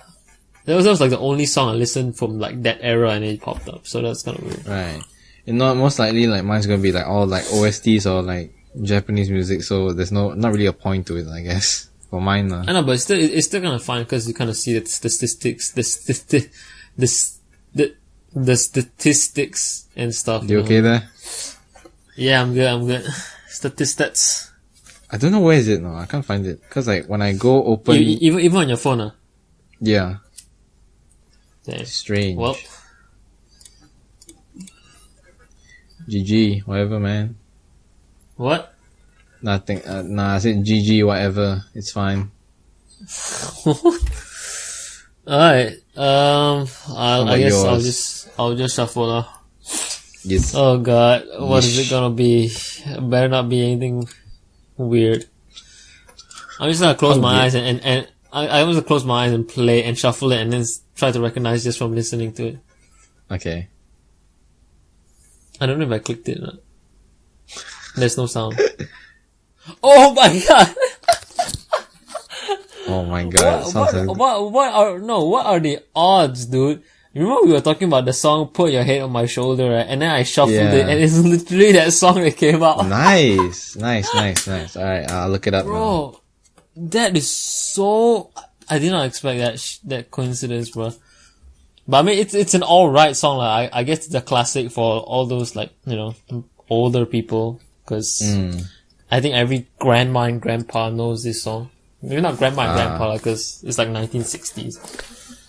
That was like the only song I listened from like that era, and it popped up, so that's kind of weird. Right. And most likely like mine's gonna be like all like OSTs or like Japanese music, so there's not really a point to it, I guess. For mine, I know, but it's still kind of fun because you kind of see the statistics, the statistics and stuff. You okay there? Yeah, I'm good. Statistics. I don't know where is it now. I can't find it because like when I go open, even on your phone, Yeah. Damn. Strange. Well, GG, whatever, man. What? Nothing. I said GG, whatever. It's fine. Alright. I guess I'll just shuffle. Yes. Oh god, what is it gonna be? It better not be anything weird. I'm just gonna close my eyes and I was gonna close my eyes and play and shuffle it and then try to recognize just from listening to it. Okay. I don't know if I clicked it or not. There's no sound. Oh my god! Oh my god. What are the odds, dude? Remember we were talking about the song "Put Your Head on My Shoulder," right? And then I shuffled it, and it's literally that song that came out. Nice. Alright, I'll look it up bro, now. That is so... I did not expect that coincidence, bro. But I mean, it's an alright song. Like, I guess it's a classic for all those, like, older people. Cause I think every grandma and grandpa knows this song. Maybe not grandma and grandpa, cause it's like 1960s.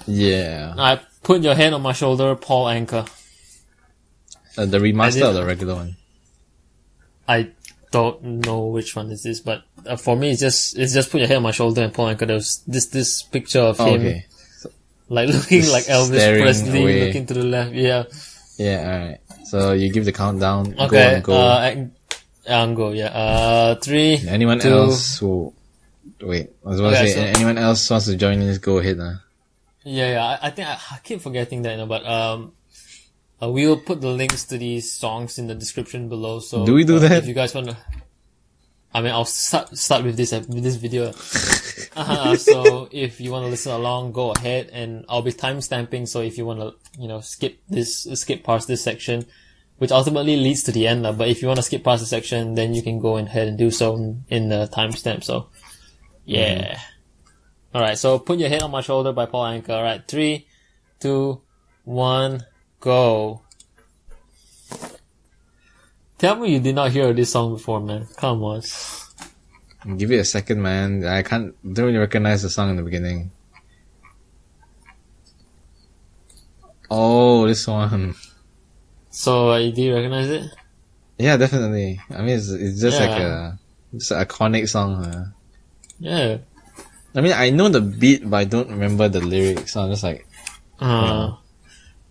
Yeah. I Put Your Head on My Shoulder, Paul Anka. The remaster or the regular one? I don't know which one is this, but for me it's just Put Your Head on My Shoulder and Paul Anka. There's this picture of him, okay. like looking like Elvis Presley, away. looking to the left. Yeah. Yeah. Alright. So you give the countdown. Okay. Go. Go. Yeah. 3. Anyone 2. else who? Wait. I was about to say. Anyone else wants to join in? Just go ahead. Yeah. I think I keep forgetting that, but we will put the links to these songs in the description below. So do we do that? If you guys want to, I mean, I'll start with this video. So if you want to listen along, go ahead, and I'll be timestamping. So if you want to, skip past this section, which ultimately leads to the end. But if you want to skip past the section, then you can go ahead and do so in the timestamp. So yeah. Alright, so Put Your Head on My Shoulder by Paul Anka. Alright, 3, 2, 1, go. Tell me you did not hear this song before, man. Come on. Give it a second, man. Don't really recognize the song in the beginning. Oh, this one. So, do you recognize it? Yeah, definitely. I mean, it's just it's an iconic song. Yeah. I mean, I know the beat, but I don't remember the lyrics. So I'm just like,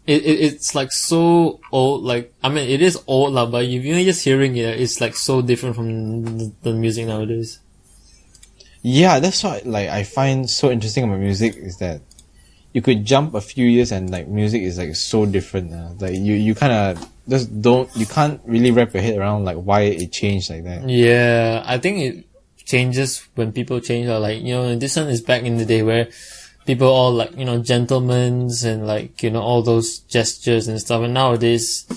It's like so old. Like, I mean, it is old, lah, but if you're just hearing it, it's like so different from the music nowadays. yeah, that's what like I find so interesting about music is that you could jump a few years and like music is like so different. Like you kind of you can't really wrap your head around like why it changed like that. Yeah, I think it changes when people change. Or like, this one is back in the day where people all like, gentlemen's and like, all those gestures and stuff. And nowadays,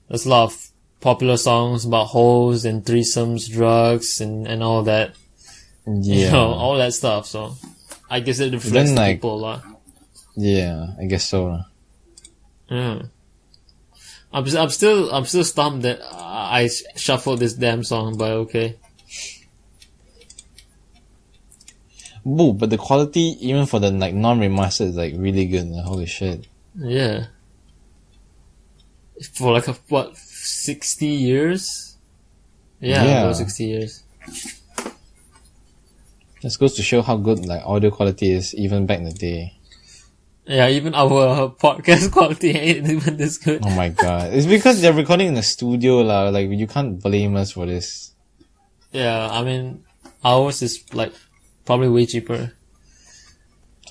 there's a lot of popular songs about hoes and threesomes, drugs and all that. Yeah. All that stuff. So I guess it reflects like, people a lot. Yeah, I guess so. Yeah. I'm still stumped that I shuffled this damn song, but okay. Boo, but the quality, even for the like non-remastered, is like really good. Holy shit! Yeah. For like 60 years? Yeah, about 60 years. This goes to show how good like audio quality is even back in the day. Yeah, even our podcast quality ain't even this good. Oh my god! It's because they're recording in a studio, lah. Like you can't blame us for this. Yeah, I mean, ours is like probably way cheaper.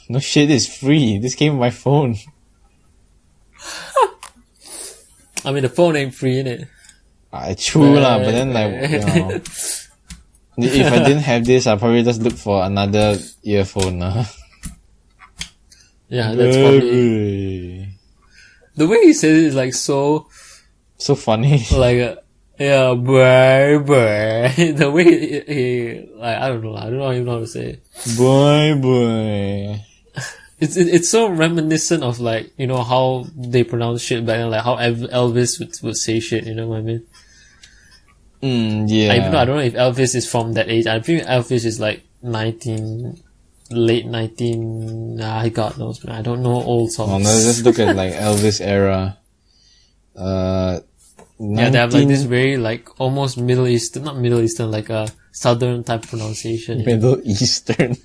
No shit, it's free. This came with my phone. I mean, the phone ain't free, innit? True lah, but then like, if I didn't have this, I'd probably just look for another earphone. Yeah, that's probably... The way he says it is like so funny. Like, yeah, boy. The way he like, I don't even know how to say it. Boy. It's so reminiscent of like, how they pronounce shit back then, like how Elvis would say shit, you know what I mean? Yeah. Even though I don't know if Elvis is from that age. I think Elvis is like late 19, God knows, man. I don't know old songs. Oh, no, just look at like Elvis era. Yeah, they have like this very like almost not Middle Eastern, like a Southern type pronunciation. Middle Eastern.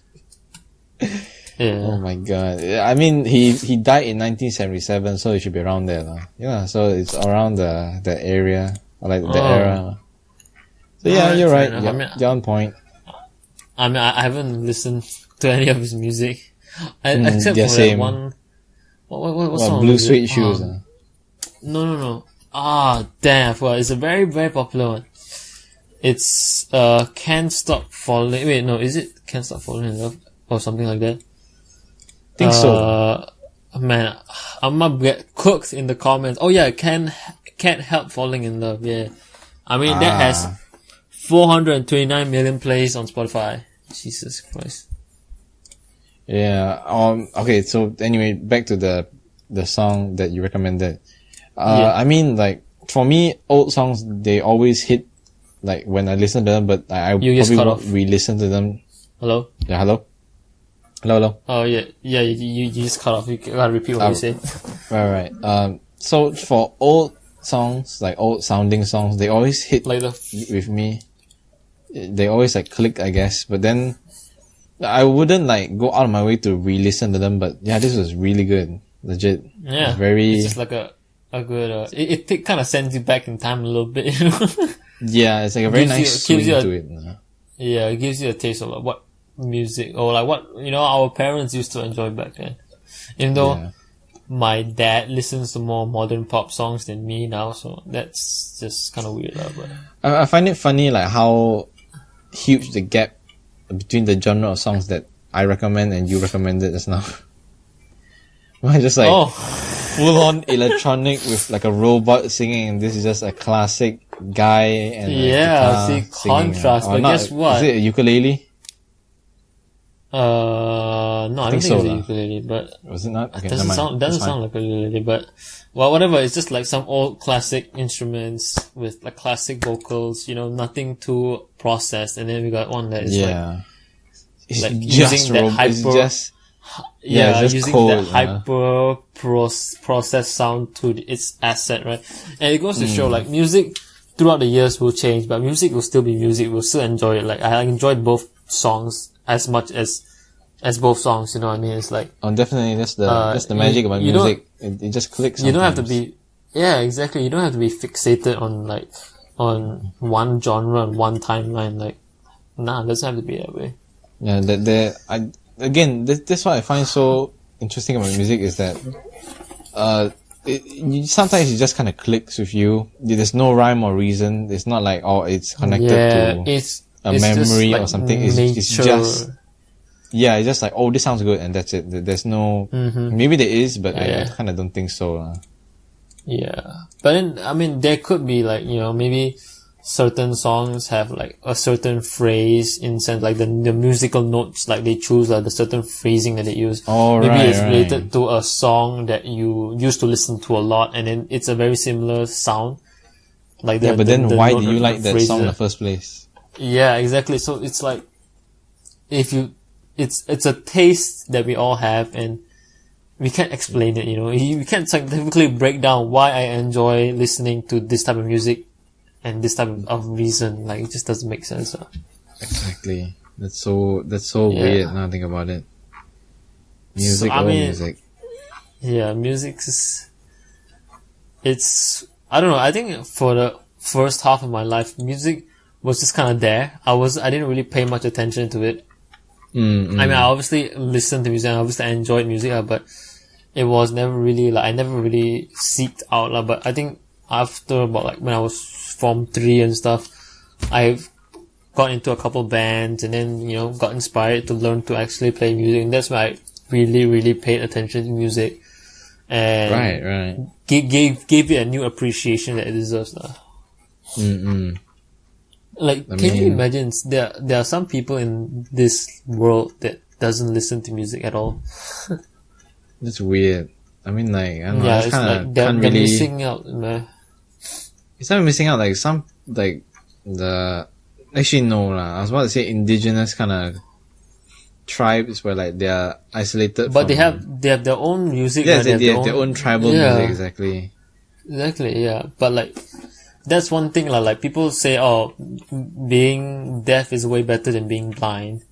Yeah. Oh my god. I mean, he died in 1977, so it should be around there. Yeah, so it's around the area, or like the era. So yeah, you're right. Yeah, I mean, you're on point. I mean, I haven't listened to any of his music. Except for same. that one... What song Blue was Suede it? Shoes. No. Damn, I forgot. It's a very, very popular one. It's, Can't Stop Falling... Wait, no, is it Can't Stop Falling in Love? Or something like that? I think so. Man, I'm gonna get cooked in the comments. Oh yeah, Can't Help Falling in Love, yeah. I mean, that has 429 million plays on Spotify. Jesus Christ. Yeah. Okay. So anyway, back to the song that you recommended. I mean, like for me, old songs they always hit like when I listen to them, but I probably won't re-listen to them. Hello. Yeah. Hello. Oh yeah. You just cut off. You gotta repeat what you say. Right. So for old songs, like old sounding songs, they always hit like with me. They always like click, I guess. But then I wouldn't like go out of my way to re-listen to them. But yeah, this was really good, legit. Yeah, it's just like a good. It kind of sends you back in time a little bit. Yeah, it's like a very nice swing to it. Yeah, it gives you a taste of like what music or like what our parents used to enjoy back then. Even though my dad listens to more modern pop songs than me now, so that's just kind of weird. But I find it funny like how huge the gap between the genre of songs that I recommend and you recommended just now. Mine just like full on electronic with like a robot singing, and this is just a classic guy and see, contrast. But guess what? Is it a ukulele? No, I don't think so, it's a ukulele, but Was it not? Okay, doesn't never mind. sound That's sound fine. like a ukulele, but well, whatever. It's just like some old classic instruments with like classic vocals. You know, nothing too processed. And then we got one that is It's like just using that it's hyper, just it's just using cold, that hyper processed sound to its asset, right? And it goes to show like music throughout the years will change, but music will still be music. We'll still enjoy it. Like I enjoyed both songs as much as both songs. You know what I mean? It's like definitely that's the magic about music. It just clicks. you don't have to sometimes. be, yeah, exactly. You don't have to be fixated on like on one genre and one timeline. Like, nah, it doesn't have to be that way. Yeah, that's what I find so interesting about music is that, sometimes it just kind of clicks with you. There's no rhyme or reason. It's not like, it's connected to it's memory like or something. It's just, it's just like, this sounds good and that's it. There's no, maybe there is, but I kind of don't think so. Yeah. But then, I mean, there could be like, you know, maybe certain songs have like a certain phrase in sense, like the musical notes, like they choose like the certain phrasing that they use. Maybe it's related to a song that you used to listen to a lot, and then it's a very similar sound. Like but then why do you like that song in the first place? Yeah, exactly. So it's like, it's a taste that we all have, and we can't explain it, you know. We can't scientifically break down why I enjoy listening to this type of music and this type of reason. Like, it just doesn't make sense. Exactly. That's so weird now I think about it. Music music. Yeah, music is, I don't know, I think for the first half of my life, music was just kind of there. I didn't really pay much attention to it. I mean, I obviously listened to music, and obviously I enjoyed music, but it was never really, like, I never really seeked out, like, but I think after about, like, when I was Form 3 and stuff, I've got into a couple bands, and then, you know, got inspired to learn to actually play music, and that's why I really, really paid attention to music, and gave it a new appreciation that it deserves. Like, can you imagine, there are some people in this world that doesn't listen to music at all. That's weird. I mean, like, I don't know. Yeah, it's like they're missing out, man. It's not missing out, like, some, like, actually no lah. I was about to say indigenous kind of tribes where, like, they are isolated but they have their own music. Yeah, they have their own tribal music, exactly. Exactly, yeah. But, like, that's one thing, like people say, being deaf is way better than being blind.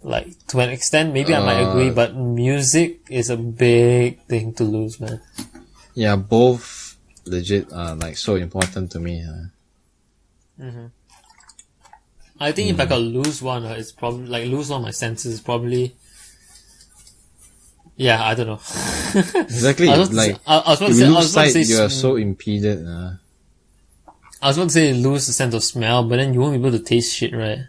Like, to an extent, maybe I might agree, but music is a big thing to lose, man. Yeah, both legit are, like, so important to me. I think if I could lose one, it's probably, like, lose one of my senses is probably, yeah, I don't know. Exactly, like, if you lose sight, you are so impeded. I was about to say lose the sense of smell, but then you won't be able to taste shit, right?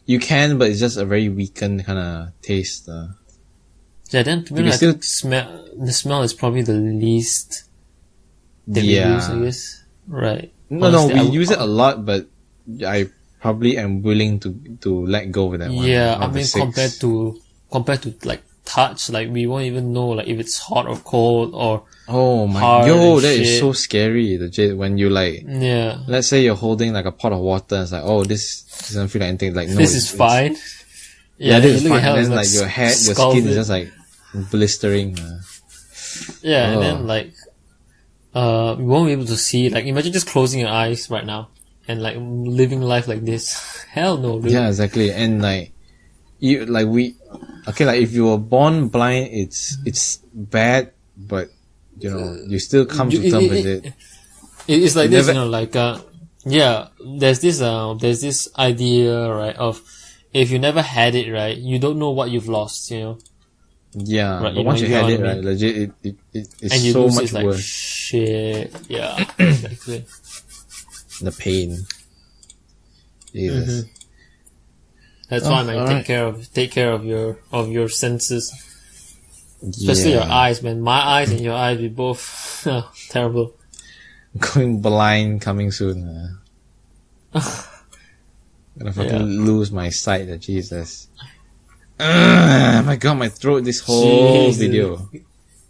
You can, but it's just a very weakened kind of taste. Yeah, then to me, I think the smell is probably the least that we use, I guess. Right. No, we use it a lot, but I probably am willing to let go of that one. Yeah, I mean, compared to like touch, like we won't even know like if it's hot or cold or that is so scary, legit. When you like, let's say you're holding like a pot of water, and it's like, this doesn't feel like anything. Like, no, this is fine. Yeah, this is fine. And then like your skin is just like blistering. And then like, we won't be able to see. Like, imagine just closing your eyes right now and like living life like this. Hell no, dude. Yeah, exactly. And like, like if you were born blind, it's bad, but you know, you still come to terms with it. It's like this, you know, like, there's this idea, right, of if you never had it, right, you don't know what you've lost, you know. Yeah, right, but once you had it, right, legit, it's so much like, worse. Shit, yeah, exactly. The pain. Jesus. That's why, man. Take care of your senses, especially your eyes, man. My eyes and your eyes, we both terrible. Going blind coming soon. Gonna fucking lose my sight, Jesus. My god, my throat, this whole video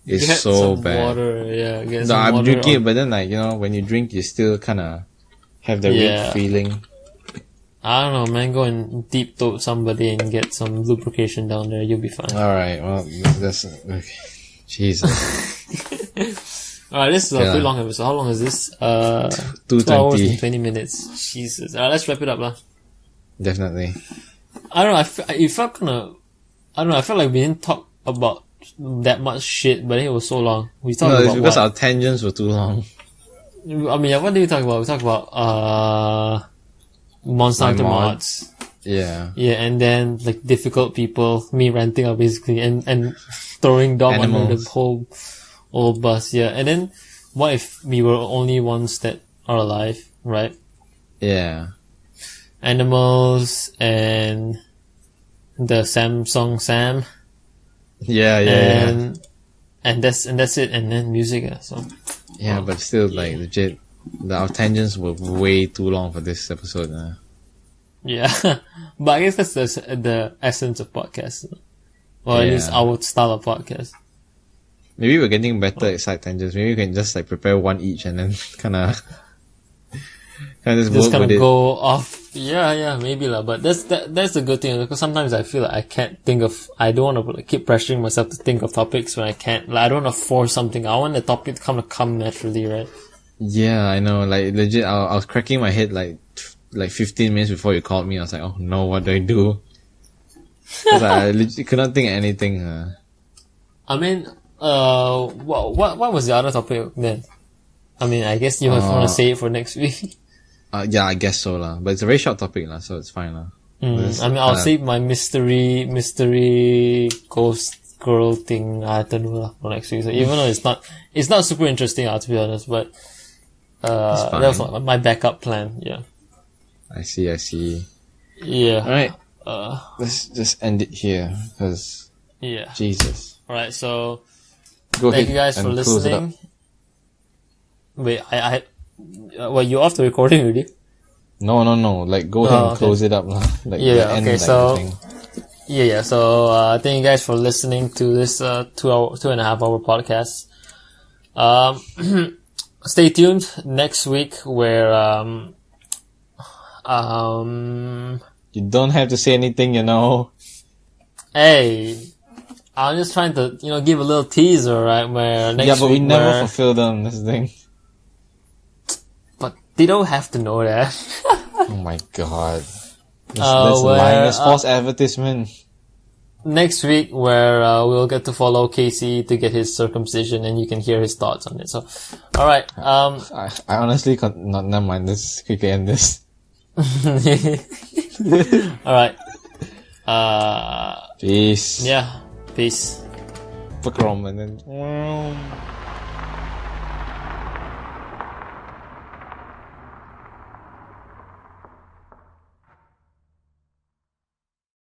is Get so some bad. water, yeah. Get No, some I'm water drinking it, on- but then like, you know, when you drink, you still kind of have the Yeah. weird feeling. I don't know, man. Go and deep throat somebody and get some lubrication down there. You'll be fine. Alright, well, that's, okay. Jesus. Alright, this is a Yeah. pretty long episode. How long is this? 2 2:20. hours and 20 minutes. Jesus. Alright, let's wrap it up, lah. Definitely. I don't know, it felt kinda, I don't know, I felt like we didn't talk about that much shit, but it was so long. We talked No, it's about because what? our tangents were too long. I mean, yeah, what did we talk about? We talked about, Monster My Hunter mod. mods. Yeah. Yeah, and then, like, difficult people, me ranting out basically, and throwing Dom under Animals. the whole bus, yeah. And then, what if we were only ones that are alive, right? Yeah. Animals, and the Samsung Sam, Yeah, yeah, and that's it, and then music, yeah, so. yeah. But still, like, legit, our tangents were way too long for this episode. Yeah, but I guess that's the essence of podcasts, or at least Yeah. our style of podcast. Maybe we're getting better at side tangents. Maybe we can just like prepare one each and then kind of just Just work kind with of it. go off. Yeah, maybe lah. But that's the good thing, because sometimes I feel like I can't think of. I don't want to like, keep pressuring myself to think of topics when I can't. Like I don't want to force something. I want the topic to come naturally, right? Yeah, I know. Like legit, I was cracking my head like 15 minutes before you called me. I was like, oh no, what do I do? Because I legit could not think of anything. I mean, what was the other topic then? I mean, I guess you want to say it for next week. Yeah, I guess so lah. But it's a very short topic lah, so it's fine lah. I mean, I'll save my mystery ghost girl thing. I don't know lah, for next week. So even though it's not super interesting, to be honest, but that was my backup plan. Yeah. I see. Yeah. Alright. Let's just end it here, because Yeah. Jesus. Alright, so Go thank ahead you guys for and close it up. listening. Wait, well, you off the recording already? No. Like, go ahead and okay. close it up lah. Like, Yeah, the end, okay, like, so- the thing. Yeah. So, thank you guys for listening to this, 2.5 hour podcast. Stay tuned next week where, You don't have to say anything, you know. hey, I'm just trying to, give a little teaser, right? Where next Yeah, but we week never where- fulfill them, this thing. But they don't have to know that. Oh my god. That's where, lying. That's false advertisement. Next week where we'll get to follow Casey to get his circumcision and you can hear his thoughts on it. So, alright. I honestly never mind. Let's quickly end this. Alright. Peace. Yeah. Peace. Fuck Roman and